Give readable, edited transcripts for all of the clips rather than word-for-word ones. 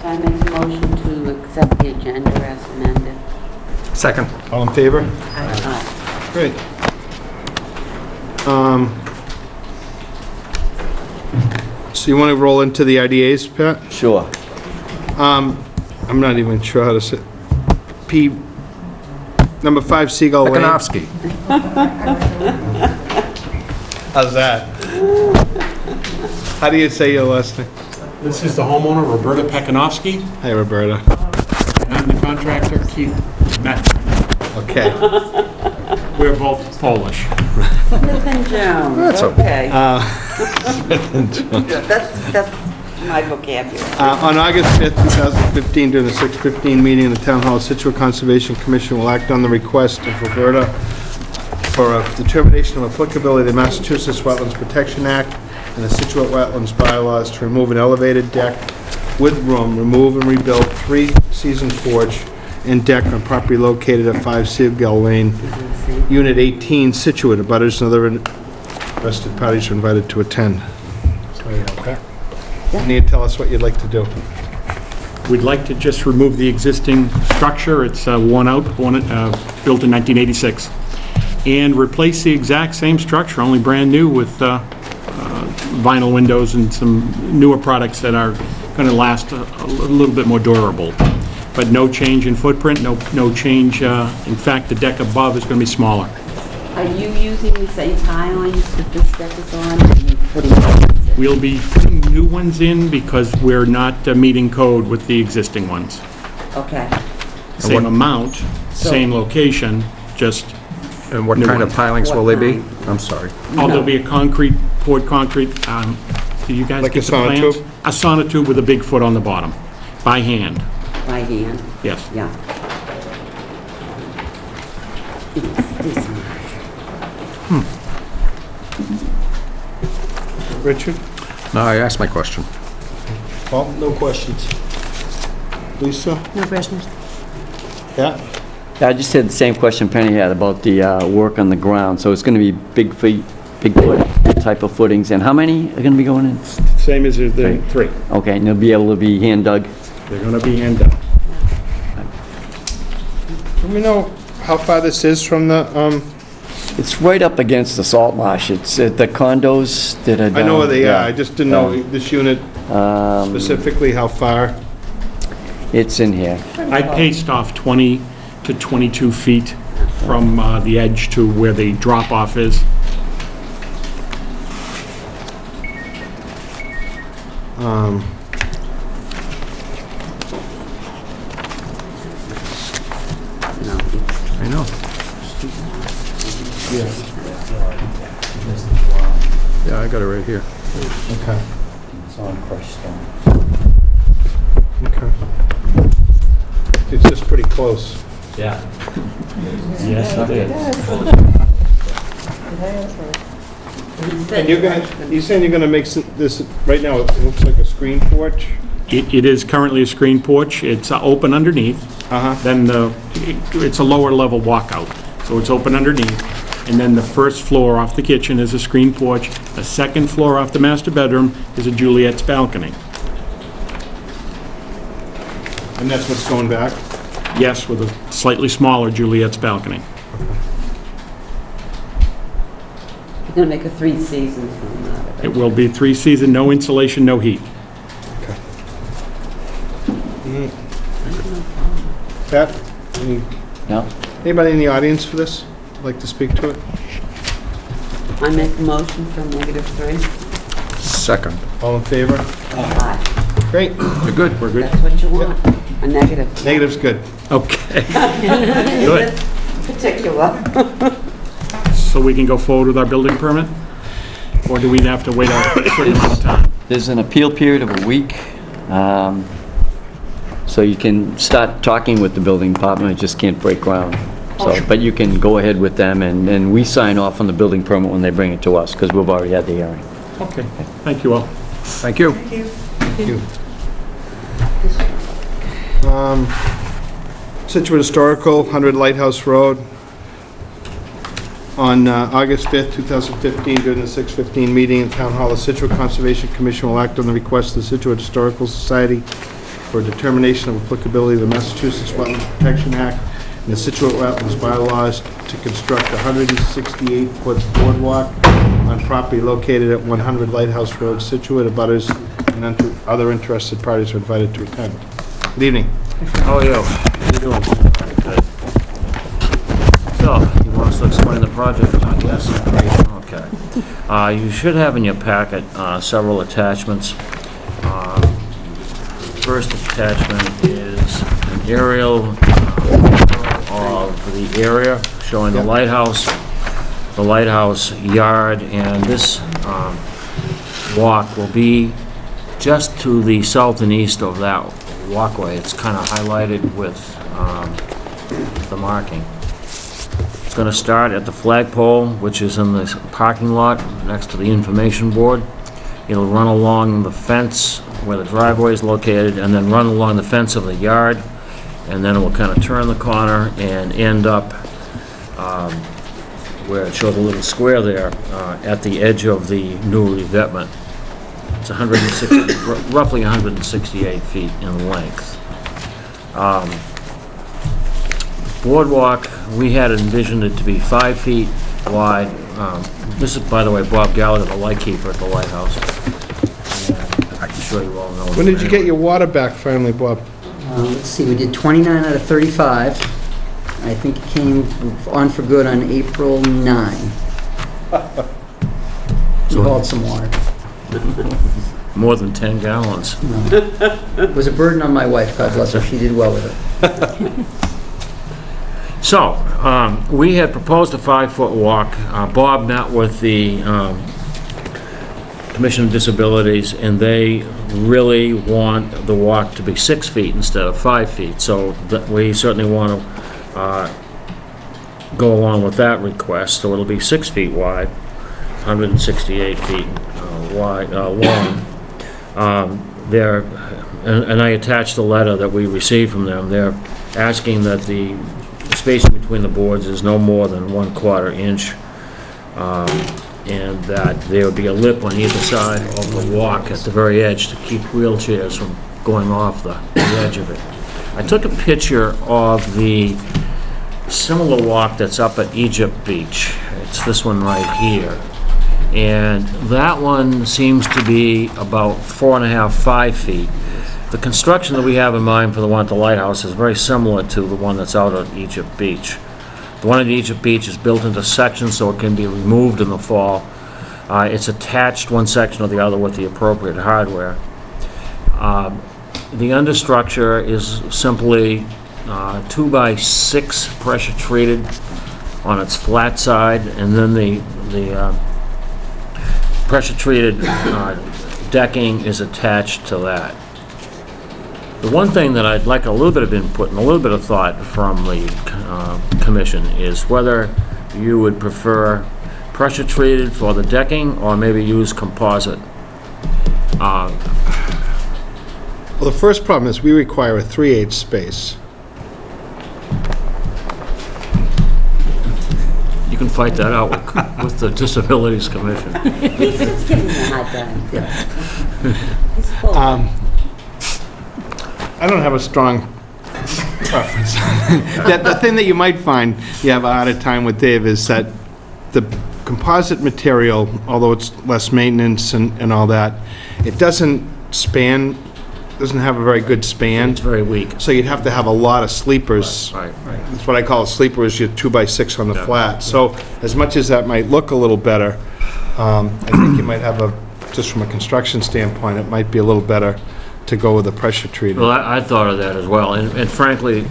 I make a motion to accept the agenda as amended. Second. All in favor? Aye. Great. So you want to roll into the IDAs, Pat? Sure. I'm not even sure how to say. Number 5, Seagull Lane. Pekanowski. How's that? How do you say your last name? This is the homeowner, Roberta Pekanowski, Hi, Roberta. and I'm the contractor, Keith Matt. Okay. We're both Polish. Smith and Jones, That's okay. That's my vocabulary. On August 5th, 2015, during the 6:15 meeting in the Town Hall, Scituate Conservation Commission will act on the request of Roberta for a determination of applicability of the Massachusetts Wetlands Protection Act and the Scituate Wetlands bylaws to remove an elevated deck with room, remove and rebuild 3-season porch and deck on property located at 5 Seagull Lane, Unit 18, Scituate. Abutters and other interested parties are invited to attend. Okay. You need to tell us what you'd like to do. We'd like to just remove the existing structure. It's worn out, built in 1986, and replace the exact same structure, only brand new, with vinyl windows and some newer products that are going to last a little bit more durable. But no change in footprint, no change. In fact, the deck above is going to be smaller. Are you using the same tilings that this deck is on, or are you putting new ones in? We'll be putting new ones in because we're not meeting code with the existing ones. Okay. Same amount, same location, just, And what New kind of one. pilings will they be? What I'm sorry. oh, there'll be a poured concrete, do you guys Like get a the plans? sonotube? A sonotube with a big foot on the bottom, by hand, By hand, yes. yeah. It's this one. Richard? No, I asked my question. Paul? No questions. Lisa? No questions. Yeah? Yeah, I just had the same question Penny had about the work on the ground. So it's going to be big foot type of footings. And how many are going to be going in? Same as the three. Okay, and they'll be able to be hand dug? They're going to be hand dug. Do we know how far this is from the, It's right up against the salt marsh. It's the condos that are down. I know where they are, I just didn't know this unit Um, specifically how far. It's in here. I paced off 20 to 22 feet from the edge to where the drop-off is. No, I know. Yeah, I got it right here. Okay. It's on crushed stone. Okay. It's just pretty close. Yeah. Yes, it is. And you're saying you're gonna make this, right now, it looks like a screen porch? It is currently a screen porch. It's open underneath. Uh-huh. Then it's a lower level walkout, so it's open underneath. And then the first floor off the kitchen is a screen porch. The second floor off the master bedroom is a Juliet's balcony. And that's what's going back? Yes, with a slightly smaller Juliet's balcony. you're gonna make a 3 seasons from that. It will be 3-season, no insulation, no heat. Pat? No? Anybody in the audience for this like to speak to it? I make a motion for -3. Second. All in favor? Aye. Great. You're good. We're good? That's what you want, a negative. Negative's good. Okay. Good. Particular. So we can go forward with our building permit? Or do we have to wait a certain amount of time? There's an appeal period of a week. So you can start talking with the building department, it just can't break ground. So, but you can go ahead with them, and we sign off on the building permit when they bring it to us, because we've already had the hearing. Okay, thank you all. Thank you. Scituate Historical, 100 Lighthouse Road. On August 5th, 2015, during the 6:15 meeting in Town Hall, the Scituate Conservation Commission will act on the request of the Scituate Historical Society for determination of applicability of the Massachusetts Wetlands Protection Act and the Scituate Wetlands bylaws to construct a 168-foot boardwalk on property located at 100 Lighthouse Road, Scituate. Abutters and other interested parties are invited to attend. Good evening. How are you? How you doing? Good. So, you want us to explain the project, I guess? Okay. You should have in your packet several attachments. First attachment is an aerial of the area showing the lighthouse yard, and this walk will be just to the south and east of that walkway. It's kind of highlighted with the marking. It's going to start at the flagpole, which is in the parking lot next to the information board. It'll run along the fence where the driveway is located, and then run along the fence of the yard, and then it will kind of turn the corner and end up where it showed a little square there at the edge of the new revetment. It's roughly 168 feet in length. Boardwalk, we had envisioned it to be 5 feet wide. This is, by the way, Bob Gallagher, the lightkeeper at the lighthouse. I'm sure you all know him. When did you get your water back finally, Bob? Let's see, we did 29 out of 35. I think it came on for good on April 9. We hauled some water. More than 10 gallons. It was a burden on my wife, God bless her. She did well with it. So, we had proposed a 5-foot walk. Bob met with the Commission on Disabilities, and they really want the walk to be 6 feet instead of 5 feet. So we certainly want to go along with that request. So it'll be 6 feet wide, 168 feet long. And I attached the letter that we received from them. They're asking that the spacing between the boards is no more than 1/4 inch, and that there would be a lip on either side of the walk at the very edge to keep wheelchairs from going off the edge of it. I took a picture of the similar walk that's up at Egypt Beach. It's this one right here. And that one seems to be about 4.5, 5 feet. The construction that we have in mind for the one at the lighthouse is very similar to the one that's out at Egypt Beach. The one at Egypt Beach is built into sections so it can be removed in the fall. It's attached one section or the other with the appropriate hardware. The understructure is simply 2x6 pressure treated on its flat side, and then the pressure treated decking is attached to that. The one thing that I'd like a little bit of input and a little bit of thought from the commission is whether you would prefer pressure treated for the decking or maybe use composite. Well, the first problem is we require a 3/8 space. You can fight that out with the Disabilities Commission. He's just giving me a hard time. He's full. I don't have a strong preference. The thing that you might find you have a harder time with, Dave, is that the composite material, although it's less maintenance and all that, it doesn't have a very good span. It's very weak. So you'd have to have a lot of sleepers. Right. That's what I call a sleeper, is your 2x6 on the Yeah. flat. So as much as that might look a little better, I think you might have just from a construction standpoint, it might be a little better to go with a pressure treated. Well, I thought of that as well, and frankly,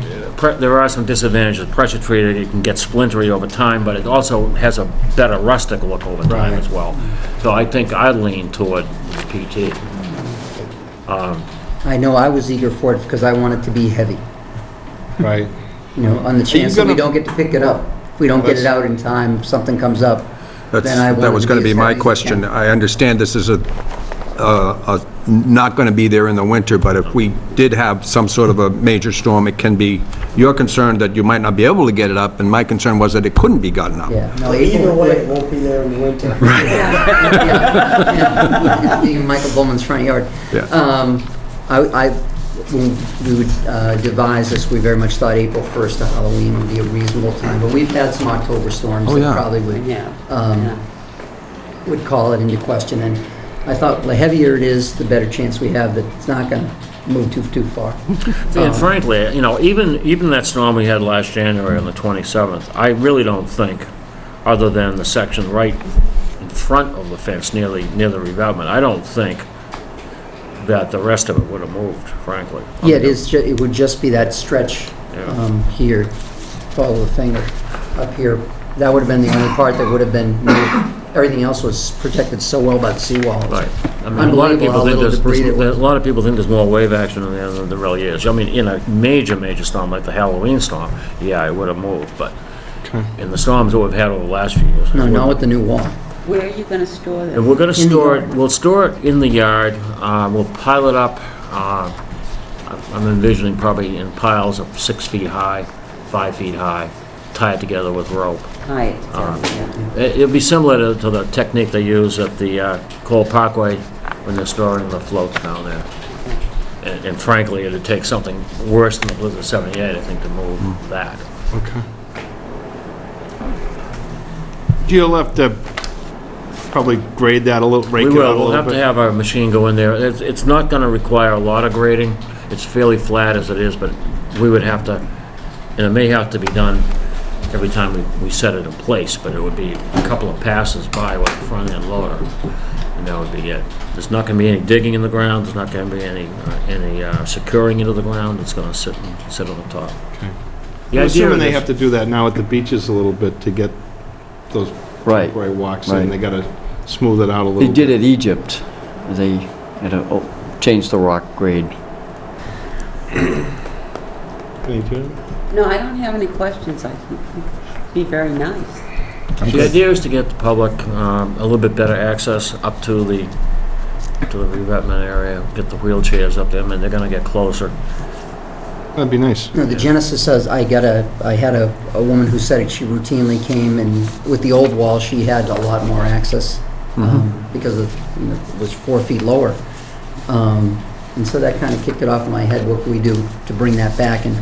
there are some disadvantages. Pressure treated, it can get splintery over time, but it also has a better rustic look over time Right. as well. So I think I'd lean toward PT. I know I was eager for it because I want it to be heavy, Right. on the chance that we don't get to pick it up. If we don't get it That's- out in time, if something comes up, then I want That it was to going to be be as my heavy as it question. can. I understand this is not going to be there in the winter, but if we did have some sort of a major storm, it can be your concern that you might not be able to get it up, and my concern was that it couldn't be gotten up. Yeah, no, Either way, it won't be there in the winter. Even Michael Bowman's front yard. Yeah. when we would devise this, we very much thought April 1st to Halloween would be a reasonable time, but we've had some October storms Oh, that yeah. probably would, Yeah. would call it into question, and I thought the heavier it is, the better chance we have that it's not gonna move too far. And frankly, you know, even that storm we had last January on the 27th, I really don't think, other than the section right in front of the fence near the revetment, I don't think that the rest of it would have moved, frankly. Yeah, it would just be that stretch Yeah. here, follow the finger, up here. That would have been the only part that would have been moved. Everything else was protected so well by the seawall. Right. I mean, a lot of people Unbelievable how think little debris there was. a lot of people think there's more wave action in there than there really is. I mean, in a major storm like the Halloween storm, yeah, it would have moved, but in the storms that we've had over the last few years. No, it not wouldn't. with the new wall. Where are you gonna store And them? we're gonna In the store it, yard. we'll store it in the yard, we'll pile it up, I'm envisioning probably in piles of 6 feet high, 5 feet high, tie it together with rope. Hi, yeah. It'll be similar to the technique they use at the Cole Parkway when they're storing the floats down there. And frankly, it'd take something worse than the Blizzard 78, I think, to move that. Okay. You'll have to probably grade that a little, rake We it out a will, we'll little have to bit. have our machine go in there. It's not gonna require a lot of grading. It's fairly flat as it is, but we would have to, and it may have to be done every time we set it in place, but it would be a couple of passes by with the front end loader, and that would be it. There's not gonna be any digging in the ground, there's not gonna be any securing into the ground, it's gonna sit on the top. Okay. The I'm idea assuming of they this- have to do that now at the beaches a little bit to get those Right. right walks in. Right. They gotta smooth it out a little They bit. did at Egypt. They had to change the rock grade. Any Jim? No, I don't have any questions. I think it'd be very nice. The idea is to get the public a little bit better access up to the revetment area, get the wheelchairs up there, and they're gonna get closer. That'd be nice. No, the Genesis says, I had a woman who said she routinely came, and with the old wall, she had a lot more access, because it was 4 feet lower. And so that kind of kicked it off in my head, what can we do to bring that back? And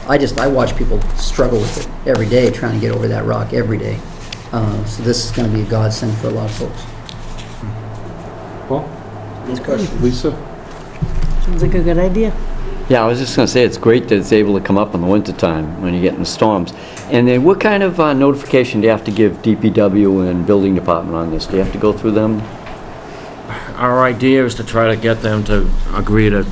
I watch people struggle with it every day, trying to get over that rock every day. So this is going to be a godsend for a lot of folks. Paul? Lisa? Sounds like a good idea. Yeah, I was just gonna say, it's great that it's able to come up in the wintertime when you get in the storms. And then what kind of notification do you have to give DPW and building department on this? Do you have to go through them? Our idea is to try to get them to agree to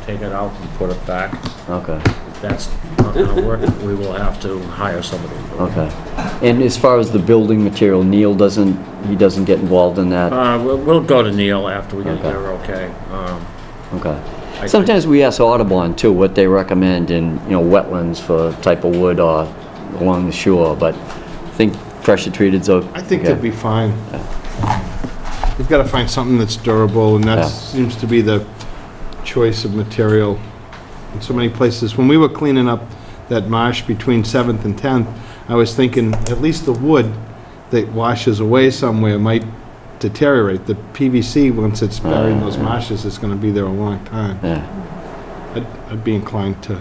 take it out and put it back. Okay, If that's not gonna work, we will have to hire somebody. okay. And as far as the building material, Neil doesn't get involved in that? We'll go to Neil after we get Okay. there, okay? Okay. I- Sometimes we ask Audubon too, what they recommend in, wetlands for type of wood or along the shore, but I think pressure treated's okay. I think they'll be fine. You've gotta find something that's durable, and that Yeah. seems to be the choice of material in so many places. When we were cleaning up that marsh between 7th and 10th, I was thinking, at least the wood that washes away somewhere might deteriorate. The PVC, once it's buried in those marshes, is gonna be there a long time. Yeah, I'd be inclined to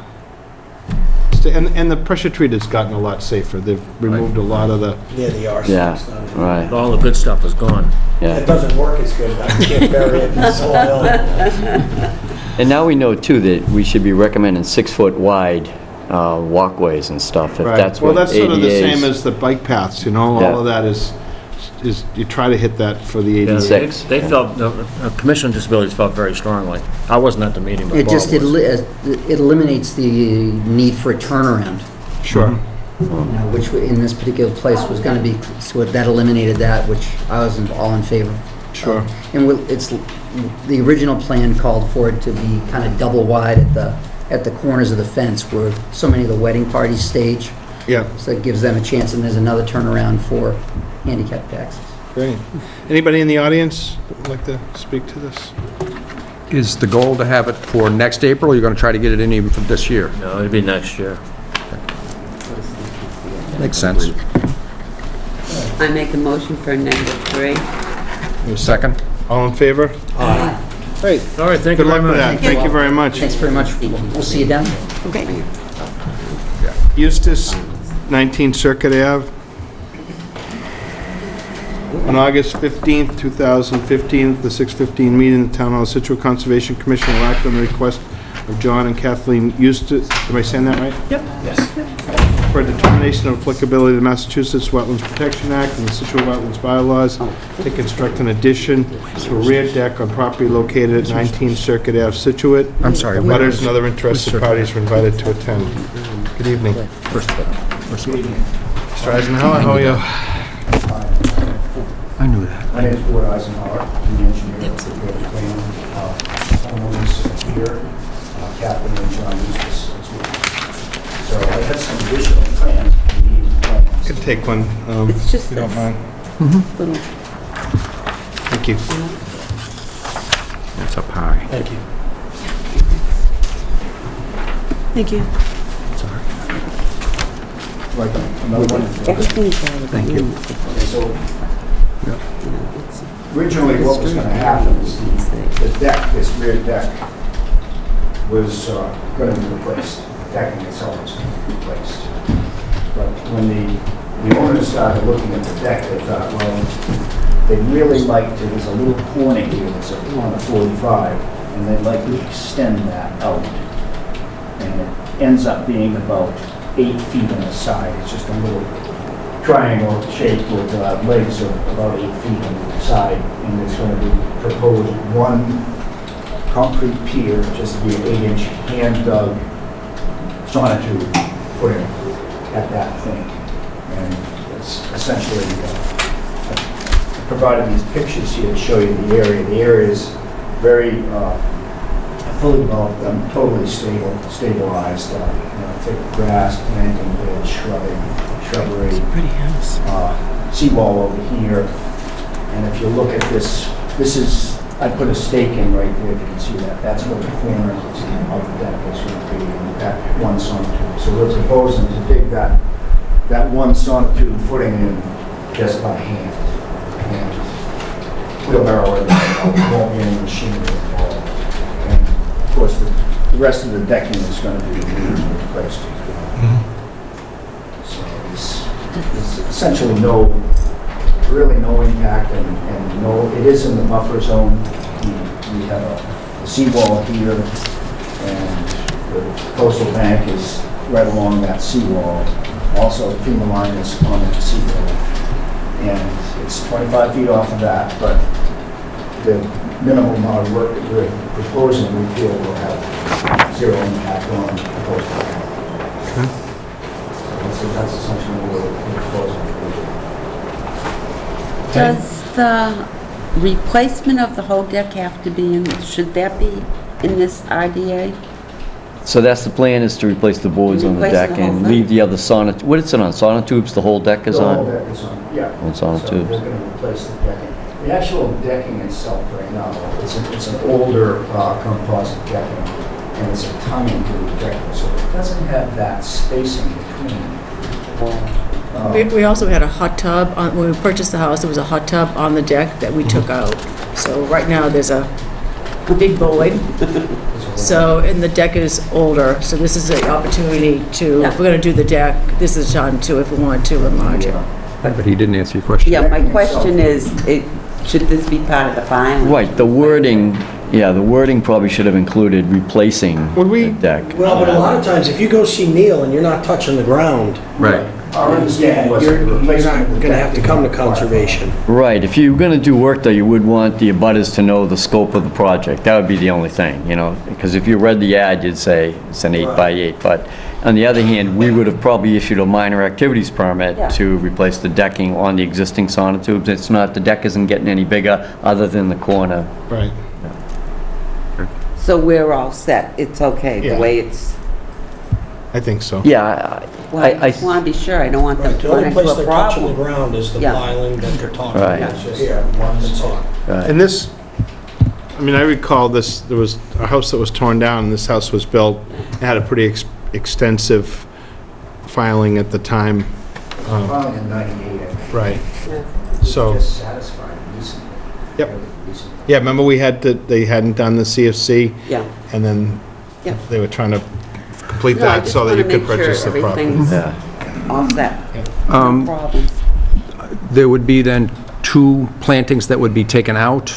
stay, and the pressure treated's gotten a lot safer. They've removed a lot of the, Near the arsenal. yeah, It's not- right, All the good stuff is gone. yeah. It doesn't work as good, I can't bury it in the soil. And now we know too that we should be recommending 6-foot wide walkways and stuff, if right. that's Well, what that's sort of the ADA 's. same as the bike paths, Yeah. all of that is, you try to hit that for the Yeah, ADA. Six. They felt, the Commission on Disabilities felt very strongly. I wasn't at the meeting, but It Bob just, was. it eliminates the need for a turnaround, Sure. which in this particular place was going to be, so that eliminated that, which I was all in favor. Sure. And the original plan called for it to be kind of double wide at the corners of the fence where so many of the wedding parties stage. Yeah, So it gives them a chance, and there's another turnaround for handicap access. great. Anybody in the audience that would like to speak to this? Is the goal to have it for next April, or you're going to try to get it in even for this year? No, it'd be next year. Makes sense. I make a motion for number 3. Second? All in favor? Aye. Great. All right, thank Good you luck very with much. that. Thank you very much. Thanks very much. We'll see you down. Okay. Eustace, 19 Circuit Ave. On August 15th, 2015, at the 6:15 meeting, the Town Hall Scituate Conservation Commission will act on the request of John and Kathleen Eustace, am I saying that right? Yes. For a determination of applicability of the Massachusetts Wetlands Protection Act and the Scituate Wetlands bylaws to construct an addition to a rear deck on property located at 19 Circuit Ave, Scituate. I'm sorry. Butters and other interested parties are invited to attend. Good evening. Mr. Eisenhower, how are you? I knew that. My name is Ward Eisenhower, I'm the engineer for the plan. Homeowners here, Kathleen and John Eustace. So I have some additional plans. We need plans. Could take one, It's just if you don't this mind. little, Thank you. It's up high. Thank you. Thank you. Like another one. everything's all about Thank you. So originally what was going to happen is the deck, this rear deck, was going to be replaced. The decking itself was going to be replaced. But when the owners started looking at the deck, they thought, well, they'd really like to, there's a little corner here that's on a 45, and they'd like to extend that out. And it ends up being about 8 feet on the side. It's just a little triangle shape with legs of about 8 feet on the side, and there's going to be proposed one concrete pier, just to be an 8-inch hand-dug sonotube put in at that thing. And it's essentially, I provided these pictures here to show you the area. The area is very fully developed, totally stabilized, thick grass, planting bed, shrubbery, Pretty house. seawall over here. And if you look at this, this is, I put a stake in right there, if you can see that. That's what the corner of the deck is going to be, that one sonotube. So we're proposing to dig that one sonotube footing in just by hand. And wheelbarrow it, won't be any machinery involved. And of course, the rest of the decking is going to be replaced as well. So there's essentially really no impact, and it is in the buffer zone. We have a seawall here, and the coastal bank is right along that seawall. Also, the FEMA line is on that seawall. And it's 25 feet off of that, but the minimal amount of work that we're proposing, we feel will have zero impact on the coastal bank. So that's essentially what we're proposing. does the replacement of the whole deck have to be in, should that be in this RDA? So that's the plan, is to replace the boards on the Replace deck the whole and thing? leave the other sonot, what is it on, sonotubes, the whole deck is The whole on? deck is on, yeah. On So sonotubes. we're going to replace the decking. The actual decking itself right now, it's an older composite decking, and it's a tongue groove decking, so it doesn't have that spacing between. We also had a hot tub, when we purchased the house, there was a hot tub on the deck that we took out. So right now, there's a big void. So, and the deck is older, so this is the opportunity to, Yeah. if we're gonna do the deck, this is the time to, if we want to enlarge it. But he didn't answer your question. Yeah, my question is, should this be part of the filing? Right, the wording, yeah, the wording probably should have included replacing Would we- the deck. Well, but a lot of times, if you go see Neil and you're not touching the ground, Right. Our understanding was you're the not replacement of the gonna have deck to come to would require conservation. Right, if you're gonna do work though, you would want the abutters to know the scope of the project. That would be the only thing, you know? Because if you read the ad, you'd say it's an 8x8. But on the other hand, we would have probably issued a minor activities Yeah. permit to replace the decking on the existing sonotubes. It's not, the deck isn't getting any bigger other than the corner. Right. So we're all set, it's okay, Yeah. the way it's, I think so. Yeah, well, I just want to be sure, I don't want them Right, to the run only into place a they're touching the problem. ground is the Yeah. piling that they're talking Right. about. It's just one spot. And this, I mean, I recall this, there was a house that was torn down, and this house was built. It had a pretty extensive filing at the time. Probably in '98, I think. Right. We So, just satisfied recently. Yep. fairly recently. Yeah, remember they hadn't done the CFC, Yeah. and then Yeah. they were trying to complete No, I that just so that you wanna could make sure purchase the property. everything's Yeah. all set. No problem. There would be then 2 plantings that would be taken out?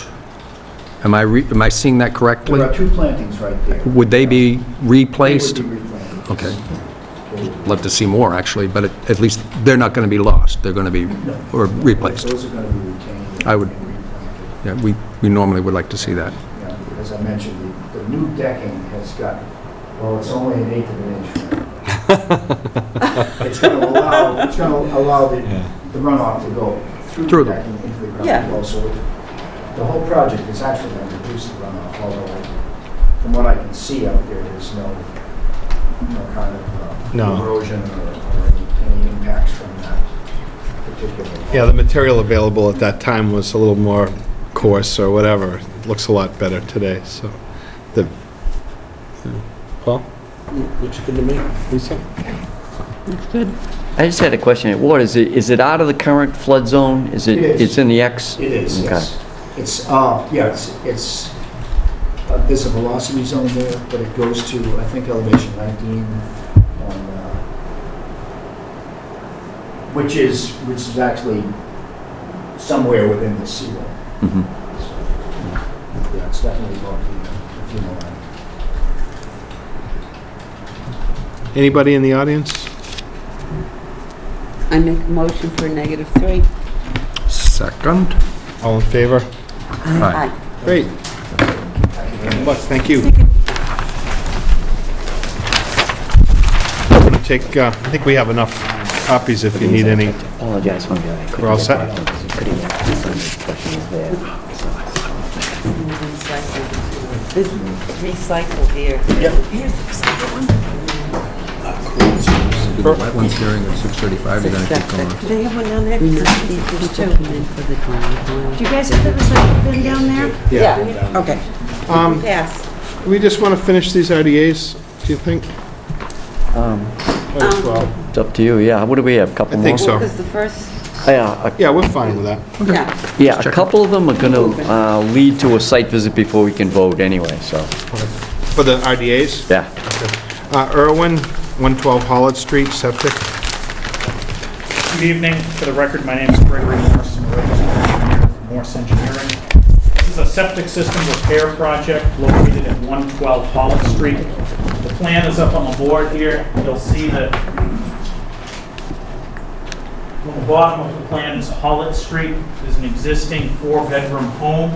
Am I seeing that correctly? There are 2 plantings right there. Would they be They replaced? would be replanted. Okay. Love to see more, actually, but at least they're not going to be lost. They're going to be, or replaced. Those are going to be retained I would- and replanted. Yeah, we normally would like to see that. Yeah, as I mentioned, the new decking has got, well, it's only an eighth of an inch. It's going to allow the runoff to go through Through the the- decking into the Yeah. ground floor. So the whole project is actually going to reduce the runoff, although from what I can see out there, there's no kind of No. erosion or any impacts from that particular. Yeah, the material available at that time was a little more coarse or whatever. It looks a lot better today, so. Paul? Looks good to me. Lisa? I just had a question. What is it? Is it out of the current flood zone? Is it? It is. It's in the X? It is, Okay. yes. It's, there's a velocity zone there, but it goes to, I think, elevation 19 on, which is actually somewhere within the seawall. Mhm. So, yeah, it's definitely above the FEMA line. Anybody in the audience? I make a motion for -3. Second? All in favor? Aye. Great. Good luck, thank you. I'm gonna take, I think we have enough copies if you need any. Apologize for that. We're all set? This recycle here. Here's the recycle one. The wetlands hearing at 6:35, you're going to keep going. Do they have one down there? We must be just come in for the driveway. Do you guys have the recycle bin down there? Yeah. Okay. Yes. Do we just want to finish these RDAs, do you think? Well, It's up to you, yeah. What do we have, a couple I more? think so. Because the first, Yeah, Yeah, we're fine with that. yeah. a couple of them are going to lead to a site visit before we can vote anyway, so, For the RDAs? yeah. Irwin, 112 Hollitt Street, septic. Good evening. For the record, my name is Gregory Morse. I'm a registered engineer from Morse Engineering. This is a septic system repair project located at 112 Hollitt Street. The plan is up on the board here. You'll see that on the bottom of the plan is Hollitt Street. There's an existing 4-bedroom home.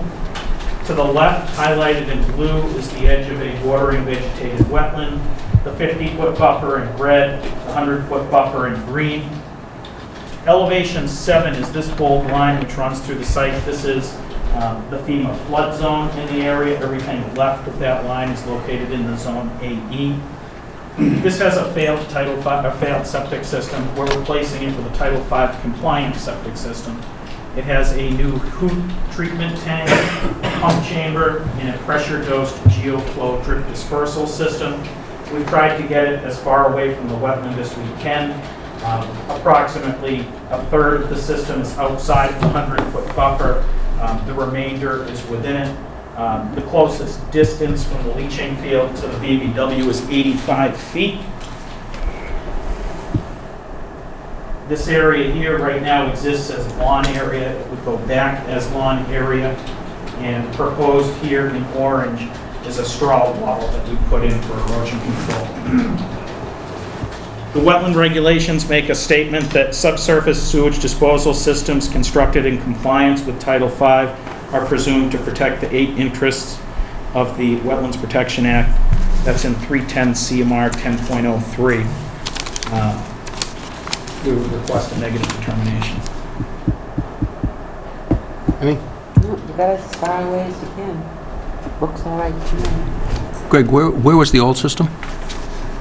To the left, highlighted in blue, is the edge of a bordering vegetated wetland. The 50-foot buffer in red, the 100-foot buffer in green. Elevation 7 is this bold line which runs through the site. This is the FEMA flood zone in the area. Everything left of that line is located in the zone AE. This has a failed Title V, a failed septic system. We're replacing it with a Title V compliant septic system. It has a new hoot treatment tank, pump chamber, and a pressure-dosed geoflow drip dispersal system. We've tried to get it as far away from the wetland as we can. Approximately a third of the system is outside of the 100-foot buffer. The remainder is within it. The closest distance from the leaching field to the BVW is 85 feet. This area here right now exists as a lawn area. It would go back as lawn area. And proposed here in orange is a straw wall that we put in for erosion control. The wetland regulations make a statement that subsurface sewage disposal systems constructed in compliance with Title V are presumed to protect the 8 interests of the Wetlands Protection Act. That's in 310 CMR 10.03. We would request a negative determination. Any? No, you got it as far away as you can. Looks all right to me. Greg, where was the old system?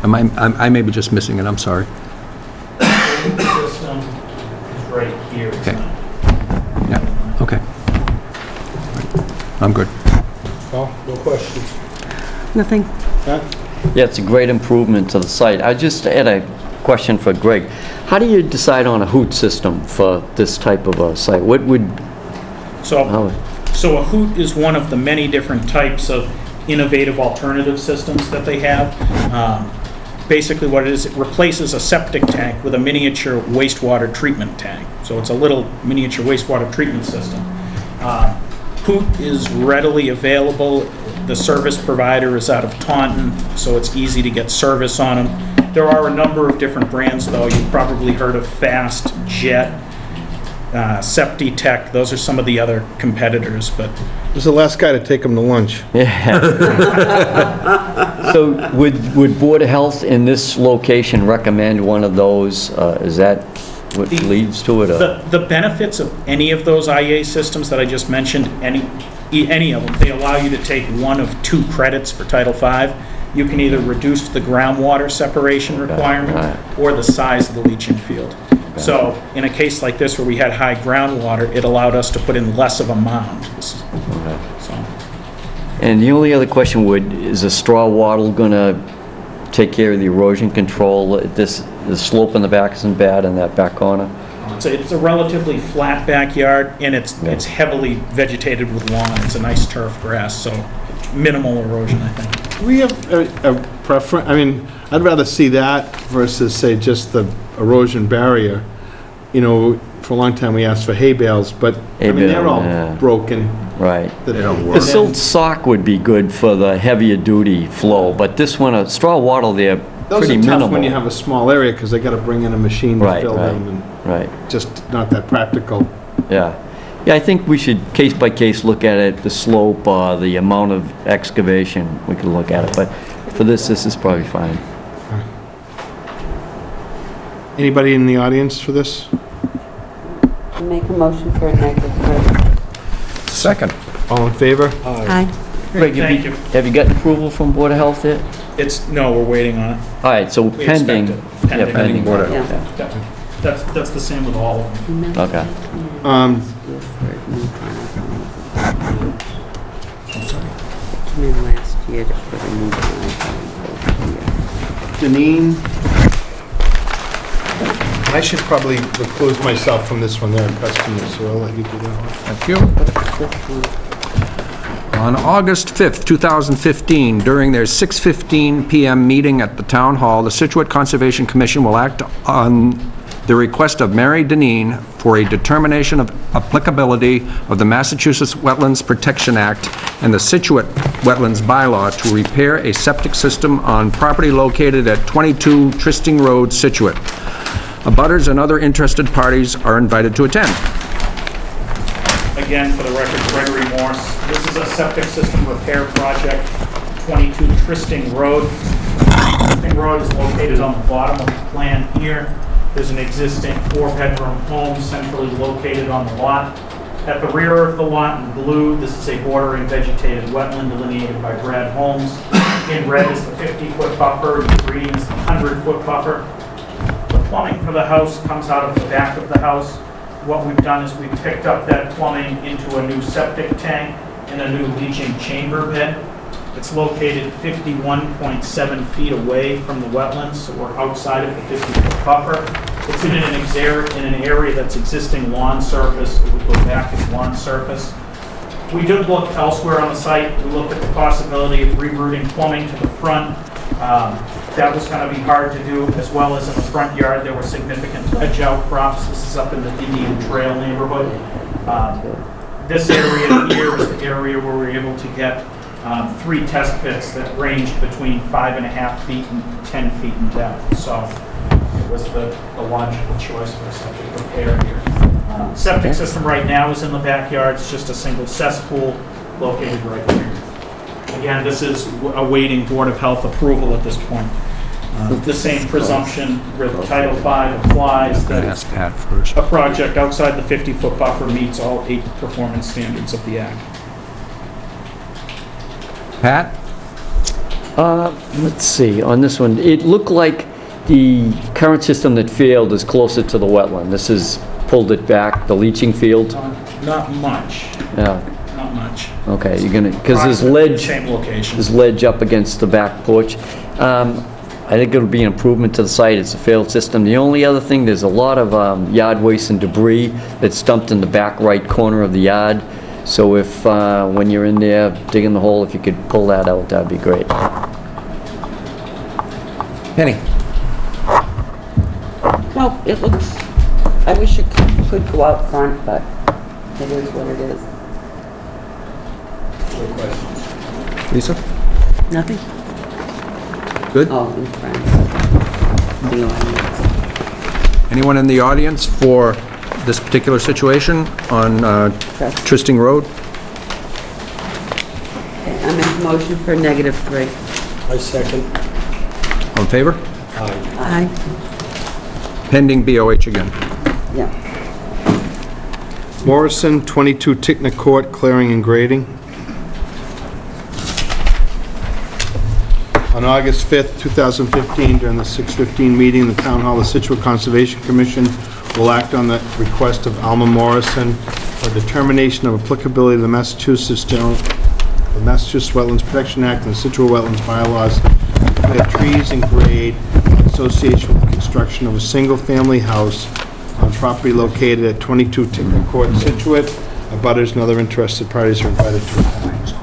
I may be just missing it, I'm sorry. The system is right here. It's Okay. not- Yeah, okay. I'm good. Paul, no questions? Nothing. Huh? Yeah, it's a great improvement to the site. I just had a question for Greg. How do you decide on a hoot system for this type of a site? What would, So how, So a hoot is one of the many different types of innovative alternative systems that they have. Basically what it is, it replaces a septic tank with a miniature wastewater treatment tank. So it's a little miniature wastewater treatment system. Hoot is readily available. The service provider is out of Taunton, so it's easy to get service on them. There are a number of different brands, though. You've probably heard of Fast, Jet, Septitech. Those are some of the other competitors, but Who's the last guy to take them to lunch? So would Board of Health in this location recommend one of those? Is that what leads to it? the benefits of any of those IA systems that I just mentioned, any of them, they allow you to take one of 2 credits for Title V. You can either reduce the groundwater separation requirement or the size of the leaching field. So in a case like this where we had high groundwater, it allowed us to put in less of a mound. And the only other question is a straw wattle going to take care of the erosion control? The slope in the back isn't bad in that back corner? It's a relatively flat backyard, and it's heavily vegetated with lawn. It's a nice turf grass, so minimal erosion, I think. Do we have a preference? I mean, I'd rather see that versus, say, just the erosion barrier. You know, for a long time we asked for hay bales, but I mean, they're all broken. Right. They don't work. The silt sock would be good for the heavier duty flow, but this one, a straw wattle, they're pretty minimal. Those are tough when you have a small area because they got to bring in a machine to fill them, and just not that practical. Yeah. Yeah, I think we should case by case look at it, the slope, the amount of excavation, we can look at it, but for this is probably fine. Anybody in the audience for this? Make a motion for a negative vote. Second. All in favor? Aye. Greg, Thank you. have you gotten approval from Board of Health yet? No, we're waiting on it. All right, so We expect pending. it. Yeah, pending Board of Yeah. Health. That's the same with all of them. Okay. Came in last year to put a new driveway over here. Janine? I should probably recluse myself from this one. They're customers, so I'll let you do that one. Thank you. On August 5th, 2015, during their 6:15 PM meeting at the Town Hall, the Scituate Conservation Commission will act on the request of Mary Deneen for a determination of applicability of the Massachusetts Wetlands Protection Act and the Scituate Wetlands Bylaw to repair a septic system on property located at 22 Tristing Road, Scituate. Abutters and other interested parties are invited to attend. Again, for the record, Gregory Morse. This is a septic system repair project, 22 Tristing Road. Tristing Road is located on the bottom of the plan here. There's an existing 4-bedroom home centrally located on the lot. At the rear of the lot in blue, this is a bordering vegetated wetland delineated by Brad Holmes. In red is the 50-foot buffer, in green is the 100-foot buffer. The plumbing for the house comes out of the back of the house. What we've done is we've picked up that plumbing into a new septic tank and a new leaching chamber bed. It's located 51.7 feet away from the wetlands, so we're outside of the 50-foot buffer. It's in an area that's existing lawn surface. It would go back as lawn surface. We did look elsewhere on the site. We looked at the possibility of rerouting plumbing to the front. That was going to be hard to do, as well as in the front yard there were significant ledge outcrops. This is up in the Indian Trail neighborhood. This area here is the area where we were able to get 3 test pits that ranged between 5.5 feet and 10 feet in depth. So it was the logical choice for a septic repair here. Septic system right now is in the backyard. It's just a single cesspool located right here. Again, this is awaiting Board of Health approval at this point. The same presumption with Title V applies that Ask Pat first. a project outside the 50-foot buffer meets all 8 performance standards of the Act. Pat? Let's see, on this one, it looked like the current system that failed is closer to the wetland. This has pulled it back, the leaching field. Not much. Yeah, Not much. okay, you're gonna, because there's Approximately ledge. Same location. There's ledge up against the back porch. I think it'll be an improvement to the site. It's a failed system. The only other thing, there's a lot of yard waste and debris that's dumped in the back right corner of the yard. So if, when you're in there digging the hole, if you could pull that out, that'd be great. Penny? No, it looks, I wish it could go out front, but it is what it is. Lisa? Nothing? Good? Oh, in front. The audience. Anyone in the audience for this particular situation on Tristing Road? Okay, I make a motion for -3. I second. All in favor? Aye. Pending BOH again. Yeah. Morrison, 22 Tickner Court, clearing and grading. On August 5th, 2015, during the 6:15 meeting in the Town Hall, the Scituate Conservation Commission will act on the request of Alma Morrison for determination of applicability of the Massachusetts Wetlands Protection Act and the Scituate Wetlands bylaws to declare trees and grade in association with the construction of a single-family house on property located at 22 Tickner Court, Scituate. Abutters and other interested parties are invited to attend.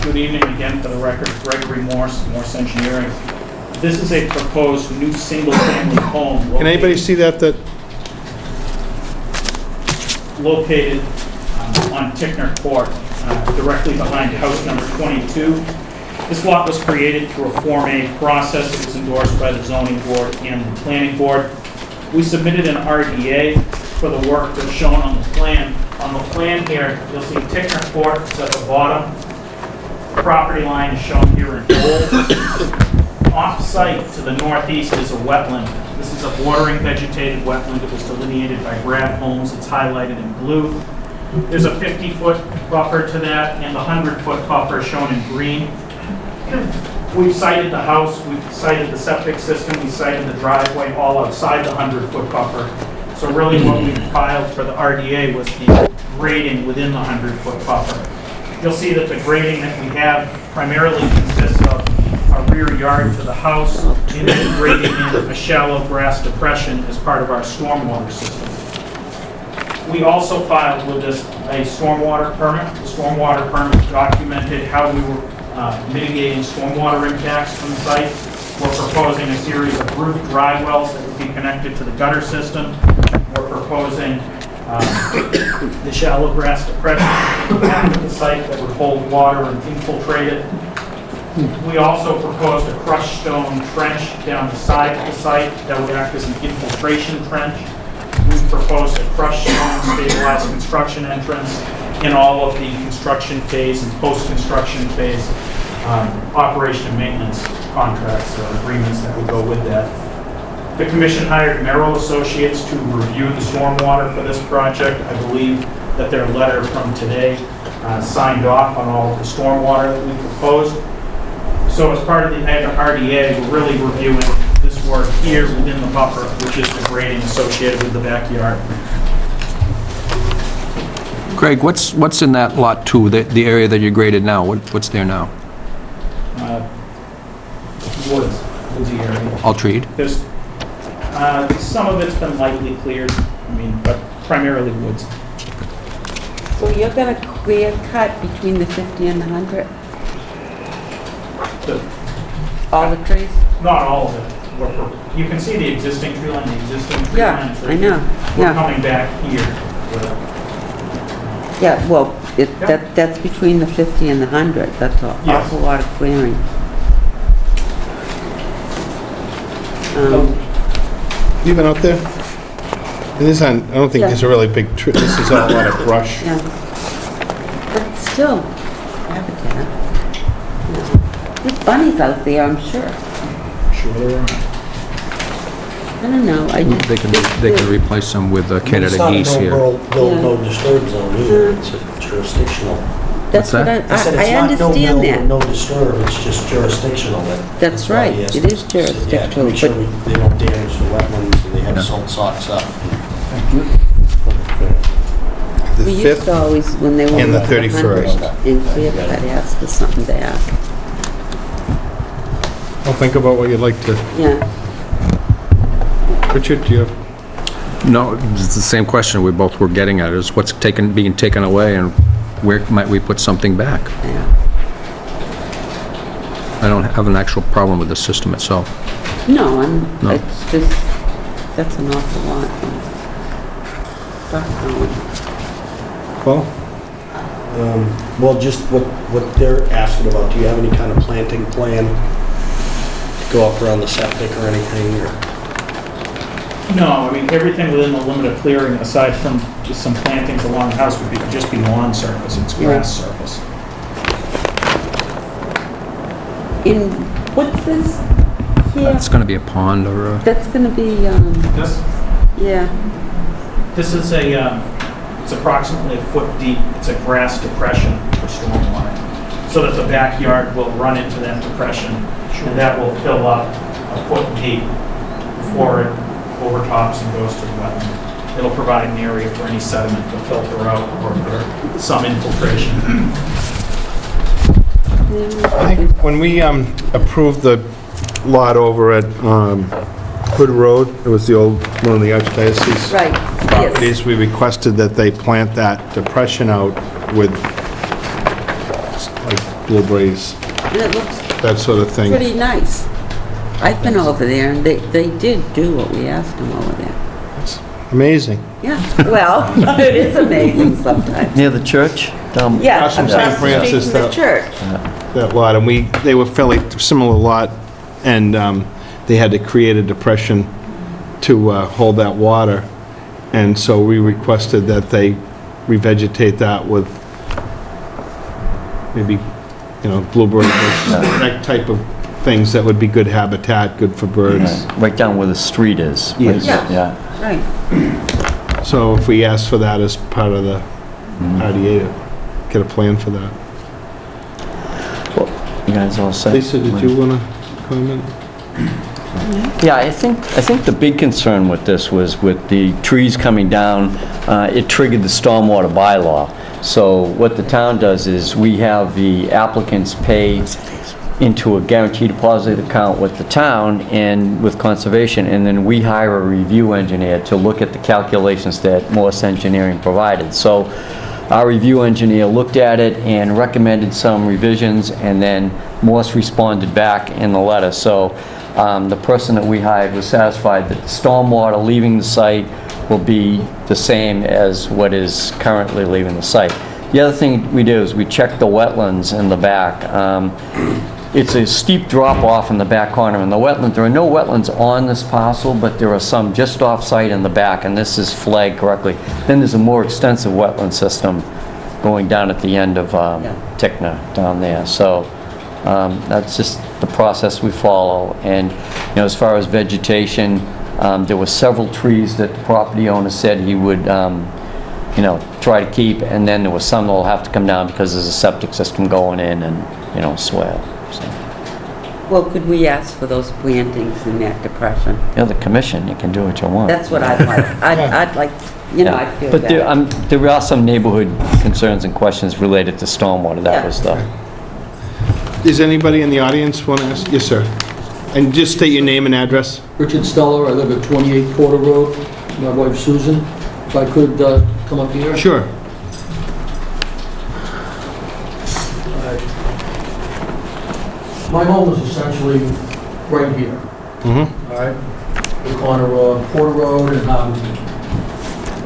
Good evening again, for the record, Gregory Morse, Morse Engineering. This is a proposed new single-family home. Can anybody see that? Located on Tickner Court, directly behind house number 22. This lot was created through a Form A process that was endorsed by the zoning board and the planning board. We submitted an RDA for the work that's shown on the plan. On the plan here, you'll see Tickner Court is at the bottom. The property line is shown here in bold. Off-site to the northeast is a wetland. This is a bordering vegetated wetland. It was delineated by Brad Holmes. It's highlighted in blue. There's a 50-foot buffer to that, and the 100-foot buffer shown in green. We've cited the house, we've cited the septic system, we cited the driveway, all outside the 100-foot buffer. So really what we filed for the RDA was the grading within the 100-foot buffer. You'll see that the grading that we have primarily consists of a rear yard to the house, and then grading in a shallow grass depression as part of our stormwater system. We also filed with this a stormwater permit. The stormwater permit documented how we were mitigating stormwater impacts from the site. We're proposing a series of roof dry wells that would be connected to the gutter system. We're proposing the shallow grass depression at the site that would hold water and infiltrate it. We also proposed a crushed stone trench down the side of the site that would act as an infiltration trench. We proposed a crushed stone stabilized construction entrance in all of the construction phase and post-construction phase operation and maintenance contracts or agreements that would go with that. The commission hired Merrill Associates to review the stormwater for this project. I believe that their letter from today signed off on all of the stormwater that we proposed. So as part of the RDA, we're really reviewing this work here within the buffer, which is the grading associated with the backyard. Greg, what's in that lot 2, the area that you graded now? What's there now? Woodsy area. All treed? There's some of it's been lightly cleared, but primarily woods. So you're going to clear cut between the 50 and the 100? All the trees? Not all of it. You can see the existing tree line, the existing tree line. Yeah, I know. We're coming back here. Yeah, well, that's between the 50 and the 100. That's an awful lot of clearing. You been out there? It is on, I don't think it's a really big tree. This is all a lot of brush. Yeah. But still, habitat. There's bunnies out there, I'm sure. Sure there are. I don't know. They can replace them with Canada geese here. It's not a no disturb zone either, it's a jurisdictional. That's what I understand that. No disturb, it's just jurisdictional. That's right, it is jurisdictional. Make sure they don't damage the wetlands and they have salt socks up. The We used 5th to always, when they were... and the 31st. In clear cut, ask for something back. I'll think about what you'd like to... Yeah. Richard, do you have... No, it's the same question we both were getting at, is what's being taken away and where might we put something back? Yeah. I don't have an actual problem with the system itself. No, No. it's just, that's an awful lot. Definitely. Well, Well, just what they're asking about, do you have any kind of planting plan to go up around the septic or anything, or? No, I mean, everything within the limit of clearing, aside from just some plantings along the house, would just be lawn surface, it's grass surface. In, what's this here? It's going to be a pond or a... That's gonna be, This, yeah, this is it's approximately a foot deep, it's a grass depression for stormwater, so that the backyard will run into that depression, and that will fill up a foot deep before it overtops and goes to the wetland. It'll provide an area for any sediment to filter out or for some infiltration. I think when we approved the lot over at Hood Road, it was the old, one of the archdiocese right, properties, yes. we requested that they plant that depression out with like blueberries, And it looks that sort of thing. pretty nice. I've been over there, and they did do what we asked them over there. It's amazing. Yeah, well, it is amazing sometimes. Near the church? Yeah, Across from across St. the street Francis, from the that- church. That lot, and they were fairly similar lot, and they had to create a depression to hold that water, and so we requested that they revegetate that with maybe, you know, blueberry bush, that type of things that would be good habitat, good for birds. Right down where the street is. Yes. Yeah. Yeah. Right. So if we ask for that as part of the RDA, to get a plan for that. You guys all set? Lisa, did you want to comment? Yeah, I think the big concern with this was with the trees coming down, it triggered the stormwater bylaw. So what the town does is we have the applicants pay into a guaranteed deposit account with the town and with conservation, and then we hire a review engineer to look at the calculations that Morse Engineering provided. So our review engineer looked at it and recommended some revisions, and then Morse responded back in the letter. So the person that we hired was satisfied that the stormwater leaving the site will be the same as what is currently leaving the site. The other thing we do is we check the wetlands in the back. It's a steep drop off in the back corner in the wetland. There are no wetlands on this parcel, but there are some just off site in the back, and this is flagged correctly. Then there's a more extensive wetland system going down at the end of Tickner down there. So that's just the process we follow. And you know, as far as vegetation, there were several trees that the property owner said he would you know, try to keep, and then there was some that will have to come down because there's a septic system going in and, you know, swale. So, Well, could we ask for those plantings in that depression? you know, the commission, you can do what you want. That's what I'd like. I'd like, you know, I'd feel But better. there are some neighborhood concerns and questions related to stormwater. That Yeah. was the... Does anybody in the audience want to ask? Yes, sir. And just state your name and address. Richard Steller, I live at 28 Porter Road. My wife Susan. If I could come up here. Sure. My home is essentially right here. Mm-hmm. All right? The corner of Porter Road and Howard.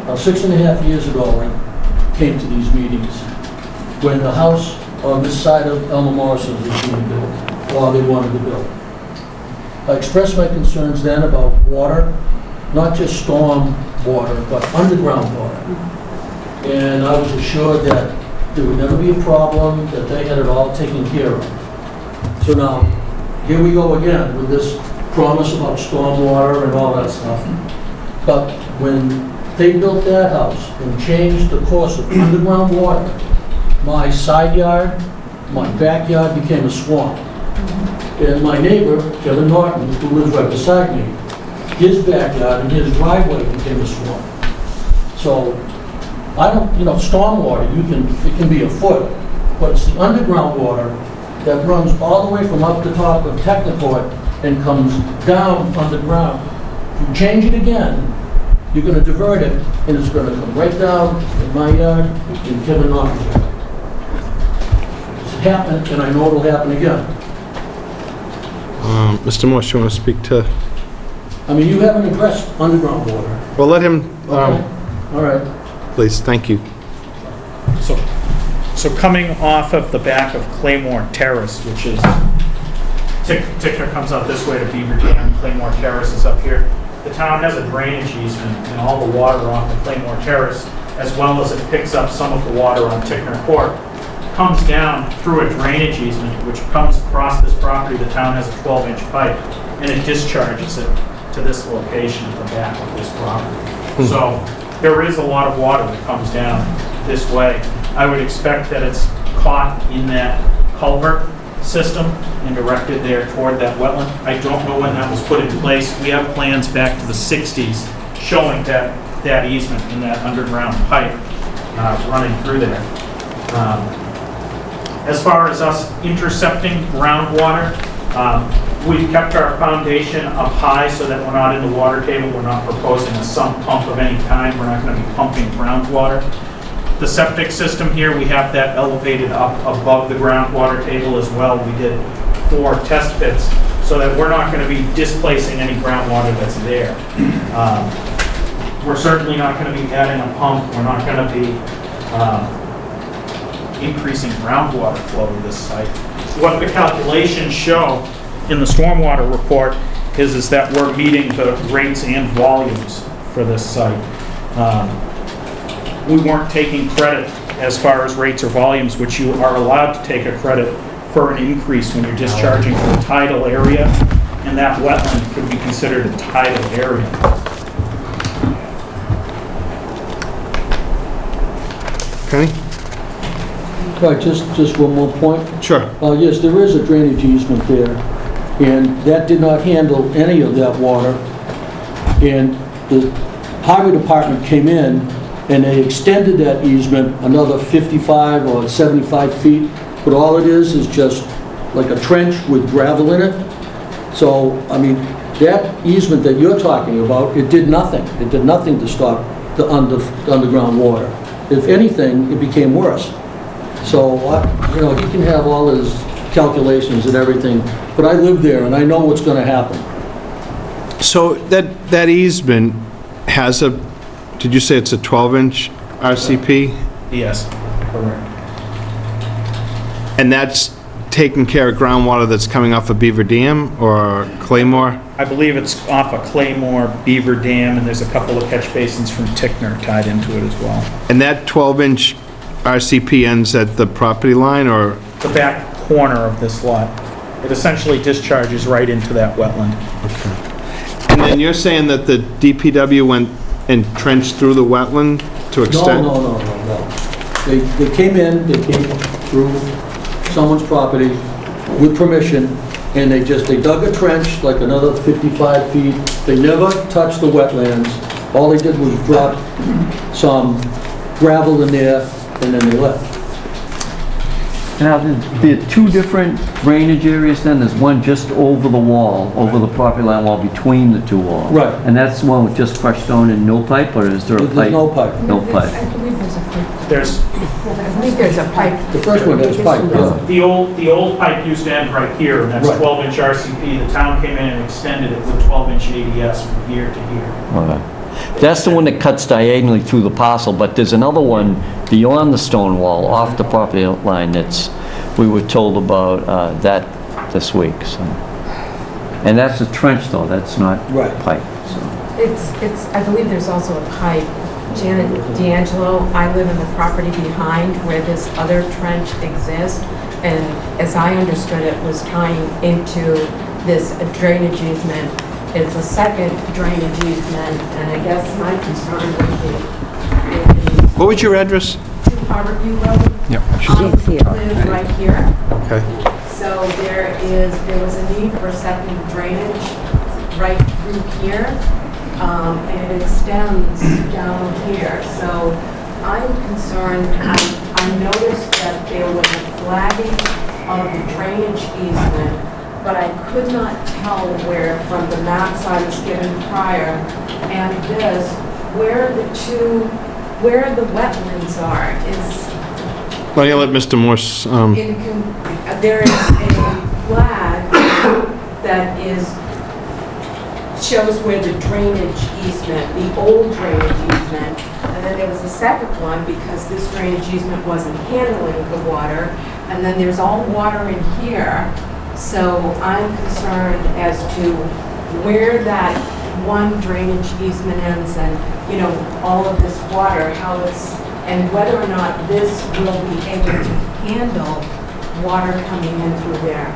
About 6.5 years ago, I came to these meetings when the house on this side of Elmer Morrison's was being built, or they wanted to build. I expressed my concerns then about water, not just storm water, but underground water. And I was assured that there would never be a problem, that they had it all taken care of. So now, here we go again with this promise about stormwater and all that stuff. But when they built that house and changed the course of underground water, my side yard, my backyard became a swamp. And my neighbor, Kevin Norton, who lives right beside me, his backyard and his driveway became a swamp. So, I don't, you know, stormwater, it can be a foot, but it's the underground water that runs all the way from up the top of Techniport and comes down underground. You change it again, you're gonna divert it, and it's gonna come right down in my yard, in Kevin Knox's yard. It's happened, and I know it'll happen again. Mr. Morse, you want to speak to? I mean, you haven't addressed underground water. Well, let him, Okay. All right. please, thank you. So coming off of the back of Claymore Terrace, which is, Tickner comes out this way to Beaver Dam, Claymore Terrace is up here. The town has a drainage easement and all the water off of Claymore Terrace, as well as it picks up some of the water on Tickner Court, comes down through a drainage easement, which comes across this property. The town has a 12-inch pipe, and it discharges it to this location at the back of this property. So there is a lot of water that comes down this way. I would expect that it's caught in that culvert system and directed there toward that wetland. I don't know when that was put in place. We have plans back to the 60s showing that easement and that underground pipe running through there. As far as us intercepting groundwater, we've kept our foundation up high so that we're not in the water table. We're not proposing a sump pump of any kind. We're not going to be pumping groundwater. The septic system here, we have that elevated up above the groundwater table as well. We did 4 test pits so that we're not going to be displacing any groundwater that's there. We're certainly not going to be adding a pump. We're not going to be increasing groundwater flow to this site. What the calculations show in the stormwater report is that we're meeting the rates and volumes for this site. We weren't taking credit as far as rates or volumes, which you are allowed to take a credit for an increase when you're discharging from a tidal area, and that wetland could be considered a tidal area. Kenny? All right, just one more point. Sure. Yes, there is a drainage easement there, and that did not handle any of that water. And the highway department came in, and they extended that easement another 55 or 75 feet, but all it is just like a trench with gravel in it. So, I mean, that easement that you're talking about, it did nothing. It did nothing to stop the underground water. If anything, it became worse. So, you know, he can have all his calculations and everything, but I live there and I know what's going to happen. So that easement has a, did you say it's a 12-inch RCP? Yes, correct. And that's taking care of groundwater that's coming off of Beaver Dam or Claymore? I believe it's off of Claymore, Beaver Dam, and there's a couple of catch basins from Tickner tied into it as well. And that 12-inch RCP ends at the property line, or? The back corner of this lot. It essentially discharges right into that wetland. Okay. And then you're saying that the DPW went and trenched through the wetland to extend? No. They came in, they came through someone's property with permission, and they dug a trench like another 55 feet. They never touched the wetlands. All they did was drop some gravel in there, and then they left. Now, there are 2 different drainage areas then? There's one just over the wall, over the property line wall, between the 2 walls? Right. And that's the one with just crushed stone and no pipe, or is there a pipe? There's no pipe. No pipe. I believe there's a pipe. I believe there's a pipe. The first one has pipe, yeah. The old pipe used to end right here, and that's Right. 12-inch RCP. The town came in and extended it with 12-inch ADS from here to here. Okay. That's the one that cuts diagonally through the parcel, but there's another one beyond the stone wall, off the property line, we were told about that this week, so. And that's a trench though, that's not Right. pipe, so. It's, I believe there's also a pipe. Janet D'Angelo, I live in the property behind where this other trench exists, and as I understood it, was tying into this drainage easement. It's a second drainage easement, and I guess my concern would be What was your address? 2 Harborview Road. Yep. I live right here. Okay. So there was a need for second drainage right through here, and it extends down here. So I'm concerned, I noticed that there was a flagging of the drainage easement, but I could not tell where from the maps I was given prior and this, where the wetlands are is, Well, yeah, let Mr. Morse, there is a flag that shows where the drainage easement, the old drainage easement, and then there was a second one because this drainage easement wasn't handling the water, and then there's all water in here. So I'm concerned as to where that one drainage easement ends and, you know, all of this water, how it's, and whether or not this will be able to handle water coming in through there.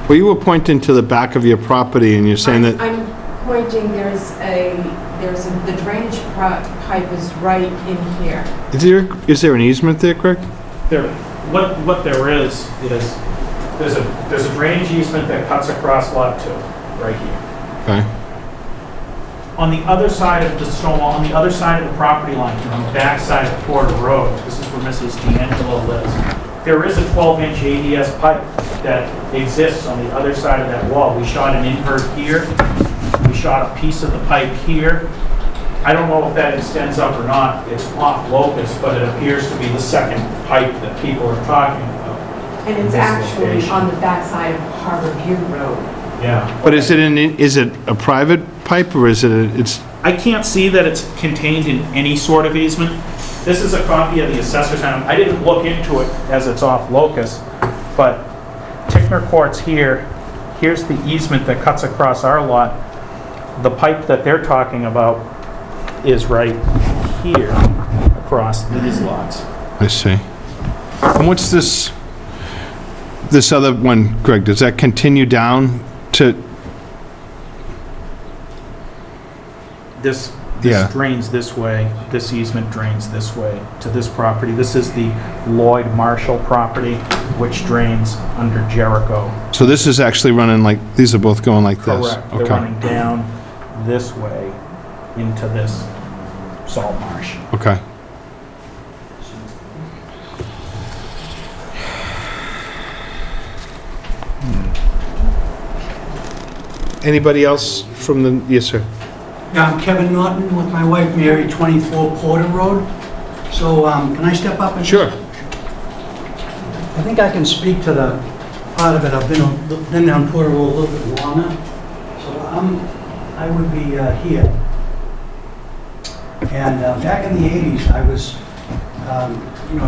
well, you were pointing to the back of your property, and you're saying that... I'm pointing, the drainage pipe is right in here. Is there an easement there, Craig? What there is there's a drainage easement that cuts across lot 2, right here. Okay. On the other side of the stone wall, on the other side of the property line, on the back side of Porter Road, this is where Mrs. D'Angelo lives, there is a 12-inch ADS pipe that exists on the other side of that wall. We shot an invert here. We shot a piece of the pipe here. I don't know if that extends up or not. It's off locus, but it appears to be the second pipe that people are talking about. And it's actually on the back side of Harbor View Road. Yeah. But is it a private pipe, or is it I can't see that it's contained in any sort of easement. This is a copy of the assessor's map. I didn't look into it as it's off locus, but Tickner Court's here. Here's the easement that cuts across our lot. The pipe that they're talking about is right here across these lots. I see. And what's this other one, Greg? Does that continue down to... This Yeah. drains this way, this easement drains this way to this property. This is the Lloyd Marshall property, which drains under Jericho. So this is actually running like, these are both going like this? Correct. They're running down this way into this salt marsh. Okay. Anybody else from the... Yes, sir. Yeah, I'm Kevin Norton with my wife Mary, 24 Porter Road. So can I step up and... Sure. I think I can speak to the part of it. I've been down Porter Road a little bit longer. So I would be here. And back in the 80s, I was,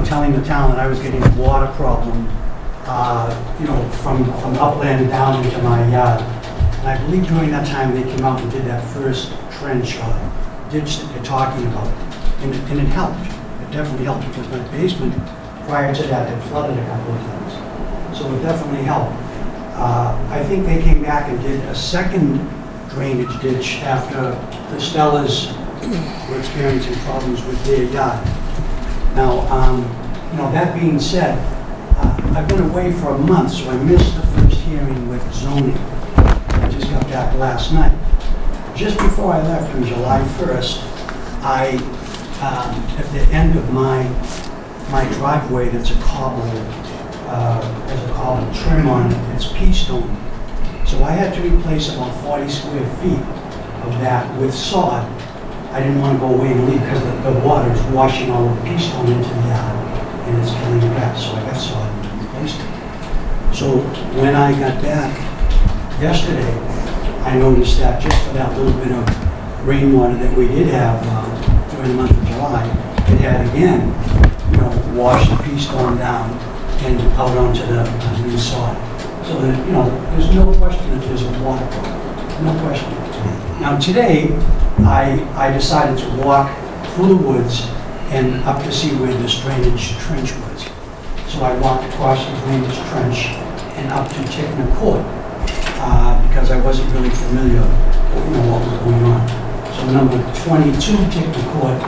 telling the town that I was getting a water problem, from upland down into my yard. And I believe during that time they came out and did that first trench ditch that they're talking about. And it helped. It definitely helped because my basement prior to that had flooded a couple of times. So it definitely helped. I think they came back and did a second drainage ditch after the Stellas were experiencing problems with their yard. Now, that being said, I've been away for a month, so I missed the first hearing with zoning. I just got back last night. Just before I left on July 1st, at the end of my driveway, that's a cobble, has a cobble trim on it, it's pea stone. So I had to replace about 40 square feet of that with sod. I didn't want to go away and leave because the water is washing all of the pea stone into the yard and it's killing the grass, so I got sod and replaced it. So when I got back yesterday, I noticed that just for that little bit of rainwater that we did have during the month of July, it had again, washed the pea stone down and out onto the new sod. So that, there's no question that there's a water problem, no question. Now today, I decided to walk through the woods and up to see where this drainage trench was. So I walked across the drainage trench and up to Tickner Court because I wasn't really familiar with what was going on. So number 22 Tickner Court,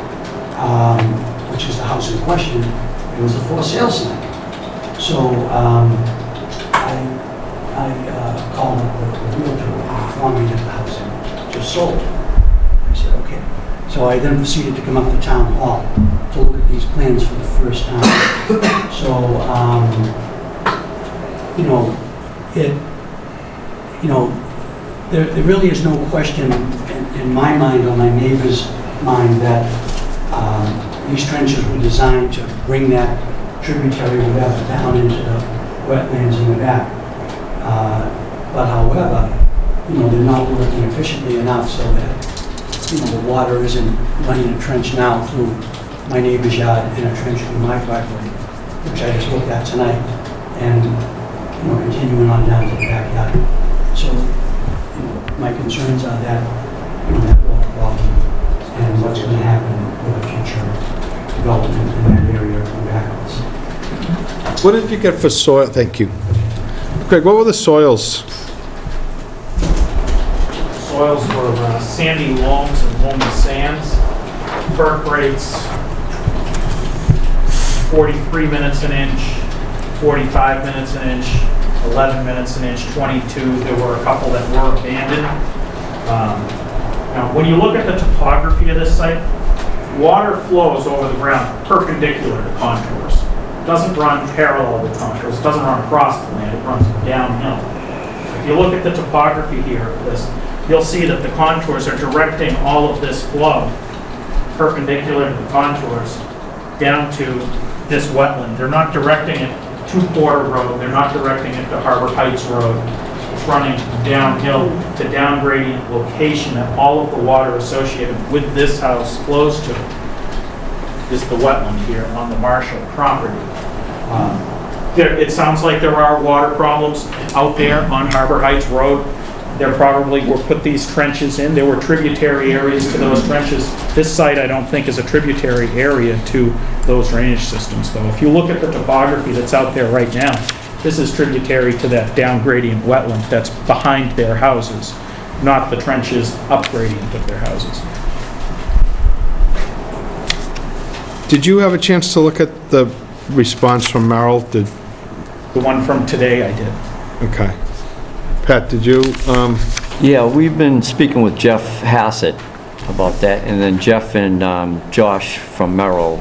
which is the house in question, it was a for sale sign. So I called up the realtor and informed me that the house just sold. I said, okay. So I then proceeded to come up to Town Hall to look at these plans for the first time. So, there really is no question in my mind or my neighbors mind that these trenches were designed to bring that tributary, whatever, down into the wetlands in the back. But however, they're not working efficiently enough so that, the water isn't running a trench now through my neighbor's yard and a trench through my driveway, which I just looked at tonight, and, continuing on down to the backyard. So, my concerns are that, that water problem and what's going to happen with the future development in that area of Backwoods. What did you get for soil? Thank you. Craig, what were the soils? Soils were sandy loams and loamy sands. Perk rates 43 minutes an inch, 45 minutes an inch, 11 minutes an inch, 22. There were a couple that were abandoned. Now, when you look at the topography of this site, water flows over the ground perpendicular to contours. It doesn't run parallel to contours. It doesn't run across the land. It runs downhill. If you look at the topography here of this, you'll see that the contours are directing all of this flow perpendicular to the contours down to this wetland. They're not directing it to Porter Road. They're not directing it to Harbor Heights Road. It's running downhill to down gradient location that all of the water associated with this house flows to is the wetland here on the Marshall property. It sounds like there are water problems out there on Harbor Heights Road. There probably were put these trenches in. There were tributary areas to those trenches. This site, I don't think, is a tributary area to those drainage systems, though. If you look at the topography that's out there right now, this is tributary to that down gradient wetland that's behind their houses, not the trenches up gradient of their houses. Did you have a chance to look at the response from Merrill? The one from today, I did. Okay. Pat, did you? Yeah, we've been speaking with Jeff Hassett about that, and then Jeff and Josh from Merrill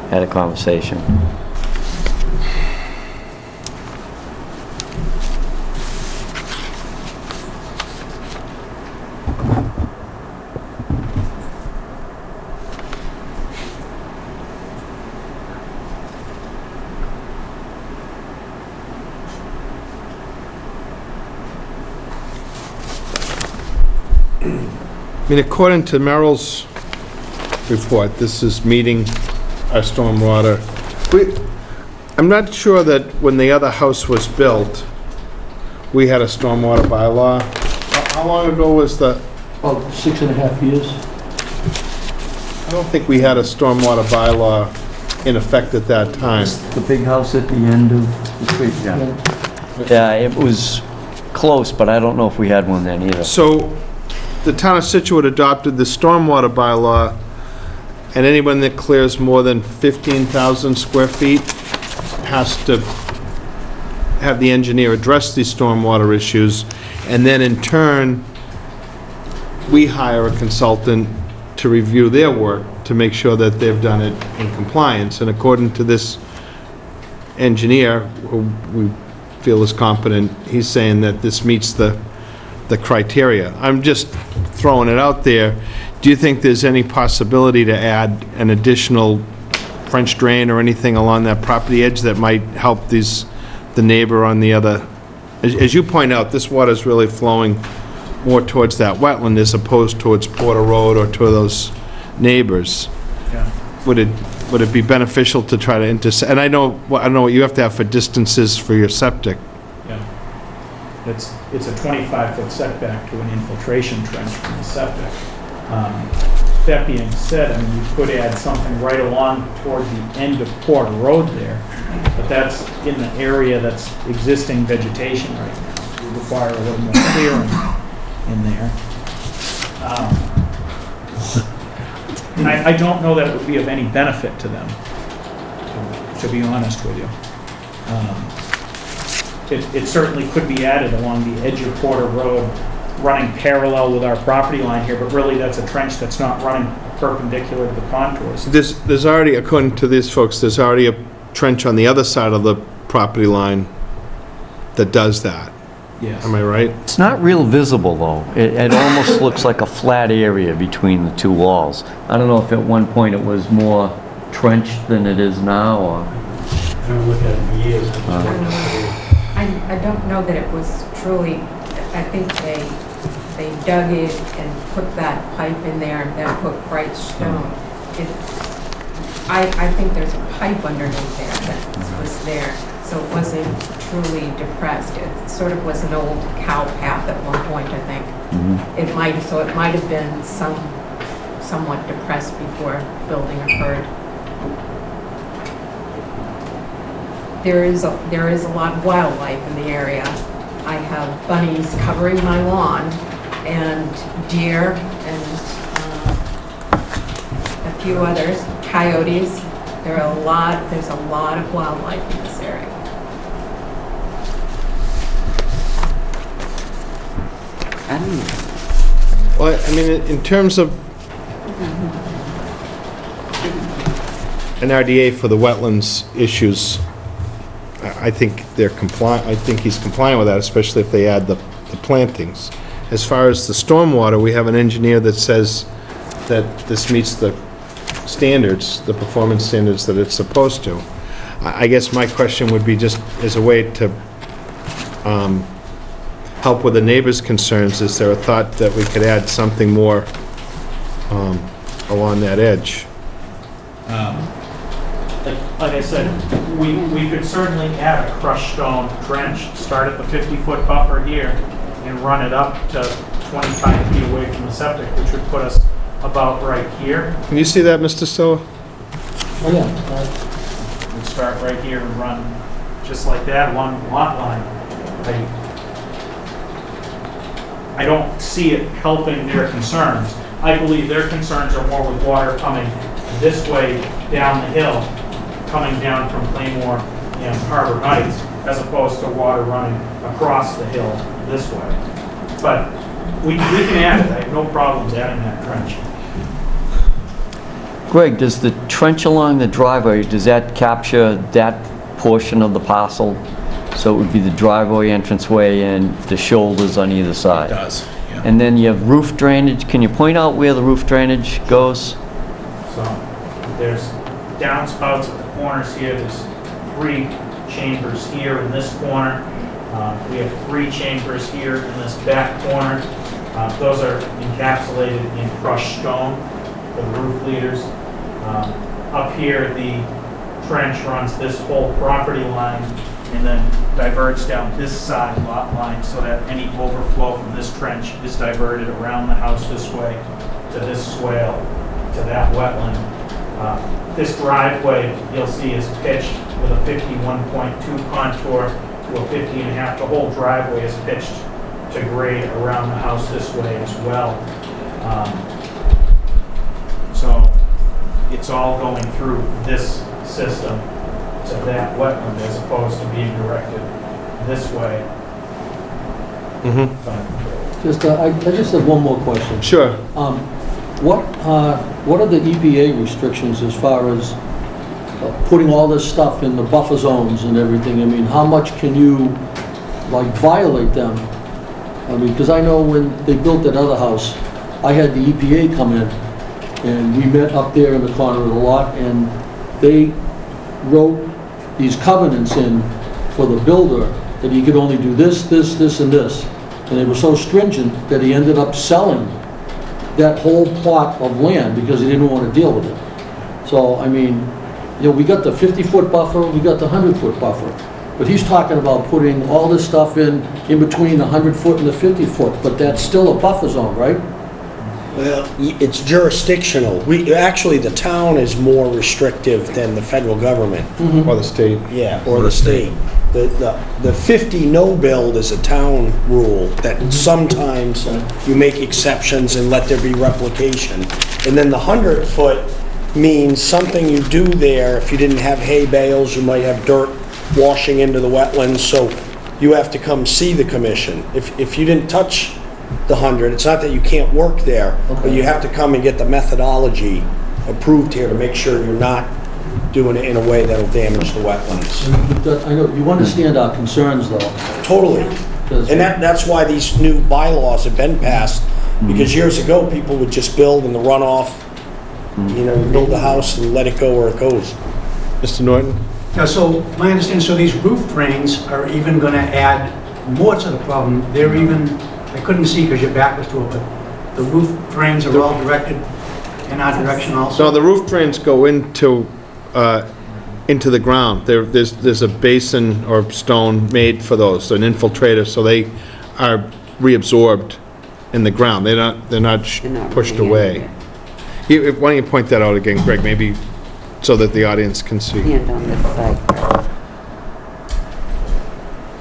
had a conversation. I mean, according to Merrill's report, this is meeting our stormwater. I'm not sure that when the other house was built, we had a stormwater bylaw. How long ago was the? About 6.5 years. I don't think we had a stormwater bylaw in effect at that time. The big house at the end of the street, yeah. Yeah, it was close, but I don't know if we had one then either. So, the town of Scituate adopted the stormwater bylaw, and anyone that clears more than 15,000 square feet has to have the engineer address these stormwater issues, and then in turn, we hire a consultant to review their work to make sure that they've done it in compliance. And according to this engineer, who we feel is competent, he's saying that this meets the criteria. I'm just throwing it out there. Do you think there's any possibility to add an additional French drain or anything along that property edge that might help the neighbor on the other? As you point out, this water's really flowing more towards that wetland as opposed towards Porter Road or to those neighbors. Yeah. Would it be beneficial to try to intersect? And I don't know what you have to have for distances for your septic. It's a 25-foot setback to an infiltration trench from the septic. That being said, I mean, you could add something right along toward the end of Porter Road there, but that's in the area that's existing vegetation right now. We require a little more clearing in there. I don't know that it would be of any benefit to them, to be honest with you. It certainly could be added along the edge of Porter Road, running parallel with our property line here, but really that's a trench that's not running perpendicular to the contours. There's already, according to these folks, there's already a trench on the other side of the property line that does that. Yes. Am I right? It's not real visible, though. It almost looks like a flat area between the two walls. I don't know if at one point it was more trenched than it is now, or... I don't look at it for years. I don't know that it was truly, I think they dug it and put that pipe in there and then put bright stone. I think there's a pipe underneath there that was there, so it wasn't truly depressed. It sort of was an old cow path at one point, I think. It might have been somewhat depressed before building occurred. There is a lot of wildlife in the area. I have bunnies covering my lawn, and deer, and a few others, coyotes. There's a lot of wildlife in this area. I don't know. Well, I mean, in terms of an RDA for the wetlands issues, I think he's compliant with that, especially if they add the plantings. As far as the stormwater, we have an engineer that says that this meets the standards, the performance standards that it's supposed to. I guess my question would be, just as a way to help with the neighbors' concerns, is there a thought that we could add something more along that edge? Like I said, we could certainly add a crushed stone trench, start at the 50-foot buffer here, and run it up to 25 feet away from the septic, which would put us about right here. Can you see that, Mr. Stoller? Oh, yeah. We'd start right here and run just like that along the lot line. I don't see it helping their concerns. I believe their concerns are more with water coming this way down the hill, coming down from Claymore and Harbor Heights, as opposed to water running across the hill this way. But we can add it. I have no problems adding that trench. Greg, does the trench along the driveway, does that capture that portion of the parcel? So it would be the driveway, entranceway, and the shoulders on either side? It does, yeah. And then you have roof drainage. Can you point out where the roof drainage goes? So there's downspouts at the corners here. There's 3 chambers here in this corner. We have 3 chambers here in this back corner. Those are encapsulated in crushed stone for the roof leaders. Up here, the trench runs this whole property line and then diverts down this side lot line, so that any overflow from this trench is diverted around the house this way to this swale, to that wetland. This driveway, you'll see, is pitched with a 51.2 contour to a 50.5. The whole driveway is pitched to grade around the house this way as well. So it's all going through this system to that wetland, as opposed to being directed this way. I just have one more question. Sure. What are the EPA restrictions as far as putting all this stuff in the buffer zones and everything? I mean, how much can you, like, violate them? I mean, because I know when they built that other house, I had the EPA come in, and we met up there in the corner of the lot, and they wrote these covenants in for the builder that he could only do this, this, this, and this. And they were so stringent that he ended up selling that whole plot of land because he didn't want to deal with it. So, I mean, you know, we got the 50-foot buffer, we got the 100-foot buffer. But he's talking about putting all this stuff in between the 100-foot and the 50-foot, but that's still a buffer zone, right? Well, it's jurisdictional. Actually, the town is more restrictive than the federal government. Or the state. Yeah, or the state. The 50 no build is a town rule that sometimes you make exceptions and let there be replication. And then the 100-foot means something you do there. If you didn't have hay bales, you might have dirt washing into the wetlands, so you have to come see the commission. If you didn't touch the 100, it's not that you can't work there, but you have to come and get the methodology approved here to make sure you're not doing it in a way that'll damage the wetlands. I know, you understand our concerns, though. Totally. And that's why these new bylaws have been passed, because years ago, people would just build in the runoff, you know, build a house and let it go where it goes. Mr. Norton? Now, so my understanding, so these roof drains are even going to add more to the problem. They're even, I couldn't see because your back was to it, but the roof drains are all directed in our direction also? So the roof drains go into the ground. There's a basin or stone made for those, an infiltrator, so they are reabsorbed in the ground. They're not pushed away. Why don't you point that out again, Greg, maybe so that the audience can see. Hand on this side.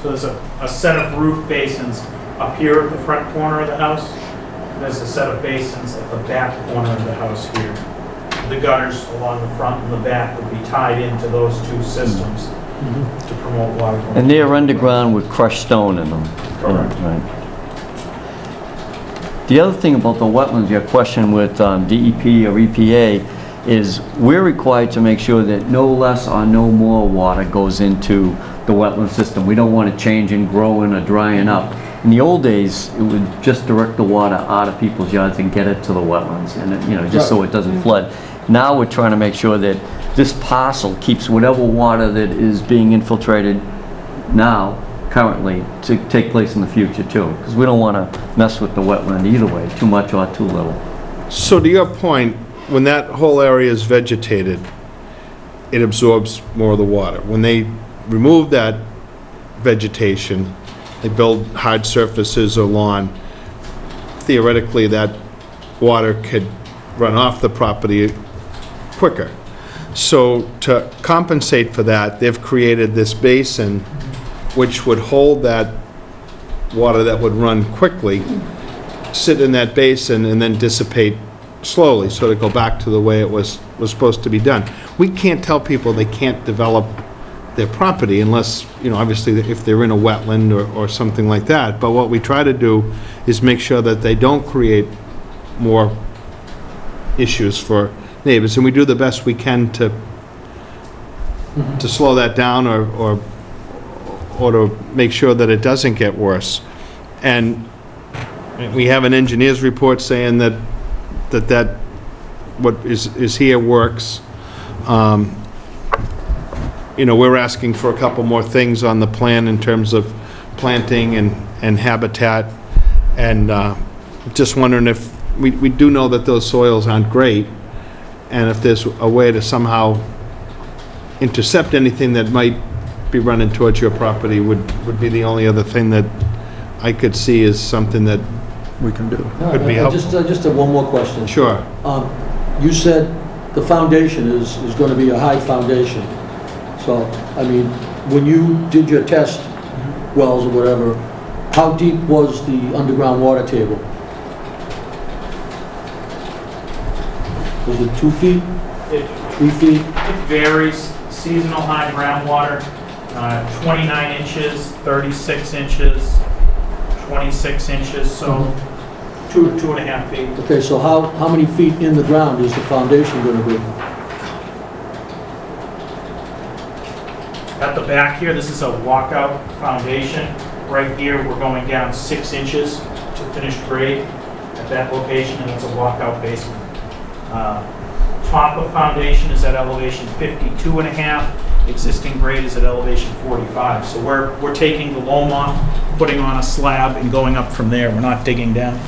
So there's a set of roof basins up here at the front corner of the house. There's a set of basins at the back corner of the house here. The gutters along the front and the back would be tied into those two systems to promote water. And they are underground with crushed stone in them. Correct. Right. The other thing about the wetlands, your question with DEP or EPA, is we're required to make sure that no less or no more water goes into the wetland system. We don't want it changing, growing, or drying up. In the old days, it would just direct the water out of people's yards and get it to the wetlands, and you know, just so it doesn't flood. Now we're trying to make sure that this parcel keeps whatever water that is being infiltrated now, currently, to take place in the future too, because we don't want to mess with the wetland either way, too much or too little. So to your point, when that whole area is vegetated, it absorbs more of the water. When they remove that vegetation, they build hard surfaces or lawn, theoretically that water could run off the property quicker. So to compensate for that, they've created this basin which would hold that water that would run quickly, sit in that basin and then dissipate slowly, so to go back to the way it was supposed to be done. We can't tell people they can't develop their property unless, you know, obviously if they're in a wetland or something like that. But what we try to do is make sure that they don't create more issues for neighbors, and we do the best we can to slow that down or to make sure that it doesn't get worse. And we have an engineer's report saying that what is here works. You know, we're asking for a couple more things on the plan in terms of planting and habitat, and just wondering if, we do know that those soils aren't great, and if there's a way to somehow intercept anything that might be running towards your property would be the only other thing that I could see as something that we can do. Could be helpful. Just have one more question. Sure. You said the foundation is going to be a high foundation. So, I mean, when you did your test wells or whatever, how deep was the underground water table? Was it 2 feet? 3 feet? It varies. Seasonal high groundwater, 29 inches, 36 inches, 26 inches, so 2.5 feet. Okay, so how many feet in the ground is the foundation going to be? At the back here, this is a walkout foundation. Right here, we're going down 6 inches to finished grade at that location, and it's a walkout basement. Top of foundation is at elevation 52.5. Existing grade is at elevation 45. So we're taking the loam off, putting on a slab, and going up from there. We're not digging down.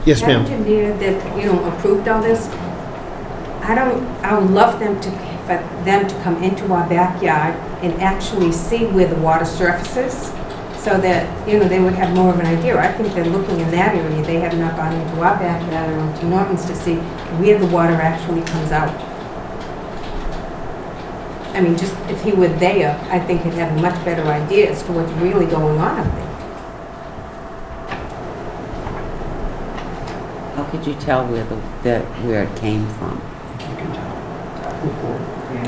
Yes, ma'am. The engineer that, you know, approved all this, I would love for them to come into our backyard and actually see where the water surfaces, so that, you know, they would have more of an idea. I think they're looking in that area. They have not gone into our backyard or into Norton's to see where the water actually comes out. I mean, just if he were there, I think he'd have a much better idea as to what's really going on up there. How could you tell where it came from?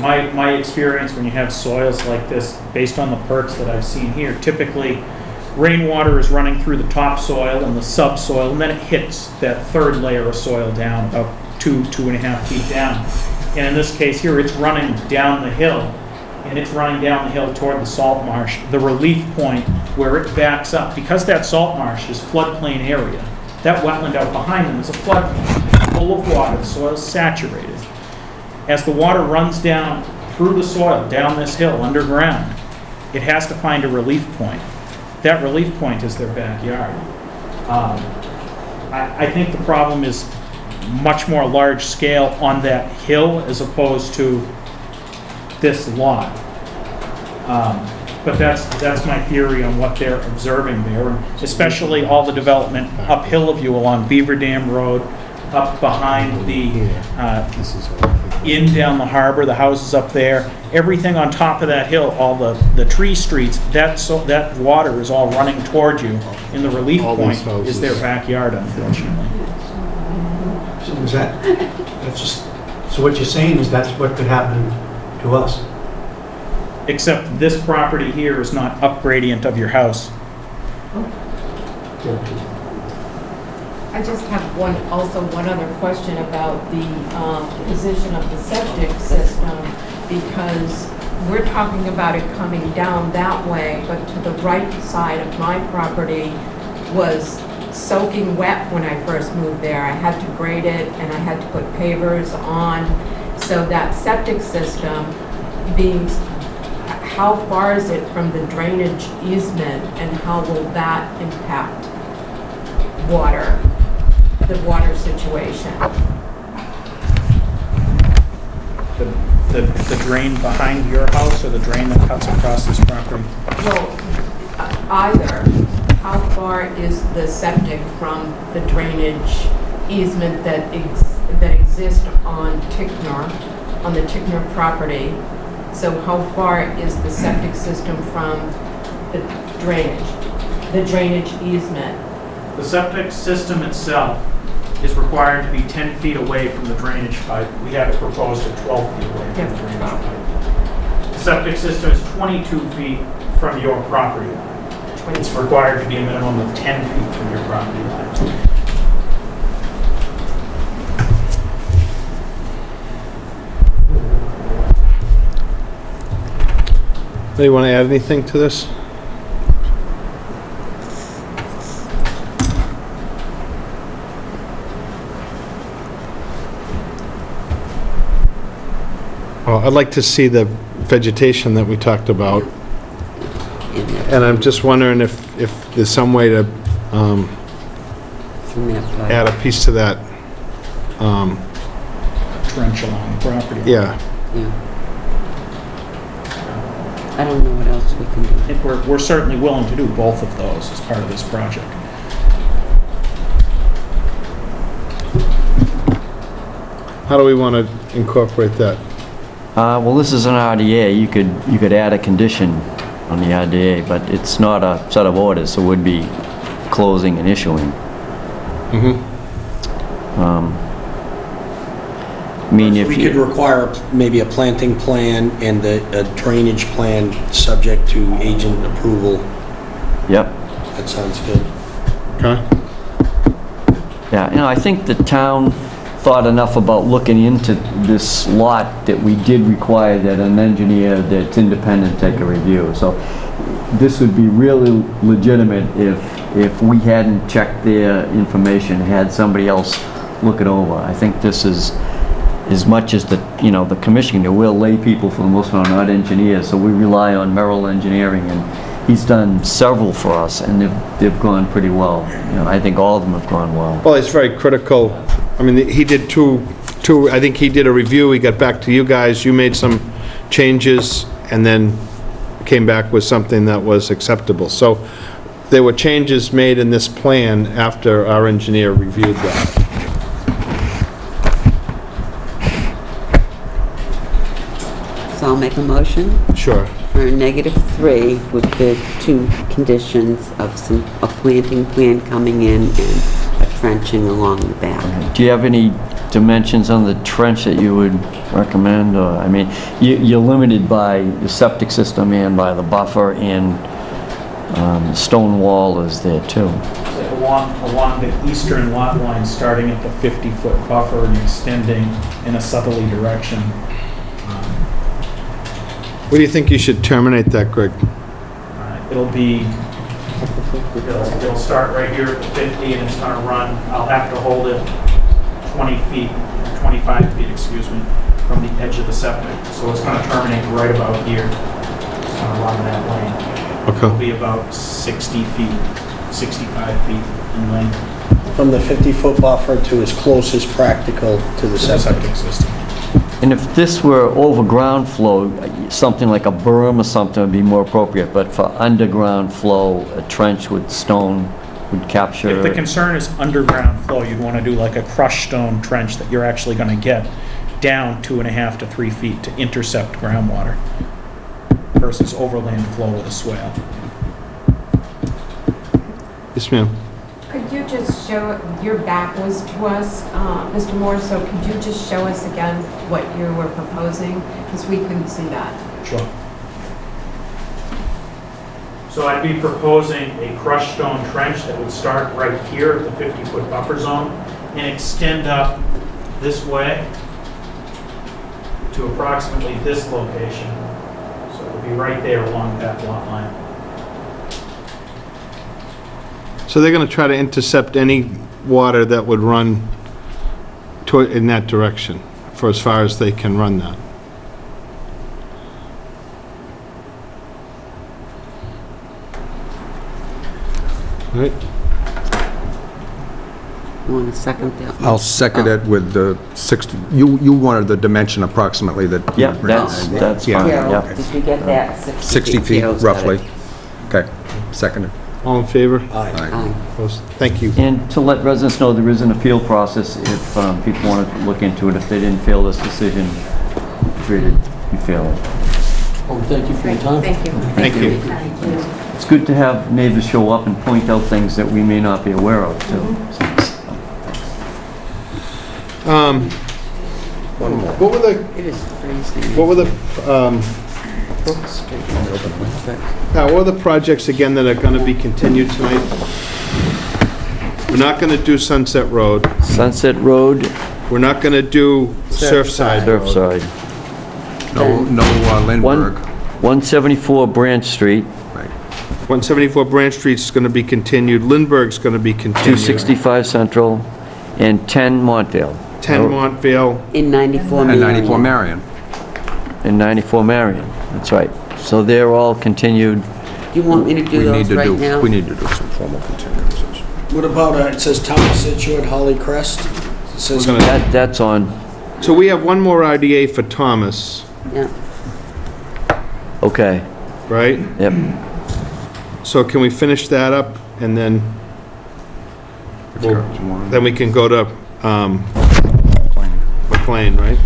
My experience when you have soils like this, based on the perks that I've seen here, typically rainwater is running through the topsoil and the subsoil, and then it hits that third layer of soil down about 2.5 feet down. And in this case here, it's running down the hill, and it's running down the hill toward the salt marsh, the relief point where it backs up. Because that salt marsh is floodplain area, that wetland out behind them is a floodplain, full of water, the soil is saturated. As the water runs down through the soil, down this hill, underground, it has to find a relief point. That relief point is their backyard. I think the problem is much more large scale on that hill as opposed to this lot. But that's my theory on what they're observing there, especially all the development uphill of you along Beaver Dam Road, up behind the in down the harbor, the houses up there, everything on top of that hill, all the tree streets, that water is all running toward you, and the relief point is their backyard, unfortunately. So is that's just, so what you're saying is that's what could happen to us? Except this property here is not up gradient of your house. I just have also one other question about the position of the septic system, because we're talking about it coming down that way, but to the right side of my property was soaking wet when I first moved there. I had to grade it and I had to put pavers on. So that septic system being, how far is it from the drainage easement, and how will that impact water? The water situation. The drain behind your house, or the drain that cuts across this property? Well, either. How far is the septic from the drainage easement that exists on Ticknor, on the Ticknor property? So how far is the septic system from the drainage easement? The septic system itself is required to be 10 feet away from the drainage pipe. We have it proposed at 12 feet away from the drainage pipe. The septic system is 22 feet from your property line. It's required to be a minimum of 10 feet from your property line. Do you want to add anything to this? Well, I'd like to see the vegetation that we talked about. And I'm just wondering if there's some way to add a piece to that. Trench along the property line. Yeah. I don't know what else we can do. I think we're certainly willing to do both of those as part of this project. How do we want to incorporate that? Well, this is an RDA. You could add a condition on the RDA, but it's not a set of orders, so it would be closing and issuing. I mean, if we could require maybe a planting plan and a drainage plan subject to agent approval. Yep. That sounds good. Okay. Yeah, I think the town thought enough about looking into this lot that we did require that an engineer that's independent take a review. So this would be really legitimate if we hadn't checked their information, had somebody else look it over. I think this is, as much as the commission, we're lay people for the most part, not engineers, so we rely on Merrill Engineering, and he's done several for us, and they've gone pretty well. I think all of them have gone well. Well, it's very critical. I mean, he did two, I think he did a review, he got back to you guys, you made some changes, and then came back with something that was acceptable. So there were changes made in this plan after our engineer reviewed that. So I'll make a motion Sure. for a -3 with the 2 conditions of a planting plan coming in and a trenching along the back. Do you have any dimensions on the trench that you would recommend? Or, I mean, you're limited by the septic system and by the buffer, and stone wall is there too. along the eastern lot line, starting at the 50-foot buffer and extending in a southerly direction. Where do you think you should terminate that, Greg? It'll start right here at the 50, and it's gonna run, I'll have to hold it 25 feet, excuse me, from the edge of the septic. So it's gonna terminate right about here. It's gonna run that lane. Okay. It'll be about 60 feet, 65 feet in length. From the 50-foot buffer to as close as practical to the septic. System. And if this were over ground flow, something like a berm or something would be more appropriate, but for underground flow, a trench with stone would capture. If the concern is underground flow, you'd want to do like a crushed stone trench that you're actually going to get down 2.5 to 3 feet to intercept groundwater versus overland flow with a swale. Yes, ma'am. Could you just show, your back was to us, Mr. Moore, so could you just show us again what you were proposing? Because we couldn't see that. Sure. So I'd be proposing a crushed stone trench that would start right here at the 50-foot buffer zone and extend up this way to approximately this location. So it would be right there along that lot line. So they're going to try to intercept any water that would run in that direction, for as far as they can run that. Right? You want to second that? I'll second it with the 60, you wanted the dimension approximately that. Yeah, that's fine, Carol, yeah. did you get that? 60 feet, Carol's got roughly. it. Okay, seconded. All in favor? Aye. Aye. Opposed? Thank you. And to let residents know, there is an appeal process if people want to look into it, if they didn't feel this decision treated you fairly. Oh, thank you for your time. Thank you. Thank you. It's good to have neighbors show up and point out things that we may not be aware of, too. What were the, It is freezing. what were the, Brook Street. what were the projects again that are going to be continued tonight? We're not going to do Sunset Road. Sunset Road, We're not going to do Surfside Road. Surfside. No Lindbergh. 174 Branch Street, Right. 174 Branch Street's going to be continued. Lindbergh's going to be continued. 265 Central, and 10 Montvale. 10 Montvale. In 94 And Marion. 94 Marion. And 94 Marion, that's right. So they're all continued. Do you want me to do those right now? We need to do some formal continuances. What about, it says Town of Scituate, Holly Crest? It says, That's on, So we have one more RDA for Thomas, Yeah. okay, right? yep. So can we finish that up and then, then we can go to McLean, right?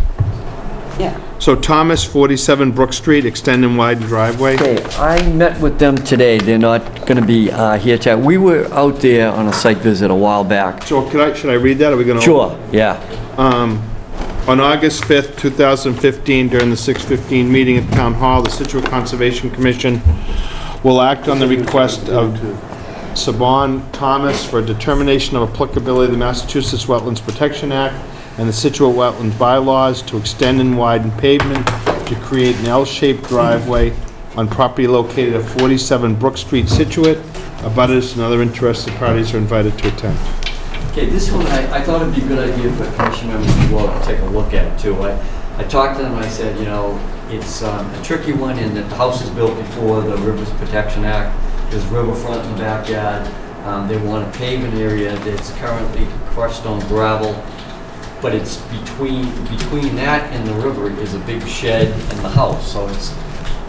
Yeah. So Thomas, 47 Brook Street, extend and widen driveway. Okay, I met with them today. They're not going to be here chat. We were out there on a site visit a while back. So should I read that? Are we going to? Sure, yeah. On August 5th, 2015, during the 6:15 meeting at Town Hall, the Scituate Conservation Commission will act on the request of Saban Thomas for a determination of applicability of the Massachusetts Wetlands Protection Act and the Scituate Wetlands bylaws to extend and widen pavement to create an L-shaped driveway on property located at 47 Brook Street, Scituate. Abutters and other interested parties are invited to attend. Okay, this one, I thought it'd be a good idea for commission members to go out and take a look at it too. I talked to them, I said, you know, it's a tricky one in that the house was built before the Rivers Protection Act. There's riverfront in the backyard. They want a pavement area that's currently crushed stone gravel, but it's between that and the river is a big shed and the house. So it's,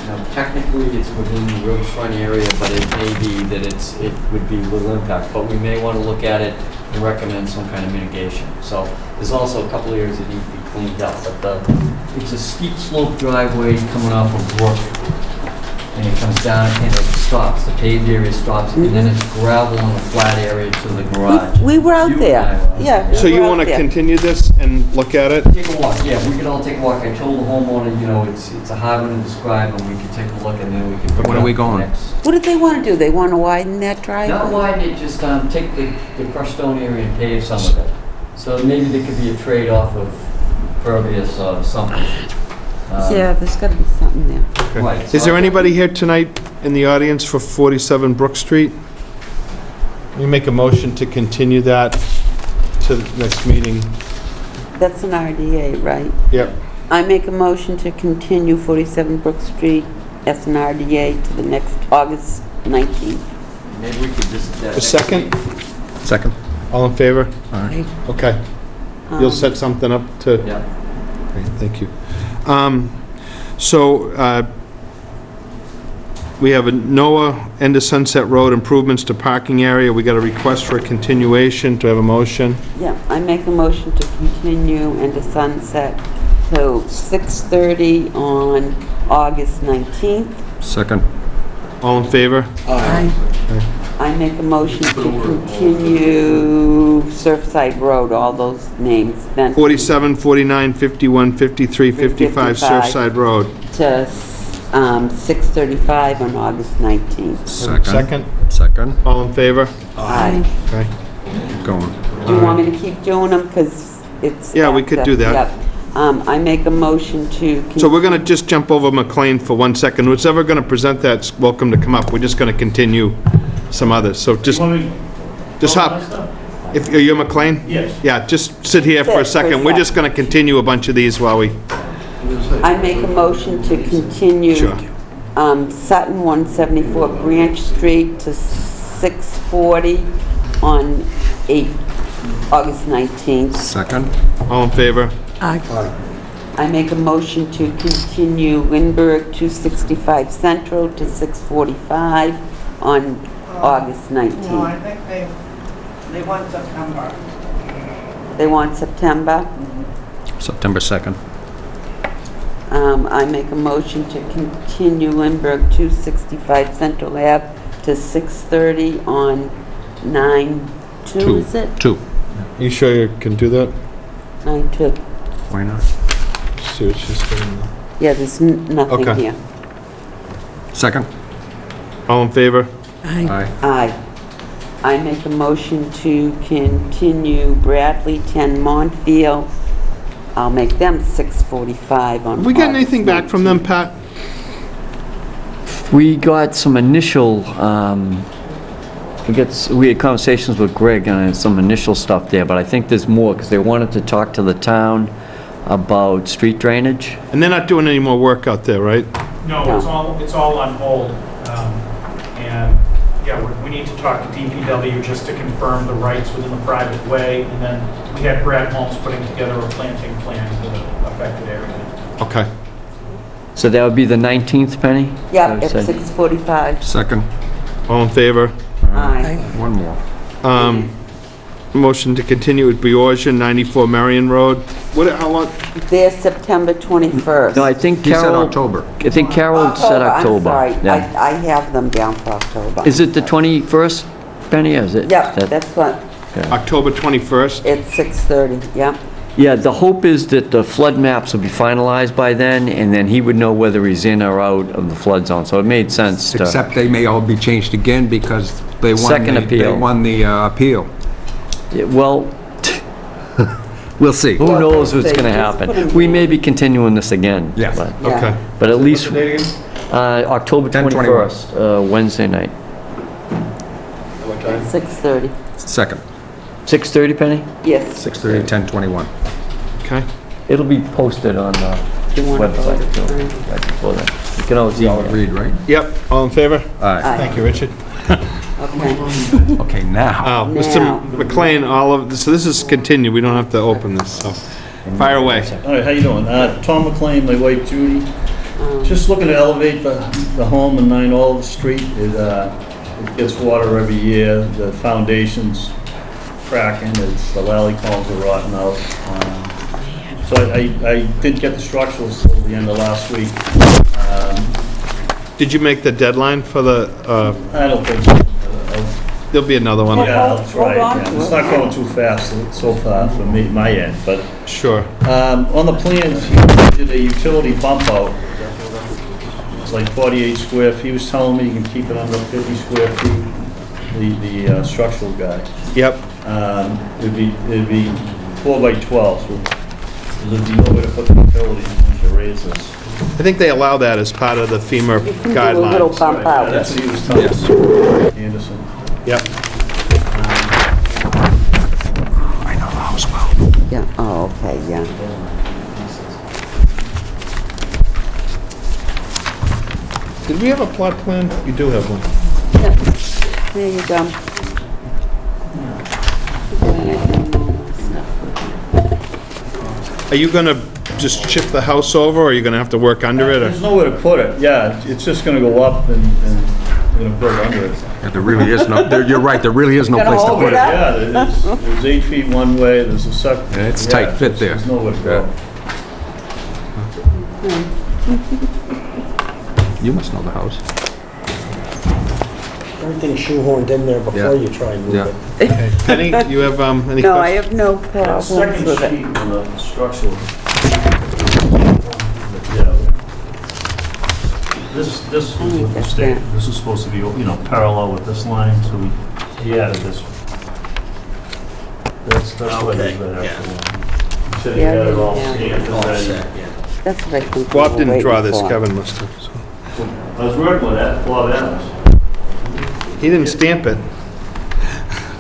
you know, technically it's within the riverfront area, but it may be that it would be little impact. But we may want to look at it and recommend some kind of mitigation. So there's also a couple areas that need to be cleaned up, but it's a steep slope driveway coming off of Brook. and it comes down and it stops, the paved area stops, and then it's gravel on the flat area to the garage. We were out You there, and I were. yeah. So we you were out want to there. continue this and look at it? Take a walk, yeah, we could all take a walk. I told the homeowner, you know, it's a hard one to describe, and we could take a look, and then we can. When are we going? What did they want to do? They want to widen that driveway? Not widen it, just take the crushed stone area and pave some of it. So maybe there could be a trade-off of pervious or something. Yeah, there's got to be something there. Right. so Is there I- anybody here tonight in the audience for 47 Brook Street? We make a motion to continue that to the next meeting. That's an RDA, right? Yep. I make a motion to continue 47 Brook Street, as an RDA, to the next August 19th. Maybe we could just. A second? Second. All in favor? Okay. Okay. You'll set something up to... Yeah. Great, thank you. We have a NOAA end of Sunset Road improvements to parking area. We got a request for a continuation. Do I have a motion? Yeah, I make a motion to continue into sunset till 6:30 on August 19th. Second. All in favor? I make a motion to continue Surfside Road, all those names, then 47, 49, 51, 53, 55 Surfside Road. to 6:35 on August 19th. Second? Second. All in favor? Aye. Okay. Keep going. Do you want me to keep doing them? Because it's... Yeah, we could after. do that. Yep. I make a motion to... So we're going to just jump over McLean for 1 second. Who's ever going to present that's welcome to come up. We're just going to continue some others. So just hop. If you're McLean? Yes. Yeah, just sit here for a second. We're just going to continue a bunch of these while we... I make a motion to continue Sure. Sutton 174 Branch Street to 6:40 on August 19th. Second. All in favor? I make a motion to continue Lindbergh 265 Central to 6:45 on August 19th. No, I think they want September. They want September. September 2nd. I make a motion to continue Lindbergh 265 Central Ave to 6:30 on 9/2, is it? 2. You sure you can do that? 9/2. Why not? See what she's doing. Yeah, there's nothing Okay. here. Second. All in favor? Aye. Aye. I make a motion to continue Bradley 10 Montfield. I'll make them 6:45 on... Have we gotten August anything back from them, 19th. Pat? We got some initial, we had conversations with Greg on some initial stuff there, but I think there's more, because they wanted to talk to the town about street drainage. And they're not doing any more work out there, right? No, it's all on hold. And, yeah, we need to talk to DPW just to confirm the rights within the private way. And then we had Brad Holmes putting together a planting plan for the affected area. Okay. So that would be the 19th, Penny? Yeah, I would at say. 6:45. Second. All in favor? Aye. One more. Motion to continue with Beorgia, 94 Marion Road. How long? They're September 21st. No, I think He said Carol... October. I think Carol said October. I'm sorry. Yeah. I have them down for October. Is it the 21st, Penny, or is it? Yeah, that- that's what, October 21st? it's 6:30, yeah. Yeah, the hope is that the flood maps will be finalized by then, and then he would know whether he's in or out of the flood zone, so it made sense to... Except they may all be changed again because they won Second the... appeal. They won the appeal. Yeah, well, We'll see. who knows what's Just gonna put happen? 'em We in. may be continuing this again. Yes. but- Yeah. Okay. But at least, Date again? October 10/21. 21st, Wednesday night. What time? 6:30, Second. 6:30, Penny? yes. 6:30, 10/21. Okay. It'll be posted on the Do you want to website, vote too, it? right before that. You can always We all email. agreed, right? Yep, all in favor? Aye. Aye. Thank you, Richard. Okay. Okay, now. Oh, Now. Mr. McLean, so this is continued, we don't have to open this, so, fire away. All right, how you doing? Tom McLean, my wife Judy. Just looking to elevate the home in 9 Olive Street. It gets water every year. The foundation's cracking. The lally columns are rotting out. So I did get the structurals till the end of last week. Did you make the deadline for the, I don't think so. there'll be another one? Yeah, I'll try it, Hold on yeah. to It's it. not going too fast so far for me, my end, but Sure. on the plans, he did a utility bump out. It's like 48 square feet. He was telling me you can keep it under 50 square feet, the structural guy. Yep. It'd be 4 by 12, so there's no way to put the utilities into raise this. I think they allow that as part of the FEMA You can do a little guidelines. bump out. That's what he was telling us, Anderson. Yep. I know the house well. Yeah, oh, okay, yeah. Did we have a plot plan? You do have one. Yep. There you go. Are you gonna just chip the house over, or are you gonna have to work under it? There's Or? nowhere to put it, yeah, it's just gonna go up and we're gonna build under it. Yeah, there really is no, you're right, there really is no place to put it. Yeah, there's 8 feet one way, there's a second. Yeah, it's tight fit there. There's nowhere to go. You must know the house. Everything's shoehorned in there Yeah. before you try and move Yeah. it. Penny, you have, any No, I questions? have no problems Second with it. sheet on the structural. This was a mistake. This is supposed to be, parallel with this line, so he added this. That's what it is right after. He said he Yeah, had it all yeah. stamped and ready. That's what I think. we Bob were didn't draw waiting this, for. Kevin must have. So. I was working with that, Bob Adams. He didn't stamp it.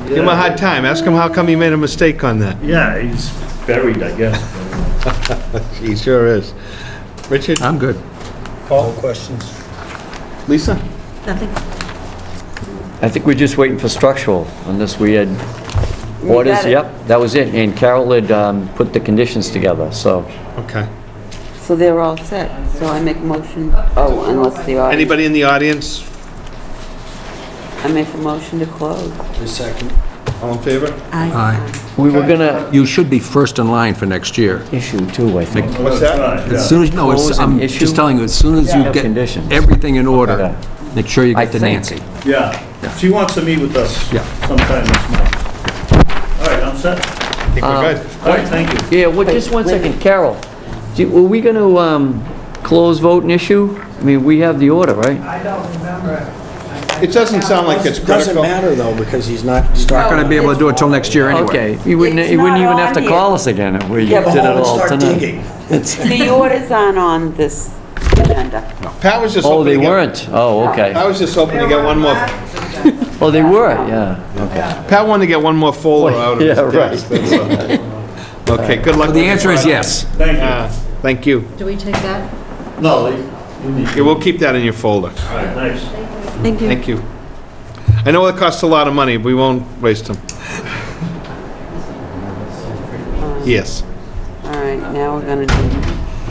Give him a hard time. Ask him how come he made a mistake on that. Yeah, he's buried, I guess. He sure is. Richard? I'm good. Paul, questions? Lisa? Nothing. I think we're just waiting for structural on this. We had orders, got it. yep, that was it. And Carol had put the conditions together, so. Okay. So they're all set, so I make a motion, oh, unless the audience, Anybody in the audience? I make a motion to close. The second. All in favor? Aye. We were gonna You should be first in line for next year. issue too, I think. What's that? As soon as, no, Close and I'm issue? just telling you, as soon as you Yeah. get Conditions. everything in Okay. order, make sure you I get to think. Nancy. Yeah, she wants to meet with us Yeah. sometime this month. All right, I'm set. I think we're good. All right, thank you. Yeah, well, just one second, Carol. Were we gonna close vote and issue? I mean, we have the order, right? I don't remember. It doesn't sound like it's It doesn't critical. matter though, because he's not Not starting. gonna be able to do it till next year anyway. Okay, you wouldn't It's even not have to on call here. us again if we Yeah, did but it Home and all start tonight. digging. The orders aren't on this agenda. Pat was just Oh, hoping they to get... weren't? Oh, okay. I was just hoping to get one more... Oh, they were, yeah, okay. Pat wanted to get one more folder out of his Yeah, right. desk, that's all. Okay, good luck. So the answer is yes. Thank you. Thank you. Do we take that? No, you need Yeah, we'll keep that in your folder. All right, thanks. Thank you. Thank you. I know it costs a lot of money, we won't waste them. Yes. All right, now we're gonna do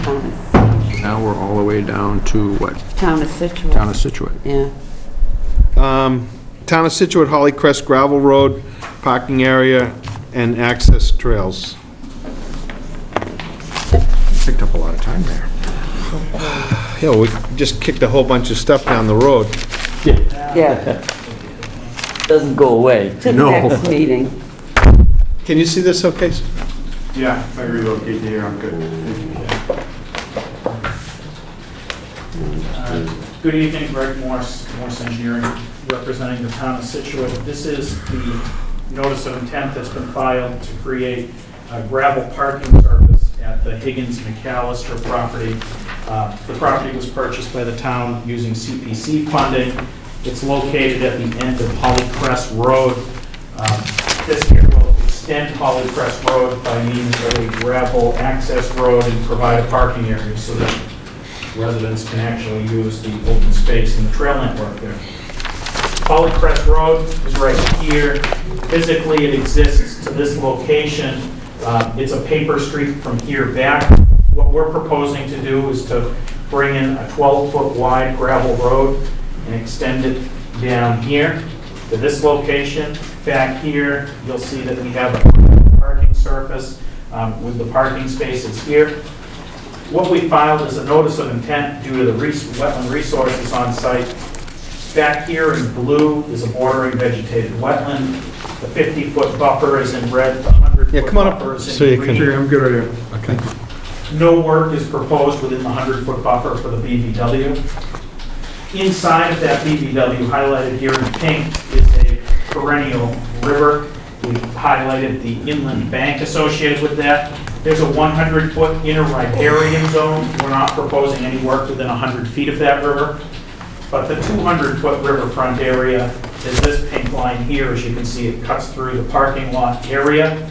town Now we're all the way down to what? of Scituate. Town of Scituate. Yeah. Town of Scituate, Holly Crest Gravel Road, parking area, and access trails. Picked up a lot of time there. Yeah, we just kicked a whole bunch of stuff down the road. Yeah, Doesn't go away. to the No. next meeting. Can you see this okay? Yeah, if I relocate to here, I'm good. Good evening, Greg Morse, Morse Engineering, representing the town of Scituate. This is the notice of intent that's been filed to create a gravel parking surface at the Higgins McAllister property. The property was purchased by the town using CPC funding. It's located at the end of Holly Crest Road. This here will extend Holly Crest Road by means of a gravel access road and provide a parking area so that residents can actually use the open space and the trail network there. Holly Crest Road is right here. Physically, it exists to this location. It's a paper street from here back. What we're proposing to do is to bring in a 12-foot wide gravel road and extend it down here to this location. Back here, you'll see that we have a parking surface with the parking spaces here. What we filed is a notice of intent due to the wetland resources on site. Back here in blue is a bordering vegetated wetland. The 50-foot buffer is in red, the 100-foot buffer is in green. I'm good right here. Okay. No work is proposed within the 100-foot buffer for the BVW. Inside of that BVW, highlighted here in pink, is a perennial river. We highlighted the inland bank associated with that. There's a 100-foot inner riparian zone. We're not proposing any work within 100 feet of that river. But the 200-foot riverfront area is this pink line here. As you can see, it cuts through the parking lot area.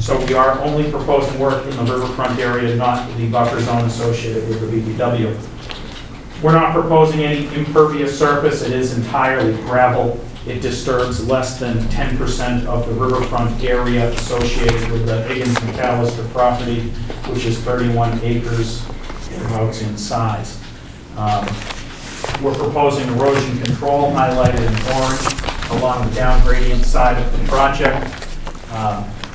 So we are only proposing work in the riverfront area, not the buffer zone associated with the BVW. We're not proposing any impervious surface. It is entirely gravel. It disturbs less than 10% of the riverfront area associated with the Higgins-McAllister property, which is 31 acres thereabouts in size. We're proposing erosion control highlighted in orange along the down gradient side of the project.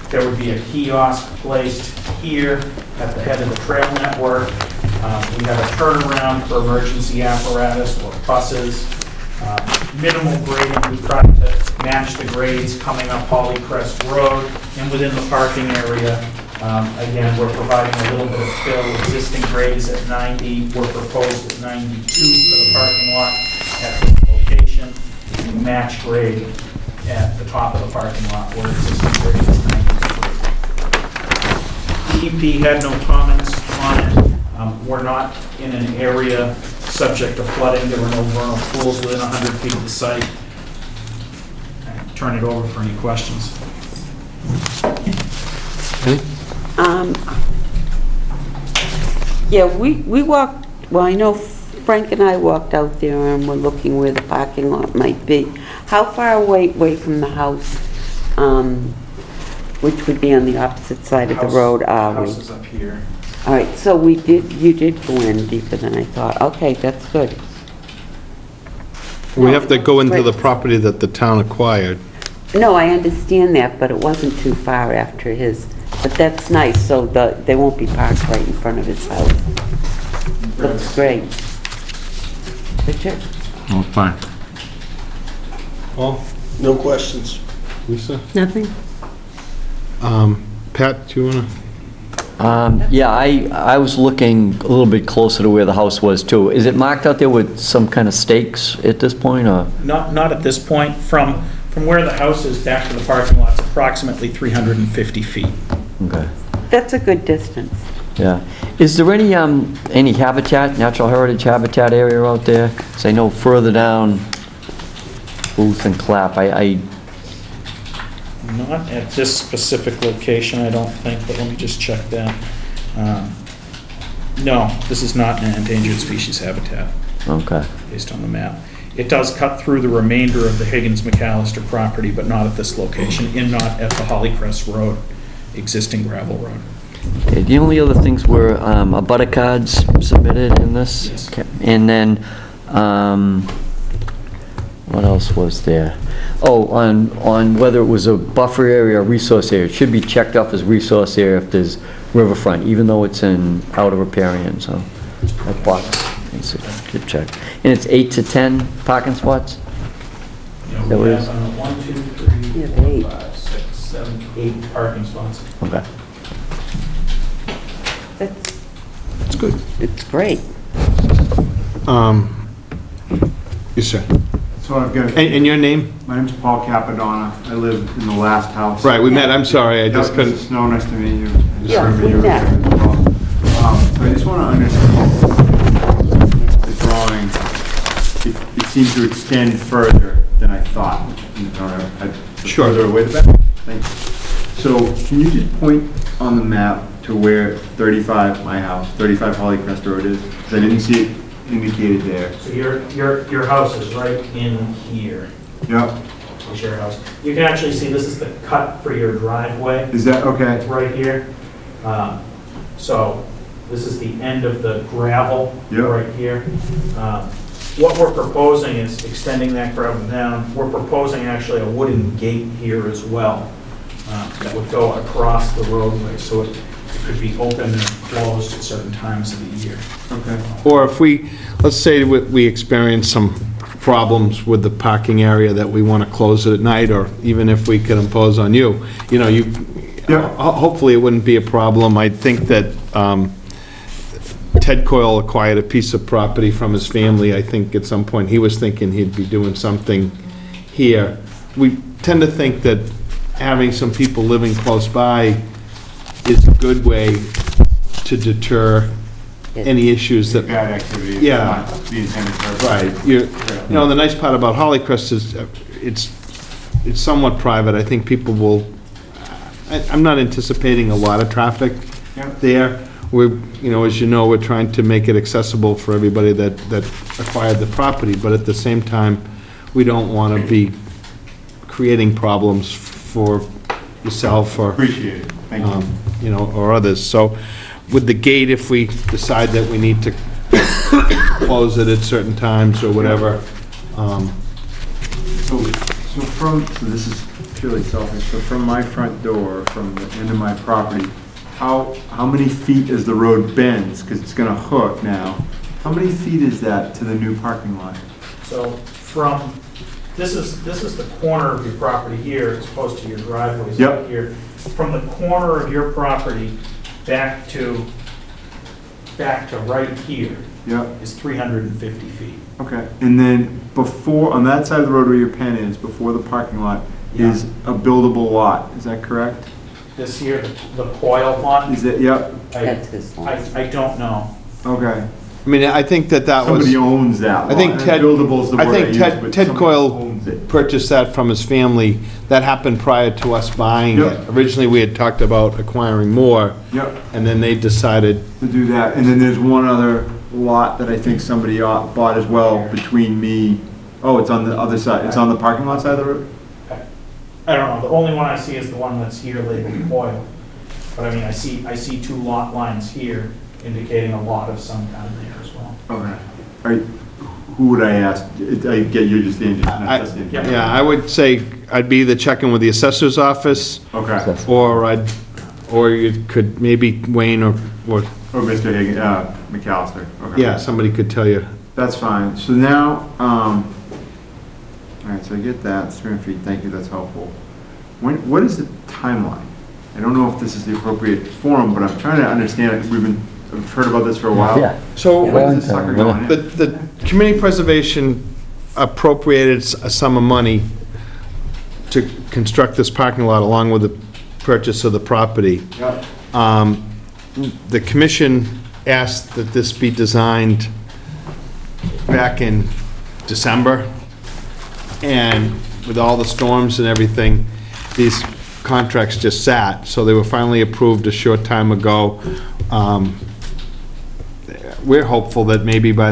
There would be a kiosk placed here at the head of the trail network. We have a turnaround for emergency apparatus or buses. Minimal grading, we've tried to match the grades coming up Hollycrest Road and within the parking area. Again, we're providing a little bit of fill. Existing grade is at 90. We're proposed at 92 for the parking lot at this location. We match grade at the top of the parking lot where existing grade is 93. DEP had no comments on it. We're not in an area subject to flooding. There were no vernal pools within 100 feet of the site. I'll turn it over for any questions. Yeah, we walked, well, I know Frank and I walked out there and we're looking where the parking lot might be. How far away from the house, which would be on the opposite side of the road, are we? House is up here. All right, so you did go in deeper than I thought. Okay, that's good. We have to go into the property that the town acquired. No, I understand that, but it wasn't too far after his. But that's nice, so they won't be parked right in front of his house. Looks great. Richard? Oh, fine. Paul? No questions. Lisa? Nothing. Pat, do you want to? Yeah, I was looking a little bit closer to where the house was too. Is it marked out there with some kind of stakes at this point, or? Not at this point. From where the house is back to the parking lot, it's approximately 350 feet. Okay. That's a good distance. Yeah. Is there any habitat, natural heritage habitat area out there? Because I know further down Booth and Clap, Not at this specific location, I don't think, but let me just check that. No, this is not an endangered species habitat. Okay. Based on the map. It does cut through the remainder of the Higgins-McAllister property, but not at this location, and not at the Hollycrest Road, existing gravel road. Okay, the only other things were abutter cards submitted in this? Yes. Okay. And then, what else was there? Oh, on whether it was a buffer area or resource area, it should be checked off as resource area if there's riverfront, even though it's in outer riparian, so that box needs to check. And it's 8 to 10 parking spots? Yeah, That we was- have 1, 2, 3, 4, 5, 6, 7, 8 parking spots. Okay. It's good. It's great. Yes, sir. So I've got, And your name? my name's Paul Capadonna. I live in the last house. Right, we met. I'm sorry, I just Yep, couldn't. Mrs. Snow, nice to meet you. Yeah, Remember we you were met. there as well. So I just want to understand the drawing. It seems to extend further than I thought. Sure. Further away the back? Thank you. So can you just point on the map to where 35, my house, 35 Hollycrest Road is? Because I didn't see it indicated there. So your house is right in here. Yep. Is your house. You can actually see this is the cut for your driveway. Is that, okay. Right here. So this is the end of the gravel right here. What we're proposing is extending that gravel down. We're proposing actually a wooden gate here as well that would go across the roadway. So it It could be open and closed at certain times of the year. Okay. Or if we, let's say we experience some problems with the parking area that we want to close it at night, or even if we could impose on you, hopefully it wouldn't be a problem. I think that Ted Coyle acquired a piece of property from his family. I think at some point he was thinking he'd be doing something here. We tend to think that having some people living close by is a good way to deter any issues that... Bad activity. Yeah. Not the intended purpose. Right. The nice part about Hollycrest is it's somewhat private. I think people will... I'm not anticipating a lot of traffic there. We're, as you know, we're trying to make it accessible for everybody that acquired the property, but at the same time, we don't want to be creating problems for yourself or... Appreciate it. Thank you. Or others. So with the gate, if we decide that we need to close it at certain times or whatever. So this is purely selfish, so from my front door, from the end of my property, how many feet as the road bends, because it's gonna hook now, how many feet is that to the new parking lot? So from, this is the corner of your property here, as opposed to your driveways out here. From the corner of your property back to right here is 350 feet. Okay, and then before, on that side of the road where your pen is, before the parking lot, is a buildable lot, is that correct? This here, the Coyle lot? Is it, That's his lot. I don't know. Okay. I mean, I think that was... Somebody owns that lot. I think Ted... Buildable's the word I use, but Ted somebody Coyle owns it. purchased that from his family. That happened prior to us buying it. Originally, we had talked about acquiring more. And then they decided... To do that. And then there's one other lot that I think somebody bought as well between me. Oh, it's on the other side. It's on the parking lot side of the road? I don't know. The only one I see is the one that's here labeled Coyle. But I mean, I see two lot lines here indicating a lot of some kind there as well. Okay. Who would I ask? I get you just the engineer. Yeah, I would say I'd be either checking with the assessor's office. Okay. Or you could maybe Wayne or Mr. Higgins, McAllister. Okay. Yeah, somebody could tell you. That's fine. So now, all right, so I get that, 300 feet, thank you, that's helpful. What is the timeline? I don't know if this is the appropriate forum, but I'm trying to understand it. I've heard about this for a while. Yeah. So when is this sucker going in? the community preservation appropriated a sum of money to construct this parking lot along with the purchase of the property. The commission asked that this be designed back in December, and with all the storms and everything, these contracts just sat, so they were finally approved a short time ago. We're hopeful that maybe by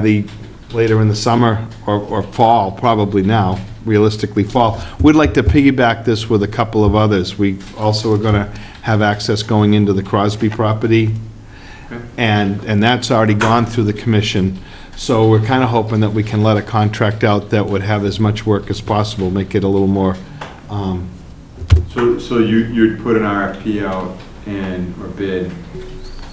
later in the summer or fall, probably now, realistically fall, we'd like to piggyback this with a couple of others. We also are gonna have access going into the Crosby property, and that's already gone through the commission. So we're kind of hoping that we can let a contract out that would have as much work as possible, make it a little more... So you'd put an RFP out or bid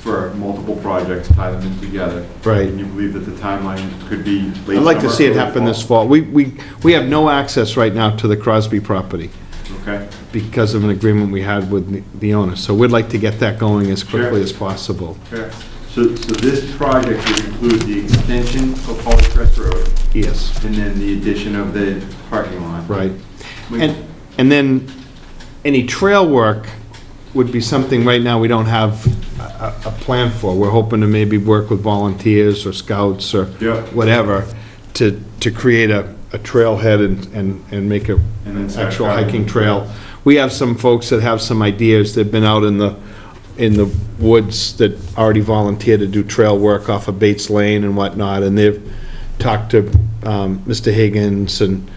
for multiple projects, tie them in together. Right. And you believe that the timeline could be late summer? I'd like to see it happen this fall. We have no access right now to the Crosby property. Okay. Because of an agreement we had with the owner. So we'd like to get that going as quickly as possible. Sure. So this project would include the extension of Hollycrest Road? Yes. And then the addition of the parking lot? Right. And then any trail work would be something right now we don't have a plan for. We're hoping to maybe work with volunteers or scouts or whatever to create a trailhead and make a actual hiking trail. We have some folks that have some ideas. They've been out in the woods that already volunteer to do trail work off of Bates Lane and whatnot, and they've talked to Mr. Higgins, and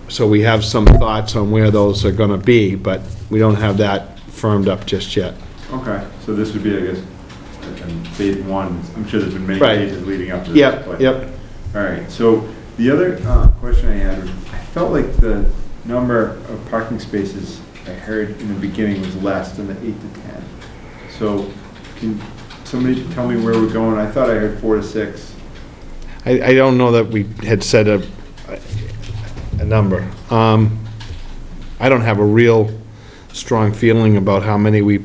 so we have some thoughts on where those are gonna be, but we don't have that firmed up just yet. Okay, so this would be, I guess, phase one. I'm sure there's been many phases leading up to this. Yep. All right, so the other question I had was, I felt like the number of parking spaces I heard in the beginning was less than the 8 to 10. So can somebody tell me where we're going? I thought I heard 4 to 6. I don't know that we had said a number. I don't have a real strong feeling about how many we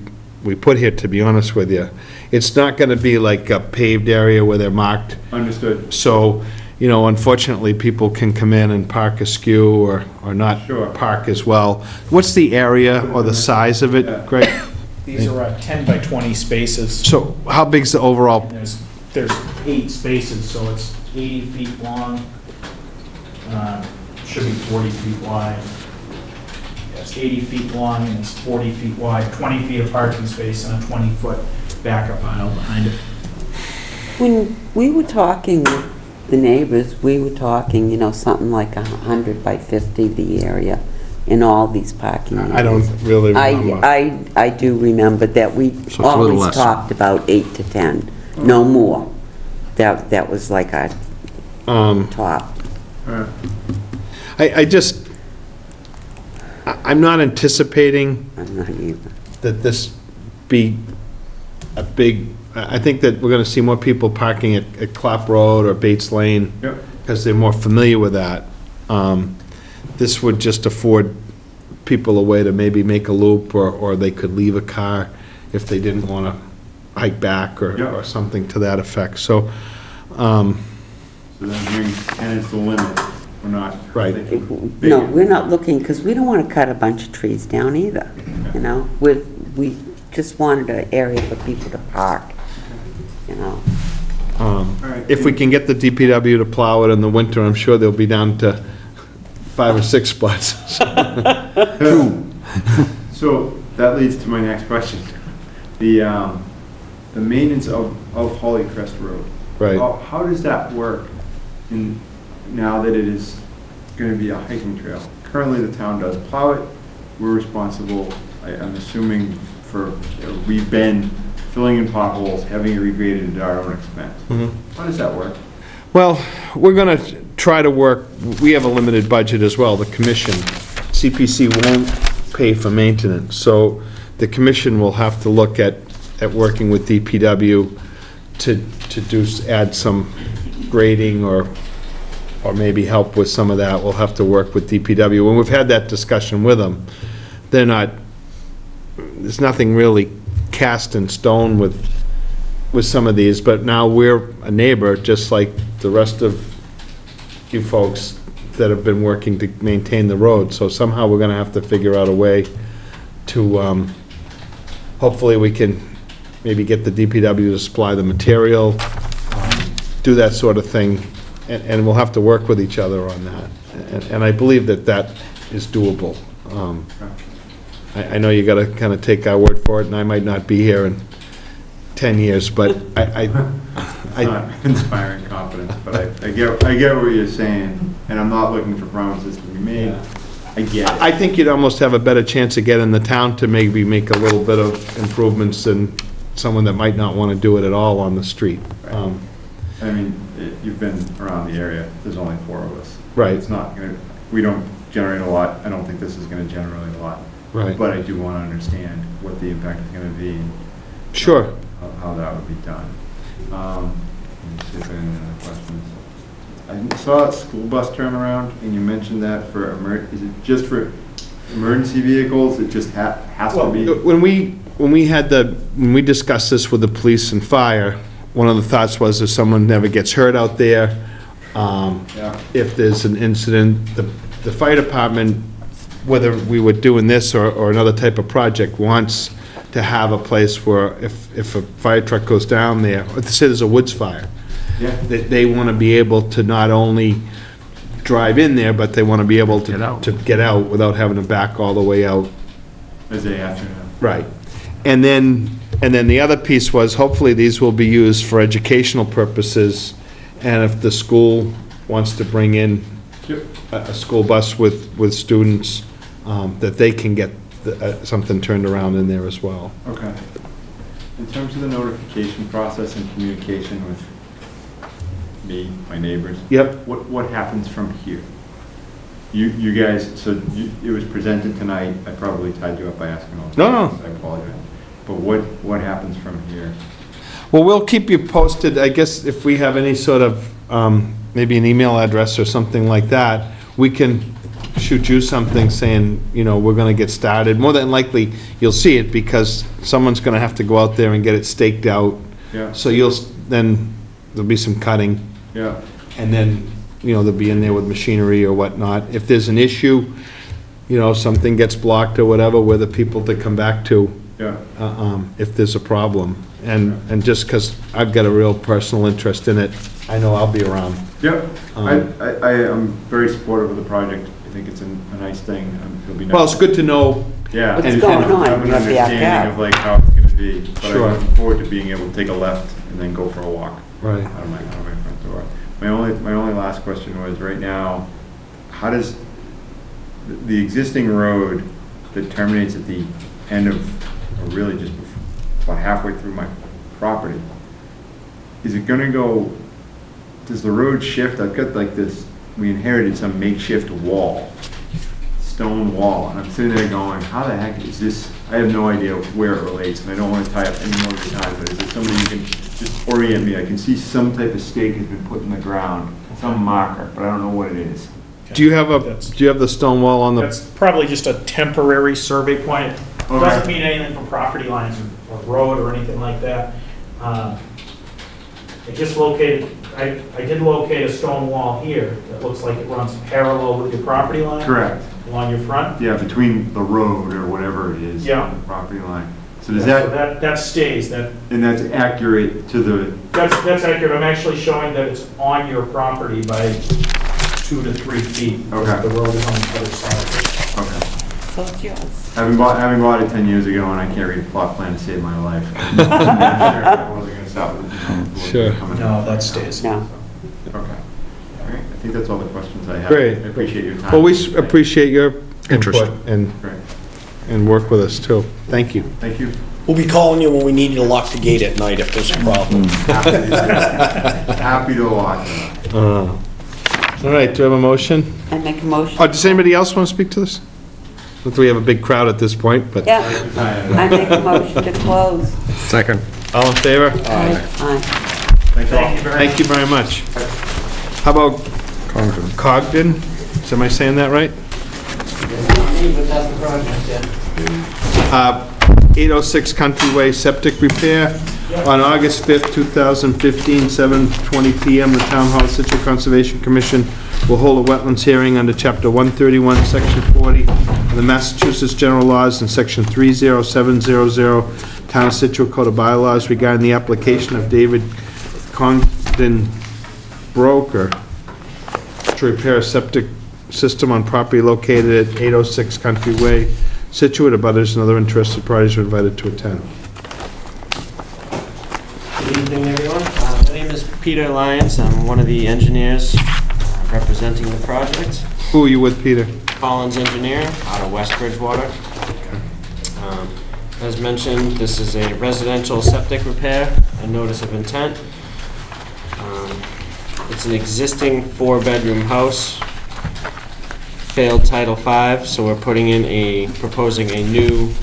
put here, to be honest with you. It's not gonna be like a paved area where they're marked. Understood. So, you know, unfortunately, people can come in and park askew or not Sure. park as well. What's the area or the size of it, Greg? These are 10 by 20 spaces. So how big's the overall? There's 8 spaces, so it's 80 feet long, should be 40 feet wide. Yeah, it's 80 feet long and it's 40 feet wide, 20 feet of parking space and a 20-foot backup aisle behind it. When we were talking with the neighbors, we were talking, you know, something like 100 by 50, the area, in all these parking areas. I don't really remember. I do remember that we it's a little always less. talked about 8 to 10, no more. That was like our top. I'm not anticipating I'm not either. that this be a big, I think that we're gonna see more people parking at Clap Road or Bates Lane. Yep. Because they're more familiar with that. This would just afford people a way to maybe make a loop, or they could leave a car if they didn't wanna hike back Yep. or something to that effect, so. So then bring 10 is the limit. We're not. Right. thinking No, bigger. we're not looking, because we don't want to cut a bunch of trees down either, you know? We just wanted an area for people to park, you know? right. If we can get the DPW to plow it in the winter, I'm sure they'll be down to 5 or 6 spots. So that leads to my next question. The maintenance of Hollycrest Road. Right. How does that work now that it is going to be a hiking trail? Currently, the town does plow it. We're responsible, I'm assuming, for re-bend, filling in potholes, having it regraded at our own expense. How does that work? Well, we're gonna try to work, we have a limited budget as well, the commission. CPC won't pay for maintenance, so the commission will have to look at working with DPW to add some grading or maybe help with some of that. We'll have to work with DPW. When we've had that discussion with them, there's nothing really cast in stone with some of these, but now we're a neighbor, just like the rest of you folks that have been working to maintain the road. So somehow we're gonna have to figure out a way to, hopefully we can maybe get the DPW to supply the material, do that sort of thing, and we'll have to work with each other on that. And I believe that is doable. I know you gotta kind of take our word for it, and I might not be here in 10 years, but It's not inspiring confidence, but I get what you're saying, and I'm not looking for promises to be made. I get it. I think you'd almost have a better chance of getting the town to maybe make a little bit of improvements than someone that might not want to do it at all on the street. I mean, you've been around the area, there's only 4 of us. Right. It's not gonna, we don't generate a lot, I don't think this is gonna generate a lot. Right. But I do wanna understand what the impact is gonna be. And Sure. how that would be done. Let me see if I have any other questions. I saw a school bus turnaround, and you mentioned that for, is it just for emergency vehicles? It just has to be? When we discussed this with the police and fire, one of the thoughts was if someone never gets hurt out there, if there's an incident, the fire department, whether we were doing this or another type of project, wants to have a place where if a fire truck goes down there, or say there's a woods fire, they want to be able to not only drive in there, but they want to be able to get out without having to back all the way out. As they have to. Right. And then the other piece was, hopefully these will be used for educational purposes, and if the school wants to bring in a school bus with students, that they can get something turned around in there as well. Okay. In terms of the notification process and communication with me, my neighbors. Yep. What happens from here? You guys, it was presented tonight, I probably tied you up by asking all those No. questions, I apologize. but what happens from here? Well, we'll keep you posted, I guess if we have any sort of, maybe an email address or something like that, we can shoot you something saying, you know, we're gonna get started. More than likely, you'll see it because someone's gonna have to go out there and get it staked out. Yeah. So then there'll be some cutting. Yeah. And then, you know, they'll be in there with machinery or whatnot. If there's an issue, you know, something gets blocked or whatever, we're the people to come back to. Yeah. If there's a problem. And just because I've got a real personal interest in it, I know I'll be around. Yep. I am very supportive of the project. I think it's a nice thing. It'll be nice. Well, it's good to know. Yeah. What's and going on, have an you'll be out understanding there. of like how it's gonna be. But Sure. I'm looking forward to being able to take a left and then go for a walk. Right. Out of my front door. My only last question was, right now, how does the existing road that terminates at the end of, or really just about halfway through my property, is it gonna go, does the road shift? I've got like this, we inherited some makeshift wall, stone wall, and I'm sitting there going, how the heck is this? I have no idea where it relates, and I don't want to tie up any more of your time, but is there somebody you can just orient me? I can see some type of stake has been put in the ground, some marker, but I don't know what it is. Do you have the stone wall on the? That's probably just a temporary survey point. It Okay. doesn't mean anything for property lines or road or anything like that. I just located, I did locate a stone wall here that looks like it runs parallel with your property line. Correct. Along your front. Yeah, between the road or whatever it is. Yeah. And the property line. So does So that, that stays, and that's accurate to the, that's accurate. I'm actually showing that it's on your property by 2 to 3 feet. Okay. The road is on the other side. okay. So it's yours. Having bought it 10 years ago, and I can't read a plot plan to save my life. I'm not sure if I wasn't gonna stop with the Sure. No, that stays. No. Okay. All right, I think that's all the questions I have. Great. I appreciate your time. Well, we appreciate your Interest. input and Great. work with us too. Thank you. Thank you. We'll be calling you when we need you to lock the gate at night if there's a problem. Happy to watch. All right, do we have a motion? I make a motion. Oh, does anybody else want to speak to this? Not that we have a big crowd at this point, but. Yeah, I make a motion to close. Second. All in favor? Aye. Thank you all. Thank you very much. How about Cogden? Am I saying that right? 806 Countryway Septic Repair. On August 5th, 2015, 7:20 PM, the Town Hall Scituate Conservation Commission will hold a wetlands hearing under Chapter 131, Section 40 of the Massachusetts General Laws and Section 30700 Town of Scituate Code of Bylaws regarding the application of David Congdon Broker to repair a septic system on property located at 806 Country Way, Scituate. Abutters and other interested parties are invited to attend. Good evening, everyone. My name is Peter Lyons. I'm one of the engineers representing the project. Who are you with, Peter? Collins Engineering out of West Bridgewater. As mentioned, this is a residential septic repair and notice of intent. It's an existing 4-bedroom house, failed Title V, so we're proposing a new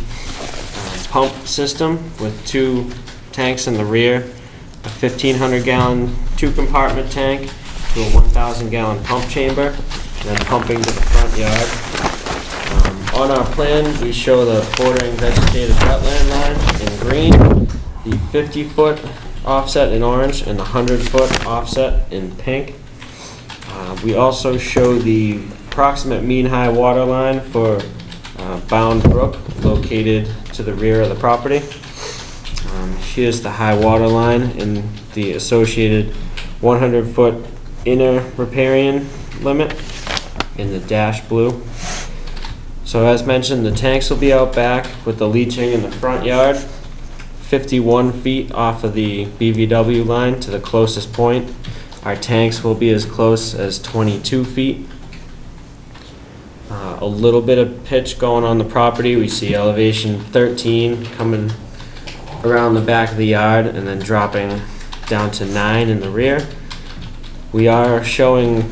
pump system with 2 tanks in the rear, a 1,500-gallon 2-compartment tank to a 1,000-gallon pump chamber, then pumping to the front yard. On our plan, we show the bordering vegetated wetland line in green, the 50-foot offset in orange, and the 100-foot offset in pink. We also show the approximate mean high water line for Bound Brook, located to the rear of the property. Here's the high water line and the associated 100-foot inner riparian limit in the dash blue. So as mentioned, the tanks will be out back with the leaching in the front yard, 51 feet off of the BVW line to the closest point. Our tanks will be as close as 22 feet. A little bit of pitch going on the property. We see elevation 13 coming around the back of the yard and then dropping down to 9 in the rear. We are showing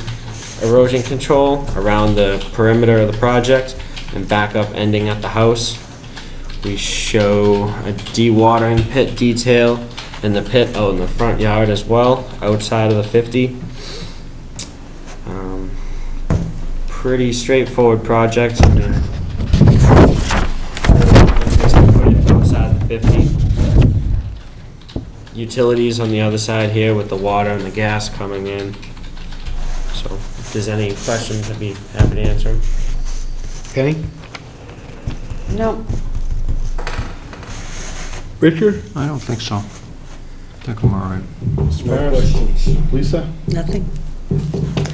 erosion control around the perimeter of the project and backup ending at the house. We show a dewatering pit detail in the pit out in the front yard as well, outside of the 50. Pretty straightforward project. I mean, put it outside the 50. Utilities on the other side here with the water and the gas coming in. So if there's any questions, I'd be happy to answer them. Kenny? No. Richard? I don't think so. I think I'm all right. More questions? Lisa? Nothing.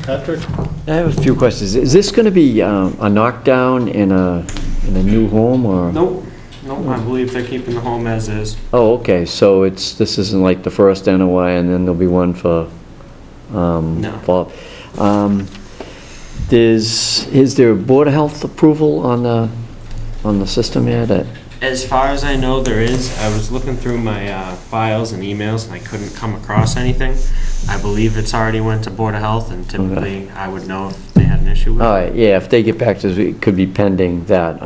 Patrick? I have a few questions. Is this going to be a knockdown in a new home, or? Nope. Nope, I believe they're keeping the home as is. Oh, okay, so this isn't like the first NOI and then there'll be one for, No. Is there Board of Health approval on the system yet? As far as I know, there is. I was looking through my files and emails, and I couldn't come across anything. I believe it's already went to Board of Health, and typically I would know if they had an issue with it. All right, yeah, if they get back to us, it could be pending that.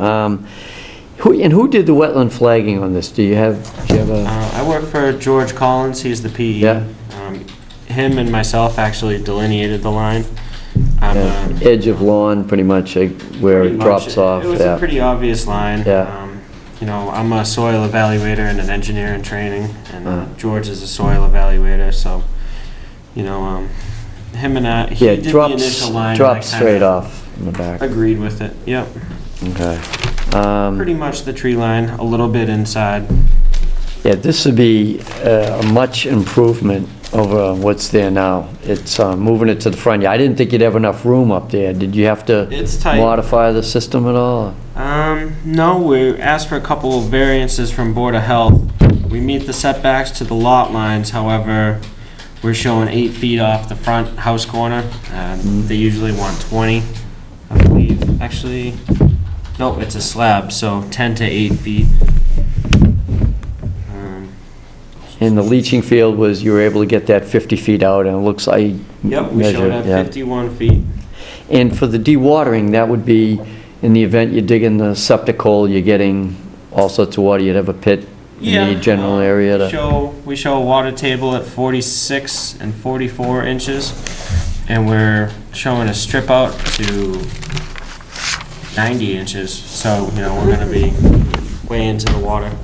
Who did the wetland flagging on this? Do you have a? I work for George Collins. He's the PE. Yeah. Him and myself actually delineated the line. Edge of lawn, pretty much, where it drops off. It was a pretty obvious line. Yeah. You know, I'm a soil evaluator and an engineer in training, and George is a soil evaluator, so, you know, him and I, he did the initial line. Drops straight off in the back. Agreed with it, yep. Okay. Pretty much the tree line, a little bit inside. Yeah, this would be a much improvement over what's there now. It's moving it to the front. I didn't think you'd have enough room up there. Did you have to modify the system at all? No, we asked for a couple of variances from Board of Health. We meet the setbacks to the lot lines, however, we're showing 8 feet off the front house corner. They usually want 20, I believe. Actually, no, it's a slab, so 10 to 8 feet. And the leaching field was, you were able to get that 50 feet out, and it looks like... Yep, we showed at 51 feet. And for the dewatering, that would be, in the event you're digging the septic hole, you're getting all sorts of water, you'd have a pit in the general area to... We show a water table at 46 and 44 inches, and we're showing a strip out to 90 inches, so, you know, we're gonna be way into the water.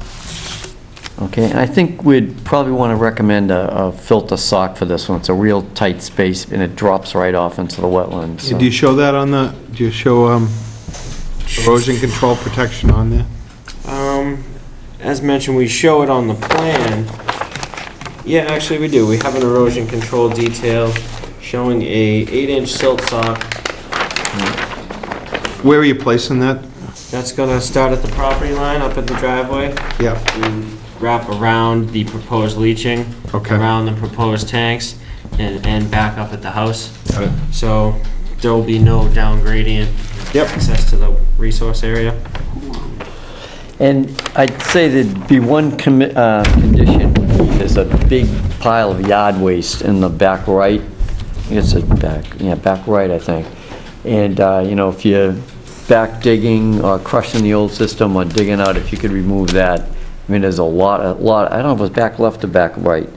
Okay, and I think we'd probably want to recommend a filter sock for this one. It's a real tight space, and it drops right off into the wetlands. So. Do you show that on the, do you show erosion control protection on there? As mentioned, we show it on the plan. Yeah, actually we do. We have an erosion control detail showing a 8-inch silt sock. Where are you placing that? That's gonna start at the property line up at the driveway. Yeah. And wrap around the proposed leaching, around the proposed tanks, and back up at the house. Got it. So there will be no down gradient access to the resource area. And I'd say there'd be one condition. There's a big pile of yard waste in the back right. It's a back right, I think. And, you know, if you're back digging or crushing the old system or digging out, if you could remove that. I mean, there's a lot, I don't know if it's back left or back right.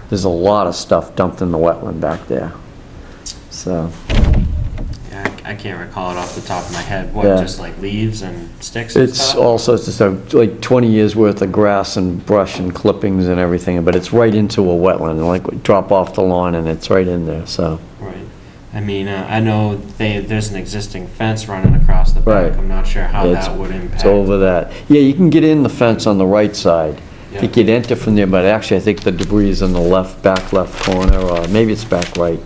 There's a lot of stuff dumped in the wetland back there. So. Yeah, I can't recall it off the top of my head. What, just like leaves and sticks? It's all sorts of stuff, like 20 years worth of grass and brush and clippings and everything, but it's right into a wetland, like drop off the lawn and it's right in there, so. Right. I mean, I know there's an existing fence running across the back. Right. I'm not sure how that would impact. It's over that. Yeah, you can get in the fence on the right side. I think you'd enter from there, but actually I think the debris is in the back left corner, or maybe it's back right.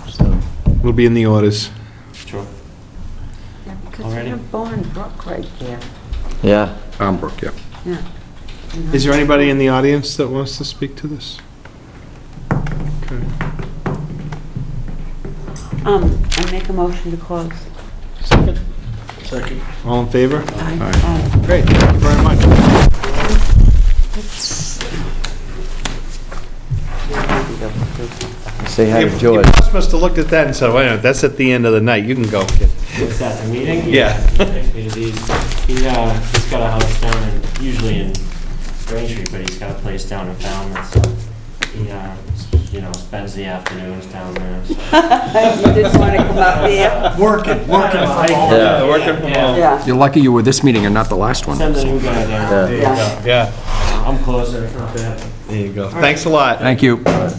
So. We'll be in the orders. Sure. Yeah, because we have Bourne Brook right there. Yeah. Brook, yeah. Yeah. Is there anybody in the audience that wants to speak to this? Okay. I make a motion to close. Second? Second. All in favor? Aye. Great, thank you very much. Say hi to Your George. boss must have looked at that and said, wait a minute, that's at the end of the night, you can go, kid. What's that, the meeting? Yeah. Takes me to these. He's got a house down in, usually in Braintree, but he's got a place down in Falmouth, so he, spends the afternoons down there. So. You didn't want to come up here? Working from home. Yeah, working from home. Yeah. You're lucky you were this meeting and not the last one. Send the new guy down. There you go. Yeah, I'm closer, it's not bad. there you go. Thanks a lot. Thank you. You got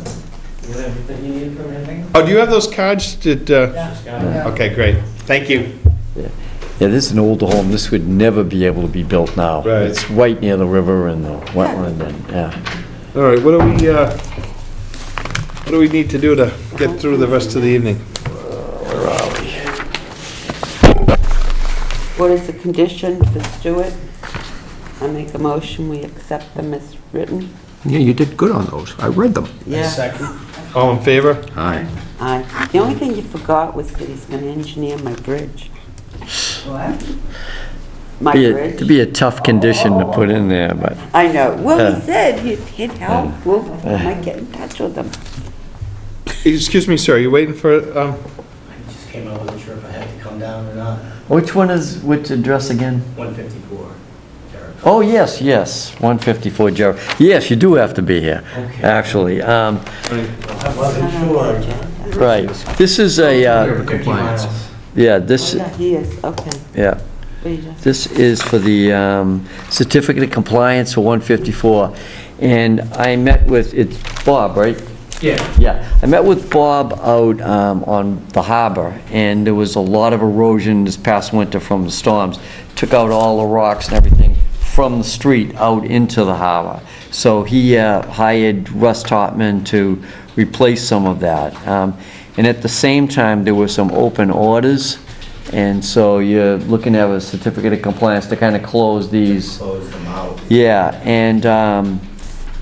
everything you need from anything? Oh, do you have those cards? Did, Yeah. okay, great. Thank you. Yeah, this is an older home. This would never be able to be built now. Right. It's right near the river and the wetland and, yeah. All right, what do we need to do to get through the rest of the evening? Where are we? What is the condition for Stewart? I make a motion, we accept them as written. Yeah, you did good on those. I read them. Yeah. Second. All in favor? Aye. Aye. The only thing you forgot was that he's gonna engineer my bridge. What? My bridge. To be a tough condition to put in there, but, I know. Well, Yeah. he said he'd help. Well, I might get in touch with him. Excuse me, sir, you waiting for, I just came out, wasn't sure if I had to come down or not. which address again? 154. Jericho. Oh, yes, 154 Jericho. Yes, you do have to be here, actually. I wasn't sure. Right. This is a, Compliance. yeah, this, Yeah, he is, okay. yeah. But he doesn't- This is for the certificate of compliance for 154. And I met with, it's Bob, right? Yeah. Yeah, I met with Bob out on the harbor, and there was a lot of erosion this past winter from the storms. Took out all the rocks and everything from the street out into the harbor. So he hired Russ Topman to replace some of that. And at the same time, there were some open orders, and so you're looking at a certificate of compliance to kind of close these. Close them out. Yeah, and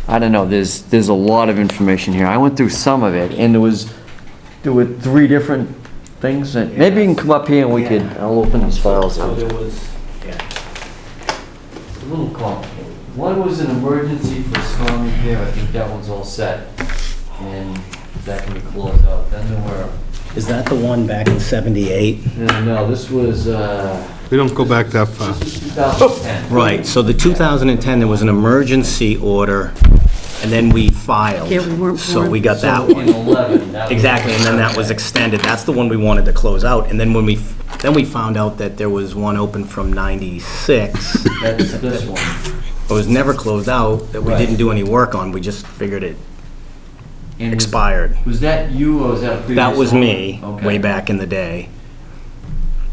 I don't know, there's a lot of information here. I went through some of it, and there were 3 different things that, maybe you can come up here and we could, I'll open these files So out. there was, yeah. It's a little complicated. One was an emergency for storm repair, I think that one's all set, and that can be closed out. Then there were, Is that the one back in 78? no, this was, we don't go back that far. 2010. Right, so the 2010, there was an emergency order, and then we filed. Yeah, we weren't So born. we got that In one. 11. that was- Exactly, and then that was extended. That's the one we wanted to close out. And then when we found out that there was one open from 96. That's this one. It was never closed out, that we Right. didn't do any work on. We just figured it And expired. Was that you, or was that a previous That was owner? me, Okay. way back in the day.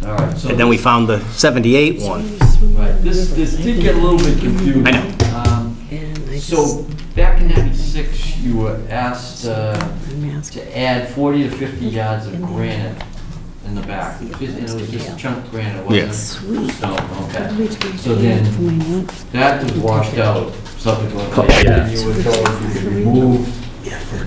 All right, so And then we found the 78 one. Right, this did get a little bit confusing. I know. So, back in '96, you were asked to add 40 to 50 yards of granite in the back. And it was just chunk granite, wasn't it? Yes. Stone, okay. So then, that was washed out subsequently. Yeah. And you were told you could remove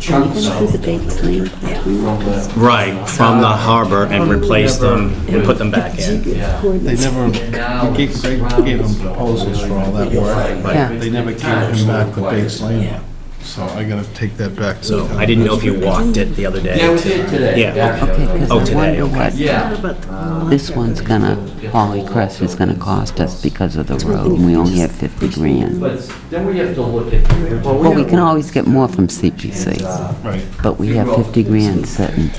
chunks of from the... Right, from the harbor and replace them and put them back in. Yeah. They never, Now they it's gave him proposals for all that work, Yeah. but they never gave him back the base land. So I gotta take that back. to So the town I didn't know if you administrator. walked it the other day. Yeah, we did today. Yeah. actually. Okay, 'cause Oh, I today, wonder okay. what Yeah. this one's gonna, Holly Crest is gonna cost us because of the road, and we only have 50 grand. But then we have to look at... Well, we can always get more from CPC, Right. but we have 50 grand sitting.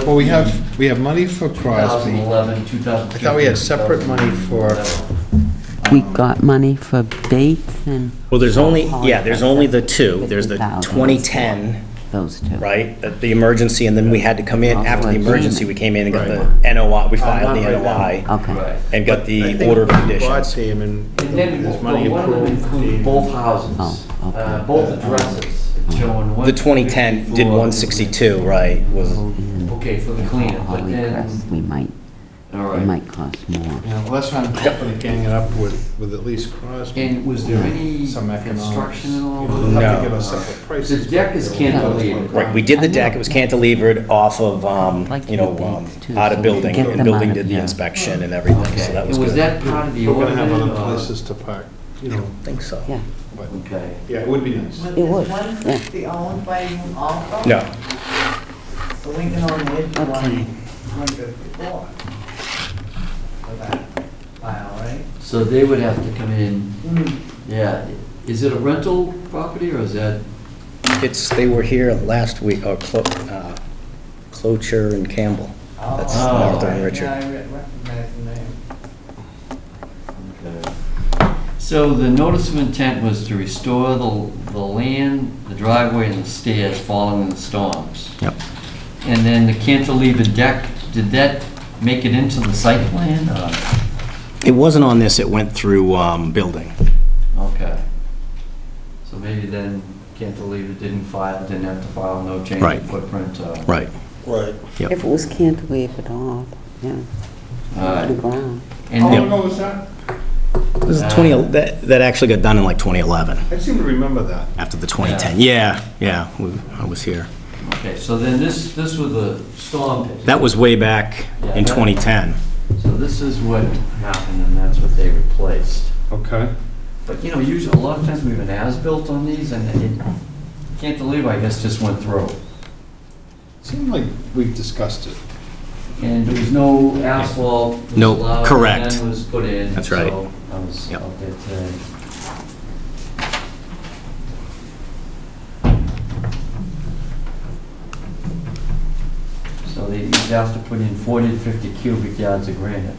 Well, we have money for Crosby. 2011, 2015. I thought we had separate money for, We got money for Bates and Well, there's only the two. There's the 2010, those two. right? The emergency, and then we had to come in, after the emergency, we came in and got the NOI, we filed the NOI Okay. Right. and got the I think order of Bob conditions. came and And then, there's money one of them approved. included both houses, Oh, okay. both addresses, showing one... The 2010 did 162, right, was, Okay, for the cleanup, but Holly then... Crest, we might, All it right. might cost more. Yeah, well, that's why I'm definitely ganging up with at least Crosby. And was there any Some economics. construction and all You of know, they'll have to No. give us separate The prices. deck is cantilevered. right, we did the deck, it was cantilevered off of, Like you know, the Bates, too, out so of we building, get and them building out did of the here. inspection and everything, so that was And was good. that part of the We're order gonna have then, other or- places to park, you I know. don't think so. Yeah. but, Okay. yeah, it would be nice. But It would, is 160 owned by you also? No. So we can only issue Okay. 154 for that file, right? So they would have to come in, yeah. Is it a rental property or is that? They were here last week, or Clocher and Campbell. That's Oh, Martha right. and Richard. Yeah, I recognize the name. So the notice of intent was to restore the land, the driveway, and the stairs following the storms. Yep. And then the cantilever deck, did that make it into the site plan? It wasn't on this, it went through building. Okay. So maybe then cantilever didn't have to file no change Right. in footprint. Right. Right. Yep. If it was cantilevered off, yeah, All right. the ground. And How then- long ago was that? This is 20, that actually got done in like 2011, I seem to remember that. after the 2010. Yeah, I was here. Okay, so then this was the storm pit. That was way back in 2010. So this is what happened, and that's what they replaced. Okay. But, you know, usually, a lot of times we have an as-built on these, and cantilever, I guess, just went through. Seemed like we've discussed it. And there was no asphalt. was No, allowed, correct. And then was put in. That's right. So I was Yep. out there today. So they have to put in 40 to 50 cubic yards of granite.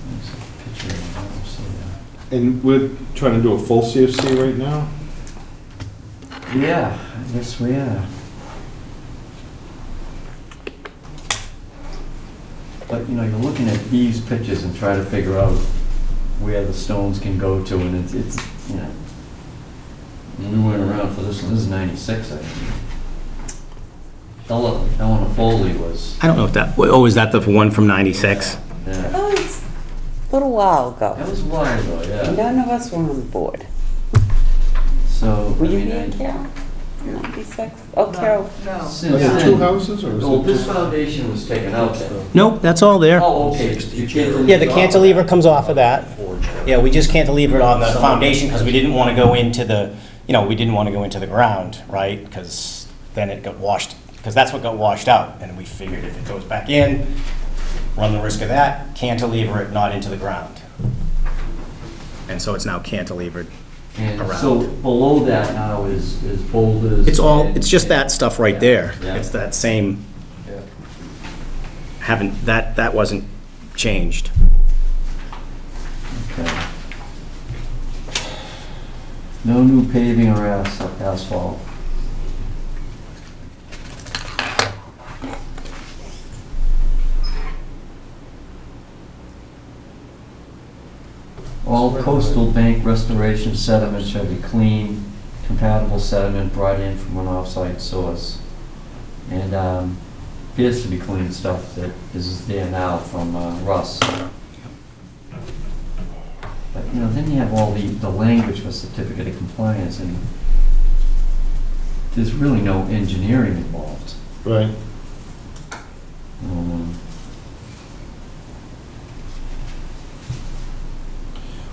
There's a picture of the house there. And we're trying to do a full CFC right now? Yeah, I guess we are. But, you know, you're looking at these pictures and try to figure out where the stones can go to, and it's you know, we went around for this one, this is 96, I think. Eleanor Foley was, I don't know if that, oh, is that the one from 96? yeah, That was a little while that ago. was a while ago, yeah. None of us were on the board. So, Were I you mean, here, Carol? 96? Oh, Carol. No. since Are there then- two houses, or is Well, it this just? foundation was taken out then. Nope, that's all there. Oh, okay. You can't- Yeah, the cantilever comes off of that. Yeah, we just cantilevered on the foundation because we didn't want to go into the, we didn't want to go into the ground, right? Because then it got washed, because that's what got washed out. And we figured if it goes back in, run the risk of that, cantilever it not into the ground. And so it's now cantilevered And around. so below that now is boulders. It's just that stuff right there. Yeah. It's that same, Yeah. that wasn't changed. Okay. No new paving or asphalt. All coastal bank restoration sediment shall be clean, compatible sediment brought in from an off-site source. And appears to be clean stuff that is there now from Russ. But, you know, then you have all the language for certificate of compliance, and there's really no engineering involved. Right.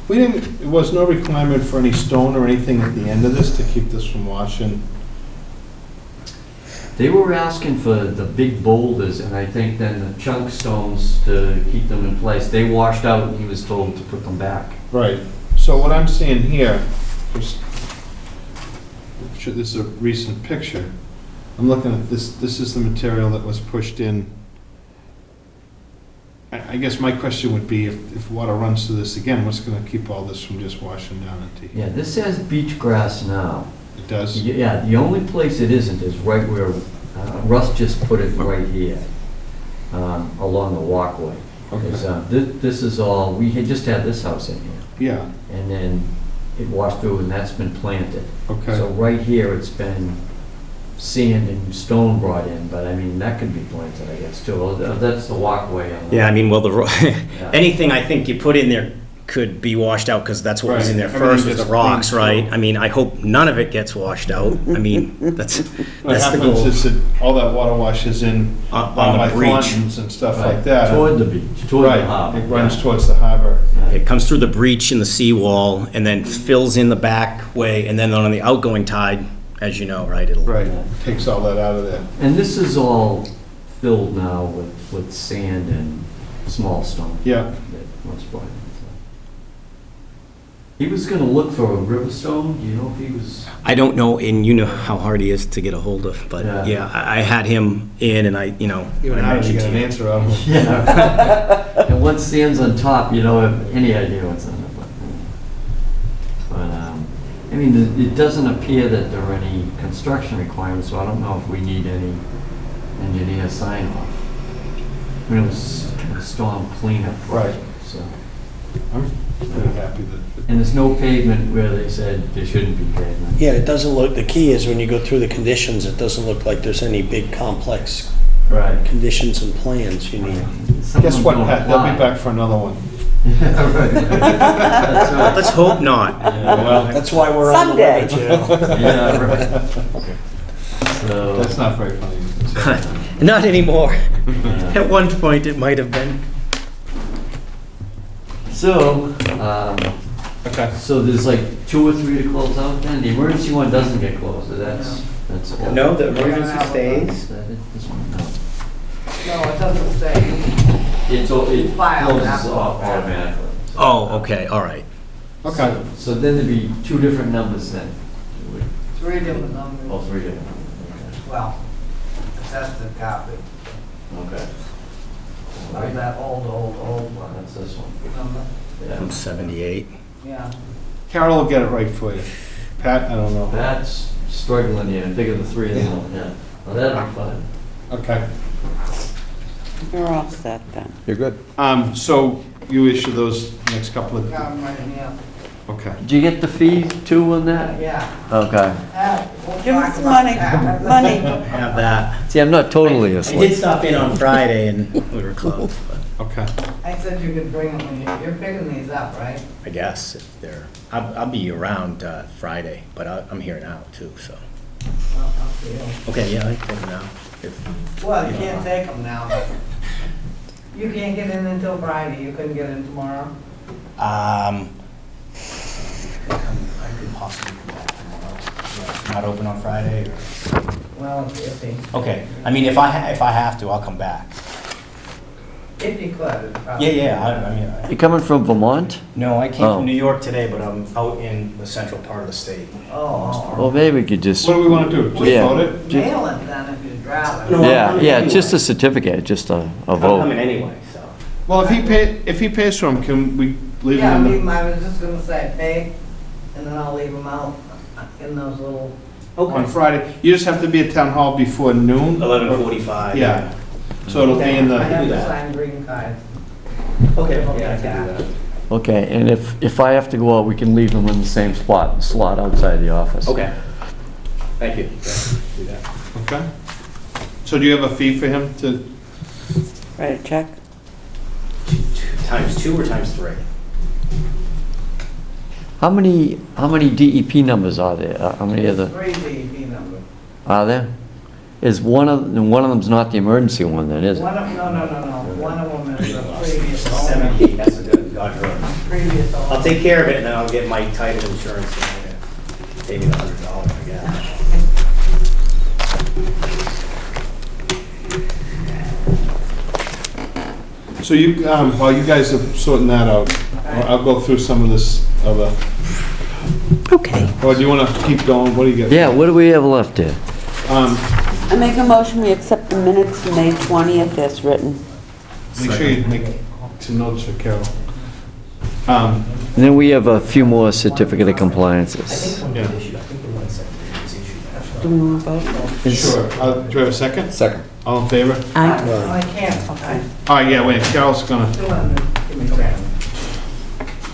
We didn't, there was no requirement for any stone or anything at the end of this to keep this from washing? They were asking for the big boulders, and I think then the chunk stones to keep them in place. They washed out, and he was told to put them back. Right. So what I'm seeing here, this is a recent picture. I'm looking at this, this is the material that was pushed in. I guess my question would be, if water runs through this again, what's gonna keep all this from just washing down into? Yeah, this says beach grass now. It does? Yeah, the only place it isn't is right where, Russ just put it right here, along the walkway. Okay. This is all, we had just had this house in here, Yeah, and then it washed through, and that's been planted. okay. So right here, it's been sand and stone brought in, but I mean, that could be planted, I guess, too. That's the walkway. Yeah, I mean, well, Yeah. anything I think you put in there could be washed out, because that's what was in there Right. first, was Everything the rocks, just right? clean I mean, I hope none of it gets washed out. I mean, that's What the happens goal. is that all that water washes in On by the breach. Thornton's and stuff Right. like that. Toward the beach, toward the Right, harbor. it runs towards the harbor. It comes through the breach in the seawall, and then fills in the back way, and then on the outgoing tide, as you know, right, it'll... Right, takes all that out of there. And this is all filled now with sand and small stone. Yeah. That was brought in, so. He was gonna look for a river stone, do you know if he was? I don't know, and you know how hard he is to get a hold of, but yeah, I had him in, and I, you know... Even I how did you mentioned get to an you. answer out of him? Yeah. And once sand's on top, you don't have any idea what's on it. But, I mean, it doesn't appear that there are any construction requirements, so I don't know if we need any engineer sign off. I mean, it was a storm cleanup project, so. I'm pretty happy that... And there's no pavement where they said there shouldn't be pavement. Yeah, it doesn't look, the key is when you go through the conditions, it doesn't look like there's any big complex Right. conditions and plans you need. Guess what, Pat, they'll be back for another one. Yeah, right. That's right. Let's hope not. Yeah, well, That's why we're on the Someday. limit, you know? yeah, right. So, That's not very funny. Not anymore. Yeah. At one point, it might have been. So, Okay. so there's like 2 or 3 to close out then? The emergency one doesn't get closed, so that's all. No, the emergency stays. Is that it? This one, no. No, it doesn't say. It File closes after. automatically. Oh, okay, all right. Okay. So then there'd be 2 different numbers then? 3 different numbers. Oh, 3 different numbers, Well, that's the copy. okay. Of that old one. That's this one. Number. Yeah. From 78. Yeah. Carol will get it right for you. Pat, I don't know. That's struggling here, I figure the 3 of them, yeah. Well, that'll be fun. Okay. You're all set then. You're good. So you issue those next couple of... Yeah, I'm right here. Okay. Did you get the fee too on that? Yeah. Okay. We'll Give talk us about money, that. money. Have that. See, I'm not totally I asleep. did stop in on Friday, and we were closed, but Okay. I said you could bring them when you're picking these up, right? I guess if they're... I'll be around Friday, but I'm here now, too, so... Well, up to you. Okay, yeah, I can take them now. Well, you can't take them now, but you can't get in until Friday. You couldn't get in tomorrow? I could possibly come back tomorrow. Not open on Friday, or... Well, it's iffy. Okay, I mean, if I have to, I'll come back. If you could. it's probably- Yeah, I mean... You coming from Vermont? No, I came Oh. from New York today, but I'm out in the central part of the state. Oh. Well, maybe we could just, What do we want to do? Just Yeah. vote it? Mail it then if you'd rather. No, I'm coming yeah, anyway. just a certificate, just a I'm vote. coming anyway, so... Well, if he pays for them, can we leave Yeah, them leave in 'em, I was just gonna say pay, and then I'll leave them out in those little, on Friday? You just have to be at town hall before noon? 11:45. Yeah. So it'll be in I the, have to that. sign green cards. Okay, yeah, I can do that. Okay, and if I have to go out, we can leave them in the same slot outside the office. Okay. Thank you. Yeah, do that. okay. So do you have a fee for him to, Write a check? Times 2 or times 3? How many DEP numbers are there? How many are there? 3 DEP number. Are there? Is one of them's not the emergency one then, is it? No. One of them is the previous owner. 78, that's a good, God, Previous owner. I'll take care of it, and then I'll get my title insurance, and pay me the $100, I guess. so you, while you guys are sorting that out, I'll go through some of this other, Okay. or do you want to keep going? What do you get? Yeah, what do we have left here? I make a motion, we accept the minutes from May 20th as written. Make sure you make some notes for Carol. And then we have a few more certificate of compliances. One was issued, I think the one second was issued. Do we want to vote? Sure. Do you have a second? Second. All in favor? I can't, okay. All right, yeah, wait, Carol's gonna, Give me a second.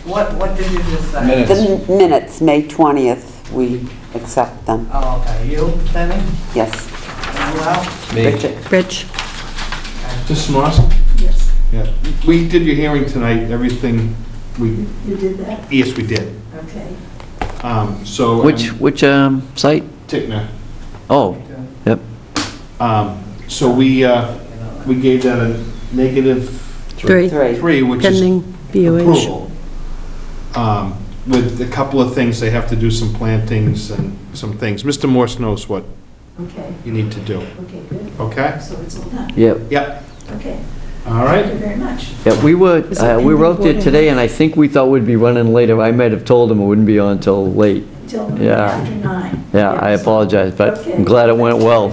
What did you just say? Minutes. The minutes, May 20th, we accept them. Oh, okay, you, Penny? Yes. And well? Rich? Rich? just Marshall? Yes. Yeah. We did your hearing tonight, everything We, You did that? yes, we did. Okay. So. Which site? Tickner. Oh, yep. So we gave that a negative three, which is approval. With a couple of things, they have to do some plantings and some things. Mr. Morse knows what Okay. you need to do. Okay, good. Okay? So it's all done? Yep. Yep. Okay. All right. Thank you very much. Yeah, we were out there today, and I think we thought we'd be running later. I might have told them it wouldn't be on till late. Till Yeah. after 9. Yeah, I Yes. apologize, but Okay. I'm glad it went well.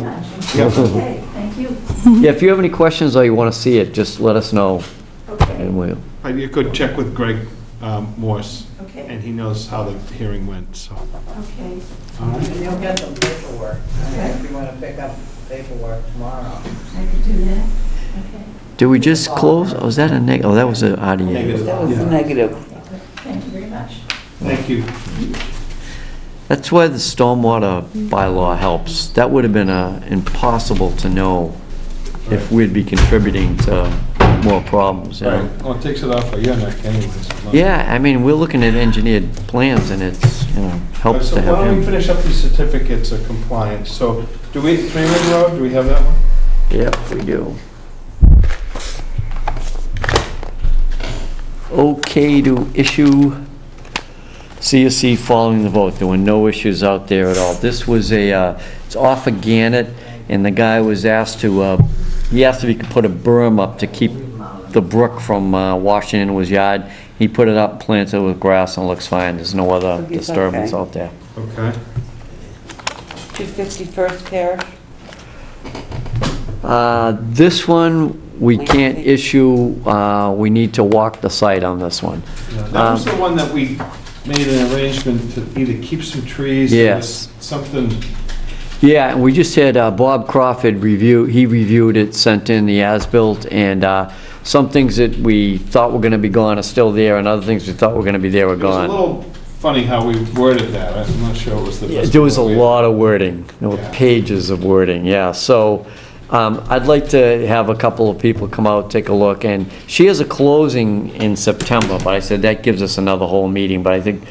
Okay, thank you. Yeah, if you have any questions or you want to see it, just let us know. Okay. And we'll, You could check with Greg Morse, Okay. and he knows how the hearing went, so. Okay. All right. And you'll get some paperwork, if you want to pick up paperwork tomorrow. I could do that. Okay. did we just close? Oh, was that a neg, oh, that was an RDA. Negative. That was a negative. Thank you very much. Thank you. That's why the stormwater bylaw helps. That would have been impossible to know if we'd be contributing to more problems. you know? Right. Well, it takes it off of your neck anyways. Yeah, I mean, we're looking at engineered plans, and it's, helps So to have why don't we him. finish up these certificates of compliance? So, do we, 3 Ring Road, do we have that one? Yep, we do. Okay to issue CSC following the vote. There were no issues out there at all. This was it's off of Gannett, and the guy was asked to, he asked if he could put a berm up to keep the brook from washing into his yard. He put it up, planted it with grass, and it looks fine. There's no other He's disturbance okay. out there. Okay. 251st Parish? This one, we can't issue, we need to walk the site on this one. That was the one that we made an arrangement to either keep some trees. Yes. Something. Yeah, and we just had Bob Crawford review, he reviewed it, sent in the as-built, and some things that we thought were gonna be gone are still there, and other things we thought were gonna be there were It was a gone. little funny how we worded that. I'm not sure it was the best. There was a way. lot of wording, there were pages of wording, yeah, so I'd like to have a couple of people come out, take a look, and she has a closing in September, but I said that gives us another whole meeting, but I think,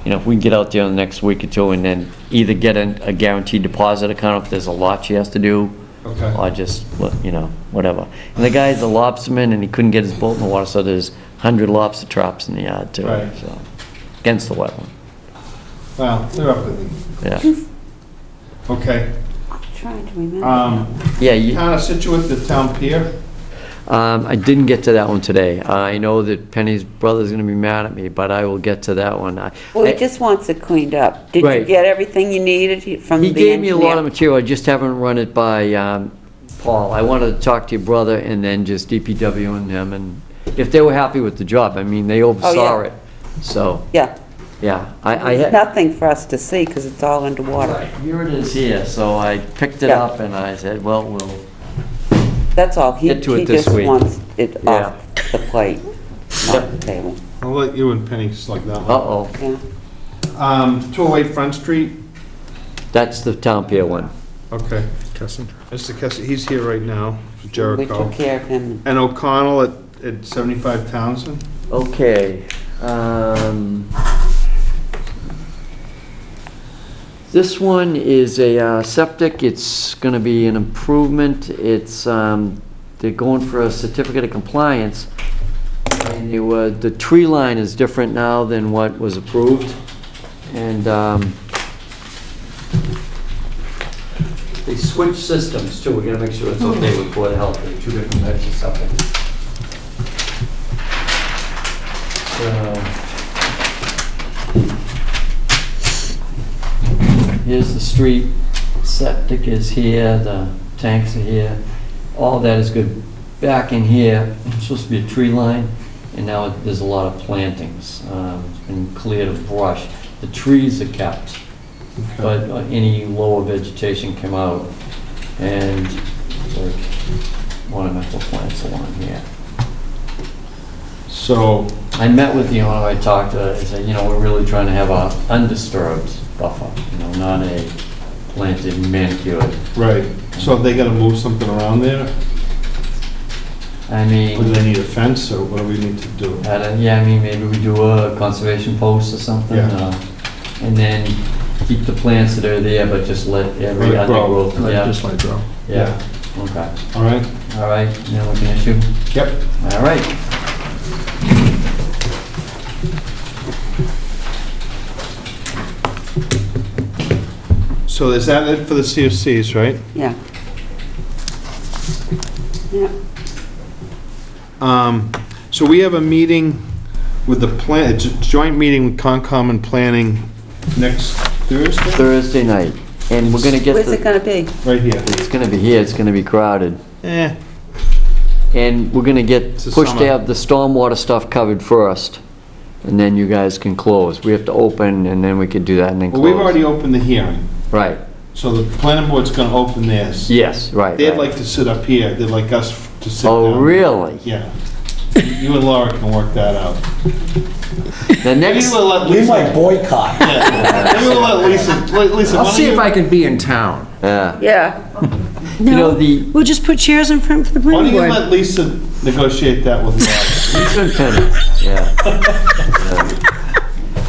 if we can get out there in the next week or two and then either get a guaranteed deposit account if there's a lot she has to do, Okay. or just, whatever. And the guy's a lobsterman, and he couldn't get his boat in the water, so there's 100 lobster traps in the yard, too, Right. so, against the wetland, Well, they're up with it. yeah. Okay. Trying to remember. Yeah, Town of Scituate, the town pier. I didn't get to that one today. I know that Penny's brother's gonna be mad at me, but I will get to that one. Well, he just wants it cleaned up. Did you Right. get everything you needed from the He engineer? gave me a lot of material, I just haven't run it by Paul. I wanted to talk to your brother and then just DPW and him, and if they were happy with the job, I mean, they oversaw it. So, Yeah. yeah, I There's had, nothing for us to see because it's all underwater. here it is here, so I picked it Yeah. up and I said, well, we'll, That's all. He Get to it he this just week. wants it Yeah. off the plate, not the table. I'll let you and Penny slug that one. uh-oh, Yeah. 208 Front Street. that's the town pier one. Okay. Mr. Kessler, he's here right now, for We Jericho. took care of him. And O'Connell at 75 Townsend. Okay, this one is a septic, it's gonna be an improvement, it's, they're going for a certificate of compliance. And the tree line is different now than what was approved, and, they switched systems too, we gotta make sure it's okay with Board of Health, they're two different types of septic. Here's the street, septic is here, the tanks are here, all that is good. Back in here, it's supposed to be a tree line, and now there's a lot of plantings. It's been cleared of brush. The trees are kept, but any lower vegetation come out, and like ornamental plants along here. So, I met with the owner, I talked to her, I said, we're really trying to have a undisturbed buffer, not a planted manicured. right, so they gotta move something around there? I Do mean, they need a fence, or what do we need to do? yeah, I mean, maybe we do a conservation post or something, Yeah. and then keep the plants that are there, but just let every Let it other grow. growth, yeah. Just let it grow. Yeah, okay. All right? All right, now we can issue? Yep. All right. So is that it for the CFCs, right? Yeah. Yeah. So we have a meeting with the plan, it's a joint meeting with Concom and Planning next Thursday? Thursday night, and we're gonna get Where's it the, gonna be? Right here. it's gonna be here, it's gonna be crowded. Eh, And we're gonna get It's the pushed to summer. have the stormwater stuff covered first, and then you guys can close. We have to open, and then we could do that and then well, close. we've already opened the hearing, Right, so the planning board's gonna open theirs. yes, right, They'd right. like to sit up here, they'd like us to sit down. Oh, really? Yeah. You and Laura can work that out. The next, Maybe we'll let We Lisa. might boycott. Yeah. Maybe we'll let Lisa, Lisa, I'll why don't see if you- I can be in town. yeah, Yeah. you know, We'll just put chairs in front for the Why don't planning you board. let Lisa negotiate that with Laura? Lisa and Penny, yeah.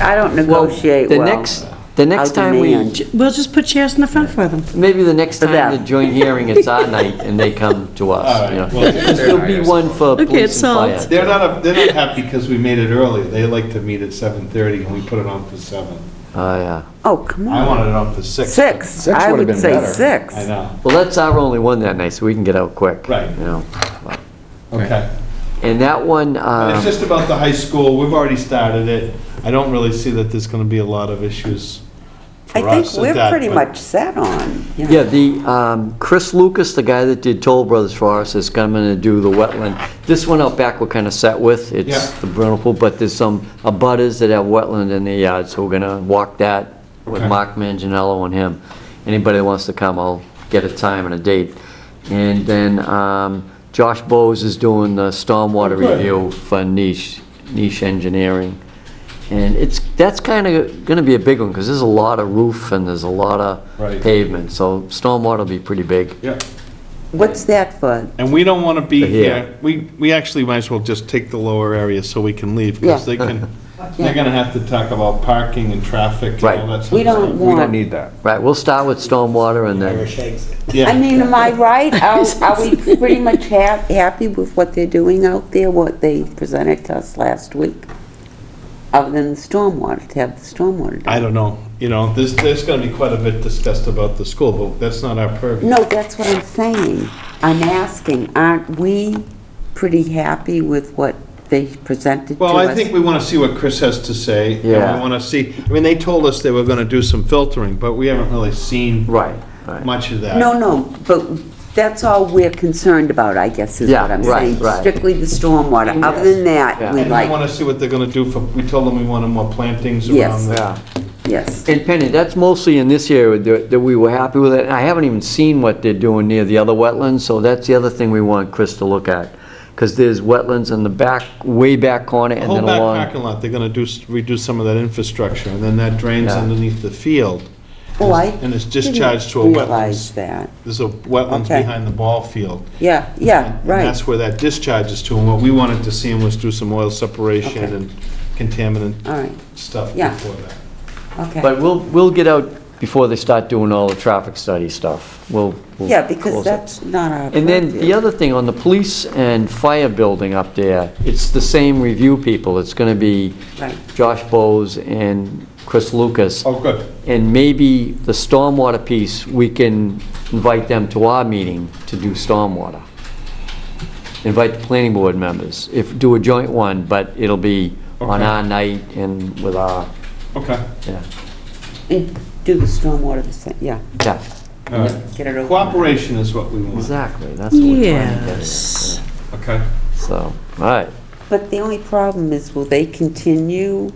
I don't negotiate The well. next I'll time we, demand. We'll just put chairs in the front for them. maybe the next For time them. the joint hearing, it's our night, and they come to us, All right, you know. well, There'll be one for Okay, police it's and fire. solved. They're not happy because we made it early. They like to meet at 7:30 and we put it on for 7. Oh, yeah. Oh, come I on. wanted it on for 6. 6. Six I would've would been say better. 6. I know. Well, that's our only one that night, so we can get out quick. Right. You know, Okay. and that one, And it's just about the high school. We've already started it. I don't really see that there's going to be a lot of issues I for think us at we're that, pretty but- much set on. you know. yeah, the, Chris Lucas, the guy that did Toll Brothers for us, is coming to do the wetland. This one out back we're kind of set with, it's Yeah. the vernal pool, but there's some abutters that have wetland in their yard, so we're gonna walk that with Okay. Mark Manganiello and him. Anybody that wants to come, I'll get a time and a date. And then, Josh Bowes is doing the stormwater Good. review for Niche Engineering. And that's kind of gonna be a big one, because there's a lot of roof and there's a lot of Right. pavement, so stormwater will be pretty big. Yeah. What's that for? And we don't want to be For here. here. We actually might as well just take the lower area so we can leave, because Yeah. they can, they're going to have to talk about parking and traffic and Right. all that stuff. We don't We don't want, need that. Right, we'll start with stormwater and then, Irish exit. Yeah. I mean, am I right? Are we pretty much happy with what they're doing out there, what they presented to us last week? Other than the stormwater, to have the stormwater done? I don't know. You know, there's going to be quite a bit discussed about the school, but that's not our purview. No, that's what I'm saying. I'm asking, aren't we pretty happy with what they presented to us? Well, I think we want to see what Chris has to say. and Yeah. we want to see, I mean, they told us they were going to do some filtering, but we haven't really seen right. much of that. No, but that's all we're concerned about, I guess, is Yeah, what I'm right, saying. right. Strictly the stormwater. Other than that, Yeah. we And we like, want to see what they're going to do for, we told them we wanted more plantings Yes. around the... Yeah. yes. And Penny, that's mostly in this area that we were happy with it. I haven't even seen what they're doing near the other wetlands, so that's the other thing we want Chris to look at. Because there's wetlands in the back, way back corner, The and whole then back along. parking lot, they're going to redo some of that infrastructure, and then that drains Yeah. underneath the field. Oh, I And it's didn't discharged to a realize wetlands. that. There's a wetlands Okay. behind the ball field. Yeah, And right. that's where that discharges to, and what we wanted to see was do some oil separation Okay. and contaminant All right, stuff Yeah. before that. okay. But we'll get out before they start doing all the traffic study stuff. We'll Yeah, because close it. that's not our And then purview. the other thing, on the police and fire building up there, it's the same review people. It's gonna be Right. Josh Bowes and Chris Lucas. Oh, good. And maybe the stormwater piece, we can invite them to our meeting to do stormwater. Invite the planning board members, do a joint one, but it'll be on Okay. our night and with our, Okay. yeah. And do the stormwater the same, yeah. Yeah, All right. Get it over. Cooperation is what we want. exactly, that's what we're trying to get Yes. at. Okay. So, all right. But the only problem is, will they continue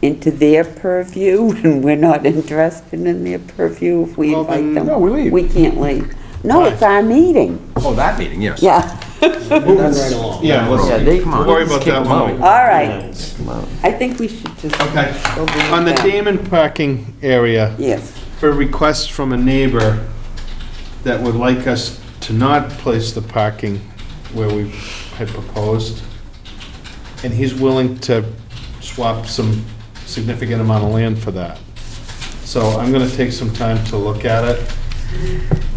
into their purview and we're not interested in their purview if we Well, invite then- them? No, we leave. We can't leave. No, Why? it's our meeting. Oh, that meeting, yes. Yeah. Moving right along. Yeah, let's, Yeah, they- Come on. we'll worry just about kick that them out. one. All right. Come on. I think we should just Okay. go with On the that. Damon parking area, Yes. for a request from a neighbor that would like us to not place the parking where we had proposed, and he's willing to swap some significant amount of land for that. So I'm gonna take some time to look at it.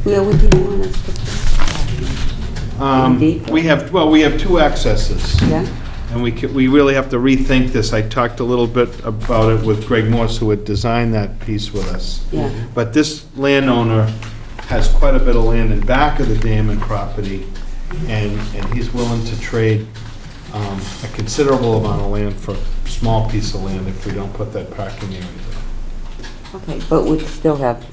Where would you want us to put? We have two accesses. Yeah? And we really have to rethink this. I talked a little bit about it with Greg Morse, who had designed that piece with us. Yeah. But this landowner has quite a bit of land in back of the Damon property, and he's willing to trade a considerable amount of land for a small piece of land if we don't put that parking area there. Okay, but we'd still have,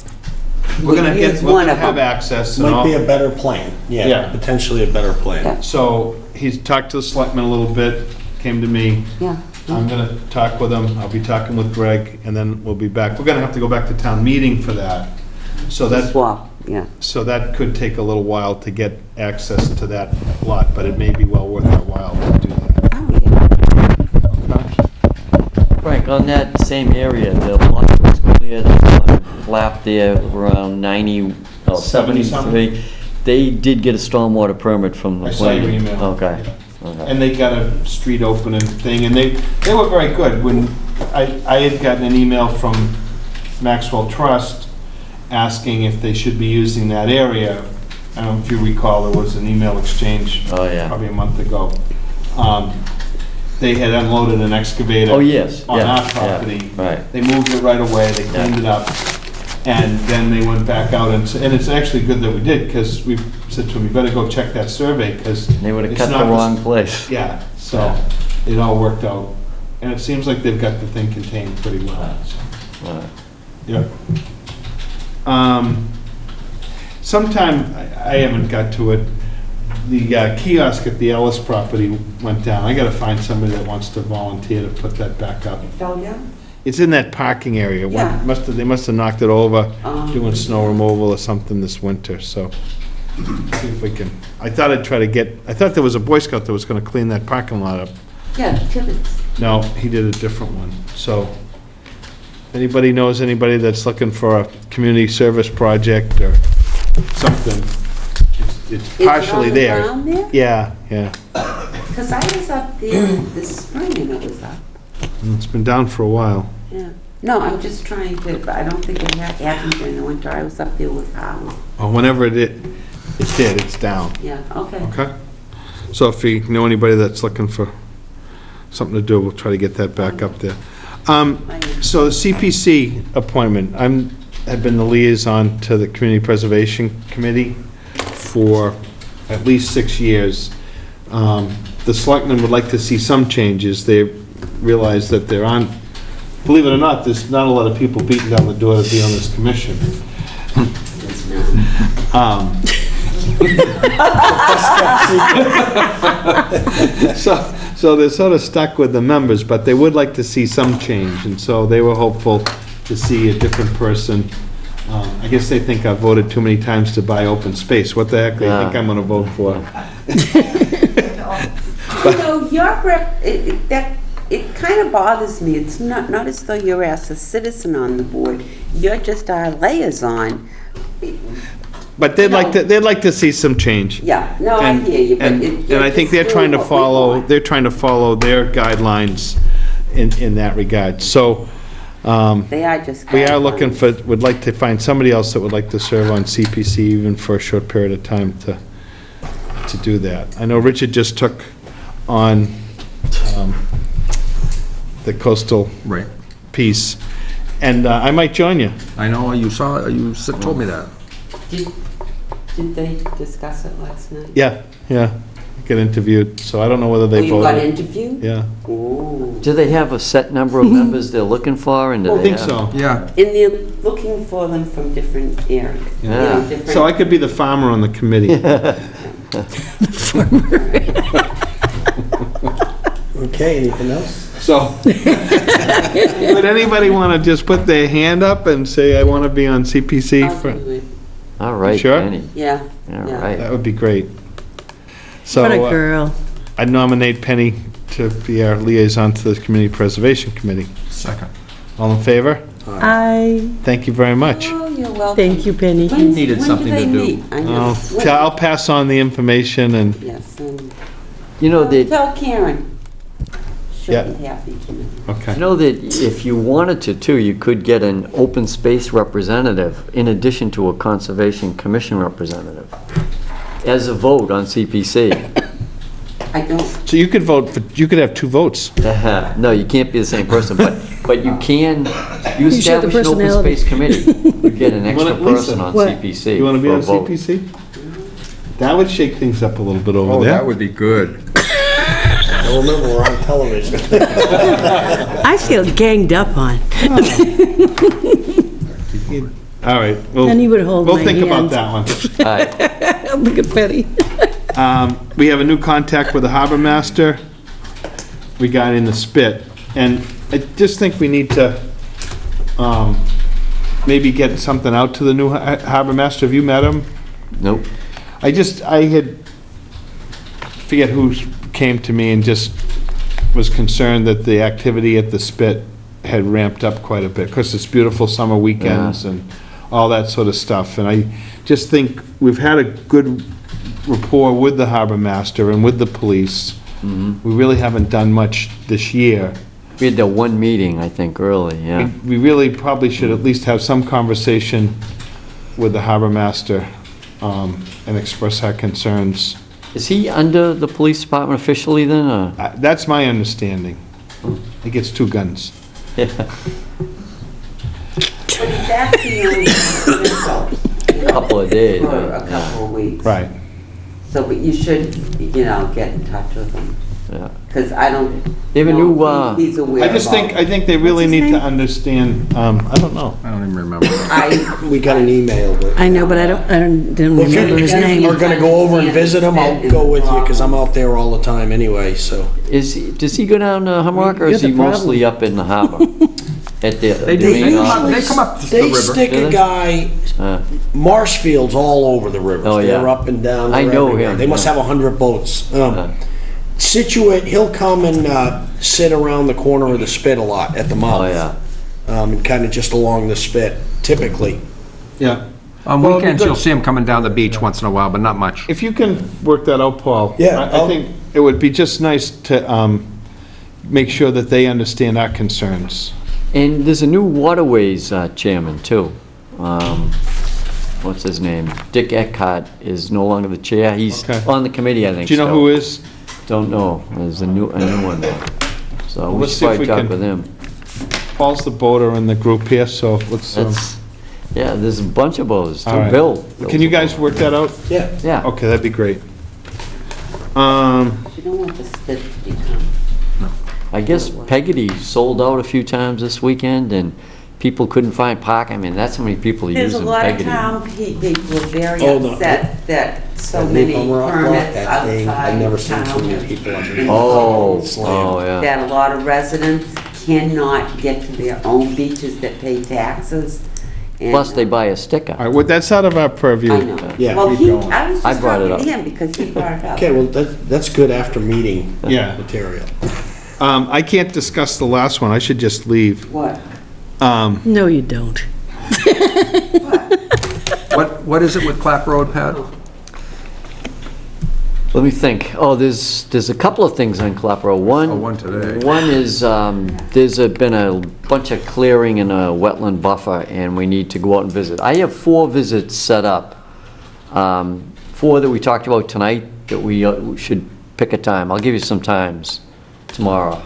We're gonna use we're one gonna of have them. access and all. Might be a better plan, Yeah. yeah, potentially a better plan. So he's talked to the selectmen a little bit, came to me. Yeah. I'm gonna talk with him, I'll be talking with Greg, and then we'll be back. We're gonna have to go back to town meeting for that. So that, Swap, yeah. so that could take a little while to get access to that lot, but it may be well worth our while to do that. Frank, on that same area, the lot was cleared, lap there around 90, 73. They did get a stormwater permit from the I saw your planning. email. Okay. And they got a street opening thing, and they were very good. When I had gotten an email from Maxwell Trust asking if they should be using that area. I don't know if you recall, there was an email exchange probably a month ago. They had unloaded an excavator on our property. Right. They moved it right away, they cleaned it up, and then they went back out, and it's actually good that we did, because we said to them, you better go check that survey, because They would have cut the wrong place. Yeah, so it all worked out, and it seems like they've got the thing contained pretty well. So. Yeah. Sometime, I haven't got to it, the kiosk at the Ellis property went down. I gotta find somebody that wants to volunteer to put that back up. It fell down? It's in that parking area. Yeah. They must have knocked it over, doing snow removal or something this winter, so. See if we can, I thought there was a Boy Scout that was gonna clean that parking lot up. Yeah, Tibbetts. No, he did a different one, so. Anybody knows anybody that's looking for a community service project or something? It's partially there. Is it on the ground there? Yeah. Because I was up there this spring and it was up. It's been down for a while. Yeah. No, I'm just trying to, but I don't think it happened during the winter. I was up there with Howard. Or whenever it did, it's down. Yeah, okay. Okay? So if you know anybody that's looking for something to do, we'll try to get that back up there. So the CPC appointment, I've been the liaison to the Community Preservation Committee for at least 6 years. The selectmen would like to see some changes. They realize that there aren't, believe it or not, there's not a lot of people beating down the door to be on this commission. So they're sort of stuck with the members, but they would like to see some change, and so they were hopeful to see a different person. I guess they think I've voted too many times to buy open space. What the heck do they think I'm gonna vote for? You know, your rep, it kind of bothers me. It's not as though you're as a citizen on the board. You're just our liaison. But they'd like to see some change. Yeah, no, I hear you, but And I think they're trying to follow their guidelines in that regard. So, they are just we are looking for, would like to find somebody else that would like to serve on CPC even for a short period of time to do that. I know Richard just took on the coastal piece, and I might join you. I know, you told me that. Did they discuss it last night? Yeah, get interviewed, so I don't know whether they voted. You got interviewed? Yeah. Ooh. Do they have a set number of members they're looking for? And do I they think have- so. Yeah. And they're looking for them from different areas. You know, different- So I could be the farmer on the committee. Okay, anything else? So, would anybody want to just put their hand up and say, I want to be on CPC? I'll do it. All right, Sure? Penny. Yeah. All yeah. right. That would be great. So, What a girl. I nominate Penny to be our liaison to the Community Preservation Committee. Second. All in favor? I Thank you very much. Oh, you're welcome. Thank you, Penny. When- Needed something to When do do. they meet? I know. Yeah, I'll pass on the information and, Yes, and You know that, tell Karen. She'll Yeah. be happy to. okay. you know that if you wanted to too, you could get an open space representative in addition to a conservation commission representative as a vote on CPC. I don't, So you could vote for, you could have 2 votes. No, you can't be the same person, but you can, you share the establish an open personality. space committee. You get an extra Wanna- Lisa, person on what? CPC. You want to be for a on vote. CPC? That would shake things up a little bit over Oh, there. that would be good. I remember we're on television. I feel ganged up on. All right, And he would hold we'll my think hand. about that one. All right. Look at Penny. We have a new contact with the harbor master regarding the spit, and I just think we need to, maybe get something out to the new harbor master. Have you met him? Nope. I forget who came to me and just was concerned that the activity at the spit had ramped up quite a bit, because it's beautiful summer weekends and all that sort of stuff. And I just think we've had a good rapport with the harbor master and with the police. We really haven't done much this year. We had that one meeting, I think, early, yeah. We really probably should at least have some conversation with the harbor master and express our concerns. Is he under the police department officially then, or? That's my understanding. He gets 2 guns. Yeah. but he's actually only A couple of days. for right? a couple of weeks. Right. So, but you should, get in touch with him, Yeah. because I don't They have a new, know if he's aware I just think, about- I think they really What's his need to name? understand, I don't know. I don't even remember. We got an email, but. I know, but I didn't Well, if remember his you name. are gonna go over and visit him, I'll go with you, because I'm out there all the time anyway, so. Does he go down to Humrock, or is You're he the mostly up in the harbor? At the They main come up- office? they come up the They river. stick Do a they? guy, Uh, Marshfield's all over the rivers. Oh, yeah. They're up and down. I they're know everywhere. him, They must yeah. have 100 boats. uh, Scituate, he'll come and sit around the corner of the spit a lot at the mouth. Oh, yeah. And kind of just along the spit, typically. Yeah. On Well, weekends, because- you'll see him coming down the beach once in a while, but not much. If you can work that out, Paul. Yeah, I think it would be just nice to make sure that they understand our concerns. And there's a new waterways chairman, too. What's his name? Dick Eckhart is no longer the chair. He's Okay. on the committee, I think. Do you know still. who is? Don't know. There's a new one. So we Let's should see if probably we talk can- with him. Paul's the boater in the group here, so let's, That's, yeah, there's a bunch of boats. all right. Bill. Can you guys work that out? Yeah. Yeah. Okay, that'd be great. You don't want the spit to become. I guess Peggotty sold out a few times this weekend, and people couldn't find parking. I mean, that's how many people are There's a using lot of Peggotty. town people are very Oh, no. upset that so That many Maple Rock lot, permits that thing, outside I've never of seen too many town. people underneath. Oh, Slammed. oh, yeah. That a lot of residents cannot get to their own beaches that pay taxes. and, Plus, they buy a sticker. All right, well, that's out of our purview. I know. Yeah, Well, keep he, going. I was I just brought it talking to up. him because he brought it up. Okay, well, that's good after meeting Yeah. material. I can't discuss the last one, I should just leave. What? No, you don't. What is it with Clap Road, Pat? Let me think. Oh, there's a couple of things on Clap Road. One today. One is, been a bunch of clearing in a wetland buffer, and we need to go out and visit. I have 4 visits set up. 4 that we talked about tonight, that we should pick a time. I'll give you some times tomorrow.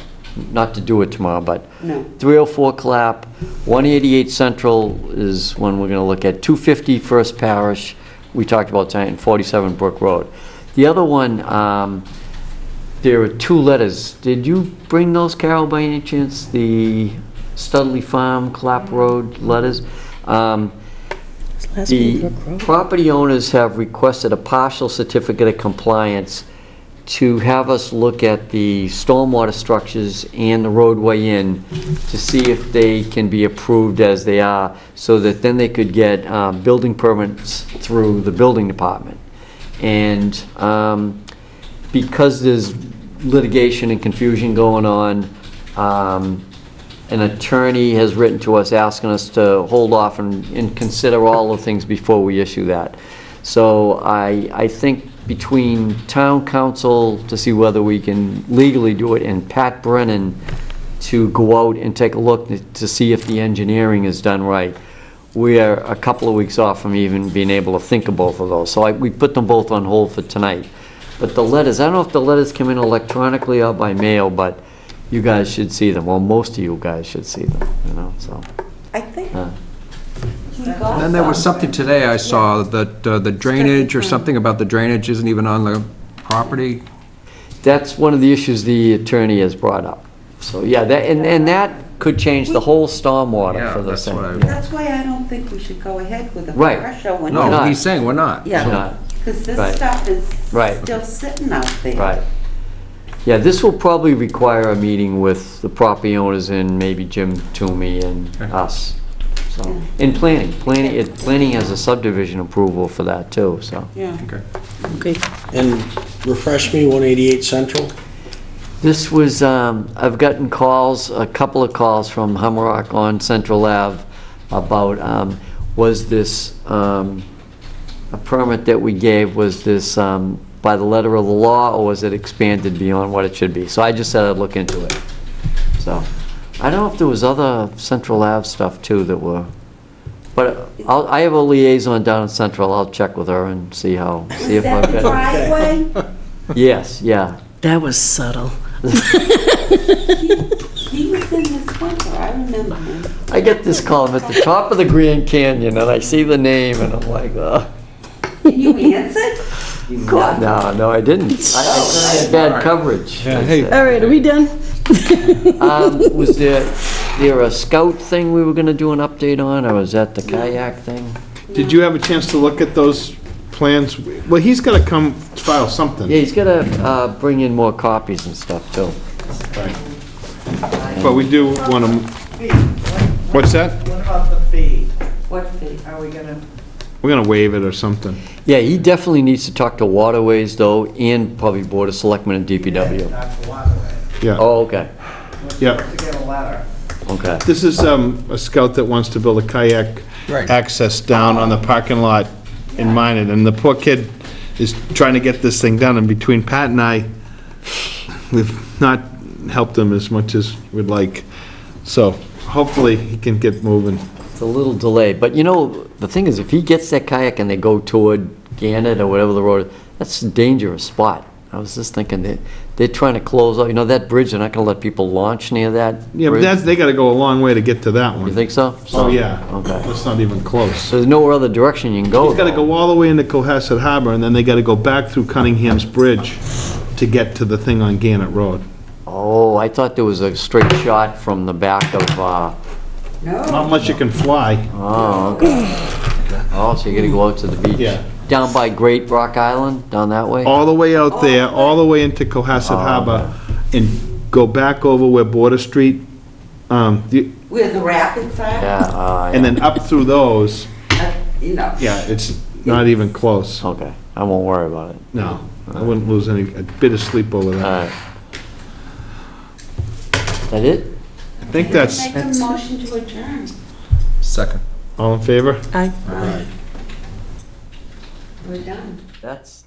Not to do it tomorrow, but No. 304 Clap, 188 Central is one we're gonna look at, 250 First Parish, we talked about tonight, and 47 Brook Road. The other one, there are 2 letters. Did you bring those, Carol, by any chance? The Studley Farm, Clap Road letters? The property owners have requested a partial certificate of compliance to have us look at the stormwater structures and the roadway in to see if they can be approved as they are, so that then they could get building permits through the building department. And because there's litigation and confusion going on, an attorney has written to us asking us to hold off and consider all the things before we issue that. So I think between town council to see whether we can legally do it and Pat Brennan to go out and take a look to see if the engineering is done right, we are a couple of weeks off from even being able to think of both of those. So we put them both on hold for tonight. But the letters, I don't know if the letters come in electronically or by mail, but you guys should see them. Well, most of you guys should see them, you know, so. I think he got And then there was something today I saw that the drainage or something about the drainage isn't even on the property. That's one of the issues the attorney has brought up. So, yeah, that, and that could change the whole stormwater for the thing. That's why I don't think we should go ahead with the Right. fire show. When No, you're- he's saying we're not. Yeah, Not. because this Right. stuff is Right. still sitting out there. Right. Yeah, this will probably require a meeting with the property owners and maybe Jim Toomey and us. So, and planning has a subdivision approval for that too, so. Yeah. Okay. And refresh me, 188 Central? This was, I've gotten calls, a couple of calls from Humrock on Central Ave about, was this, a permit that we gave, was this by the letter of the law, or was it expanded beyond what it should be? So I just said I'd look into it. So, I don't know if there was other Central Ave stuff too that were, but I have a liaison down in Central, I'll check with her and see if I've got it. Driveway? Yes, yeah. That was subtle. He was in this winter, I remember him. I get this call, I'm at the top of the Grand Canyon, and I see the name, and I'm like, oh. You answered? God, no, I didn't. I had bad coverage. Yeah, hey. All right, are we done? Was there a scout thing we were gonna do an update on, or was that the kayak thing? Did you have a chance to look at those plans? Well, he's got to come file something. Yeah, he's gotta bring in more copies and stuff, too. But we do want to, what's that? What about the fee? What fee? Are we gonna? We're going to waive it or something. Yeah, he definitely needs to talk to Waterways, though, and probably Board of Selectmen and DPW. That's the waterway. Yeah. Oh, okay, Yeah. To get a letter. okay. This is a scout that wants to build a kayak access down on the parking lot in Minot, and the poor kid is trying to get this thing done, and between Pat and I, we've not helped him as much as we'd like. So hopefully he can get moving. It's a little delayed, but you know, the thing is, if he gets that kayak and they go toward Gannett or whatever the road, that's a dangerous spot. I was just thinking that they're trying to close out, you know, that bridge, they're not gonna let people launch near that Yeah, but bridge? they got to go a long way to get to that one. You think so? Oh, yeah. Okay. That's not even close. So there's no other direction you can go? He's got to go all the way into Cohasset Harbor, and then they got to go back through Cunningham's Bridge to get to the thing on Gannett Road. Oh, I thought there was a straight shot from the back of, Not much you can fly. oh, okay. Oh, so you gotta go out to the beach? Yeah. Down by Great Rock Island, down that way? All the way out there, all the way into Cohasset Harbor, and go back over where Border Street, Where the rapids are? Yeah, and then up through those. You know. Yeah, it's not even close. Okay, I won't worry about it. No, I wouldn't lose a bit of sleep over that. Alright. That it? I think that's, Make a motion to adjourn. Second. all in favor? Aye. We're done. That's...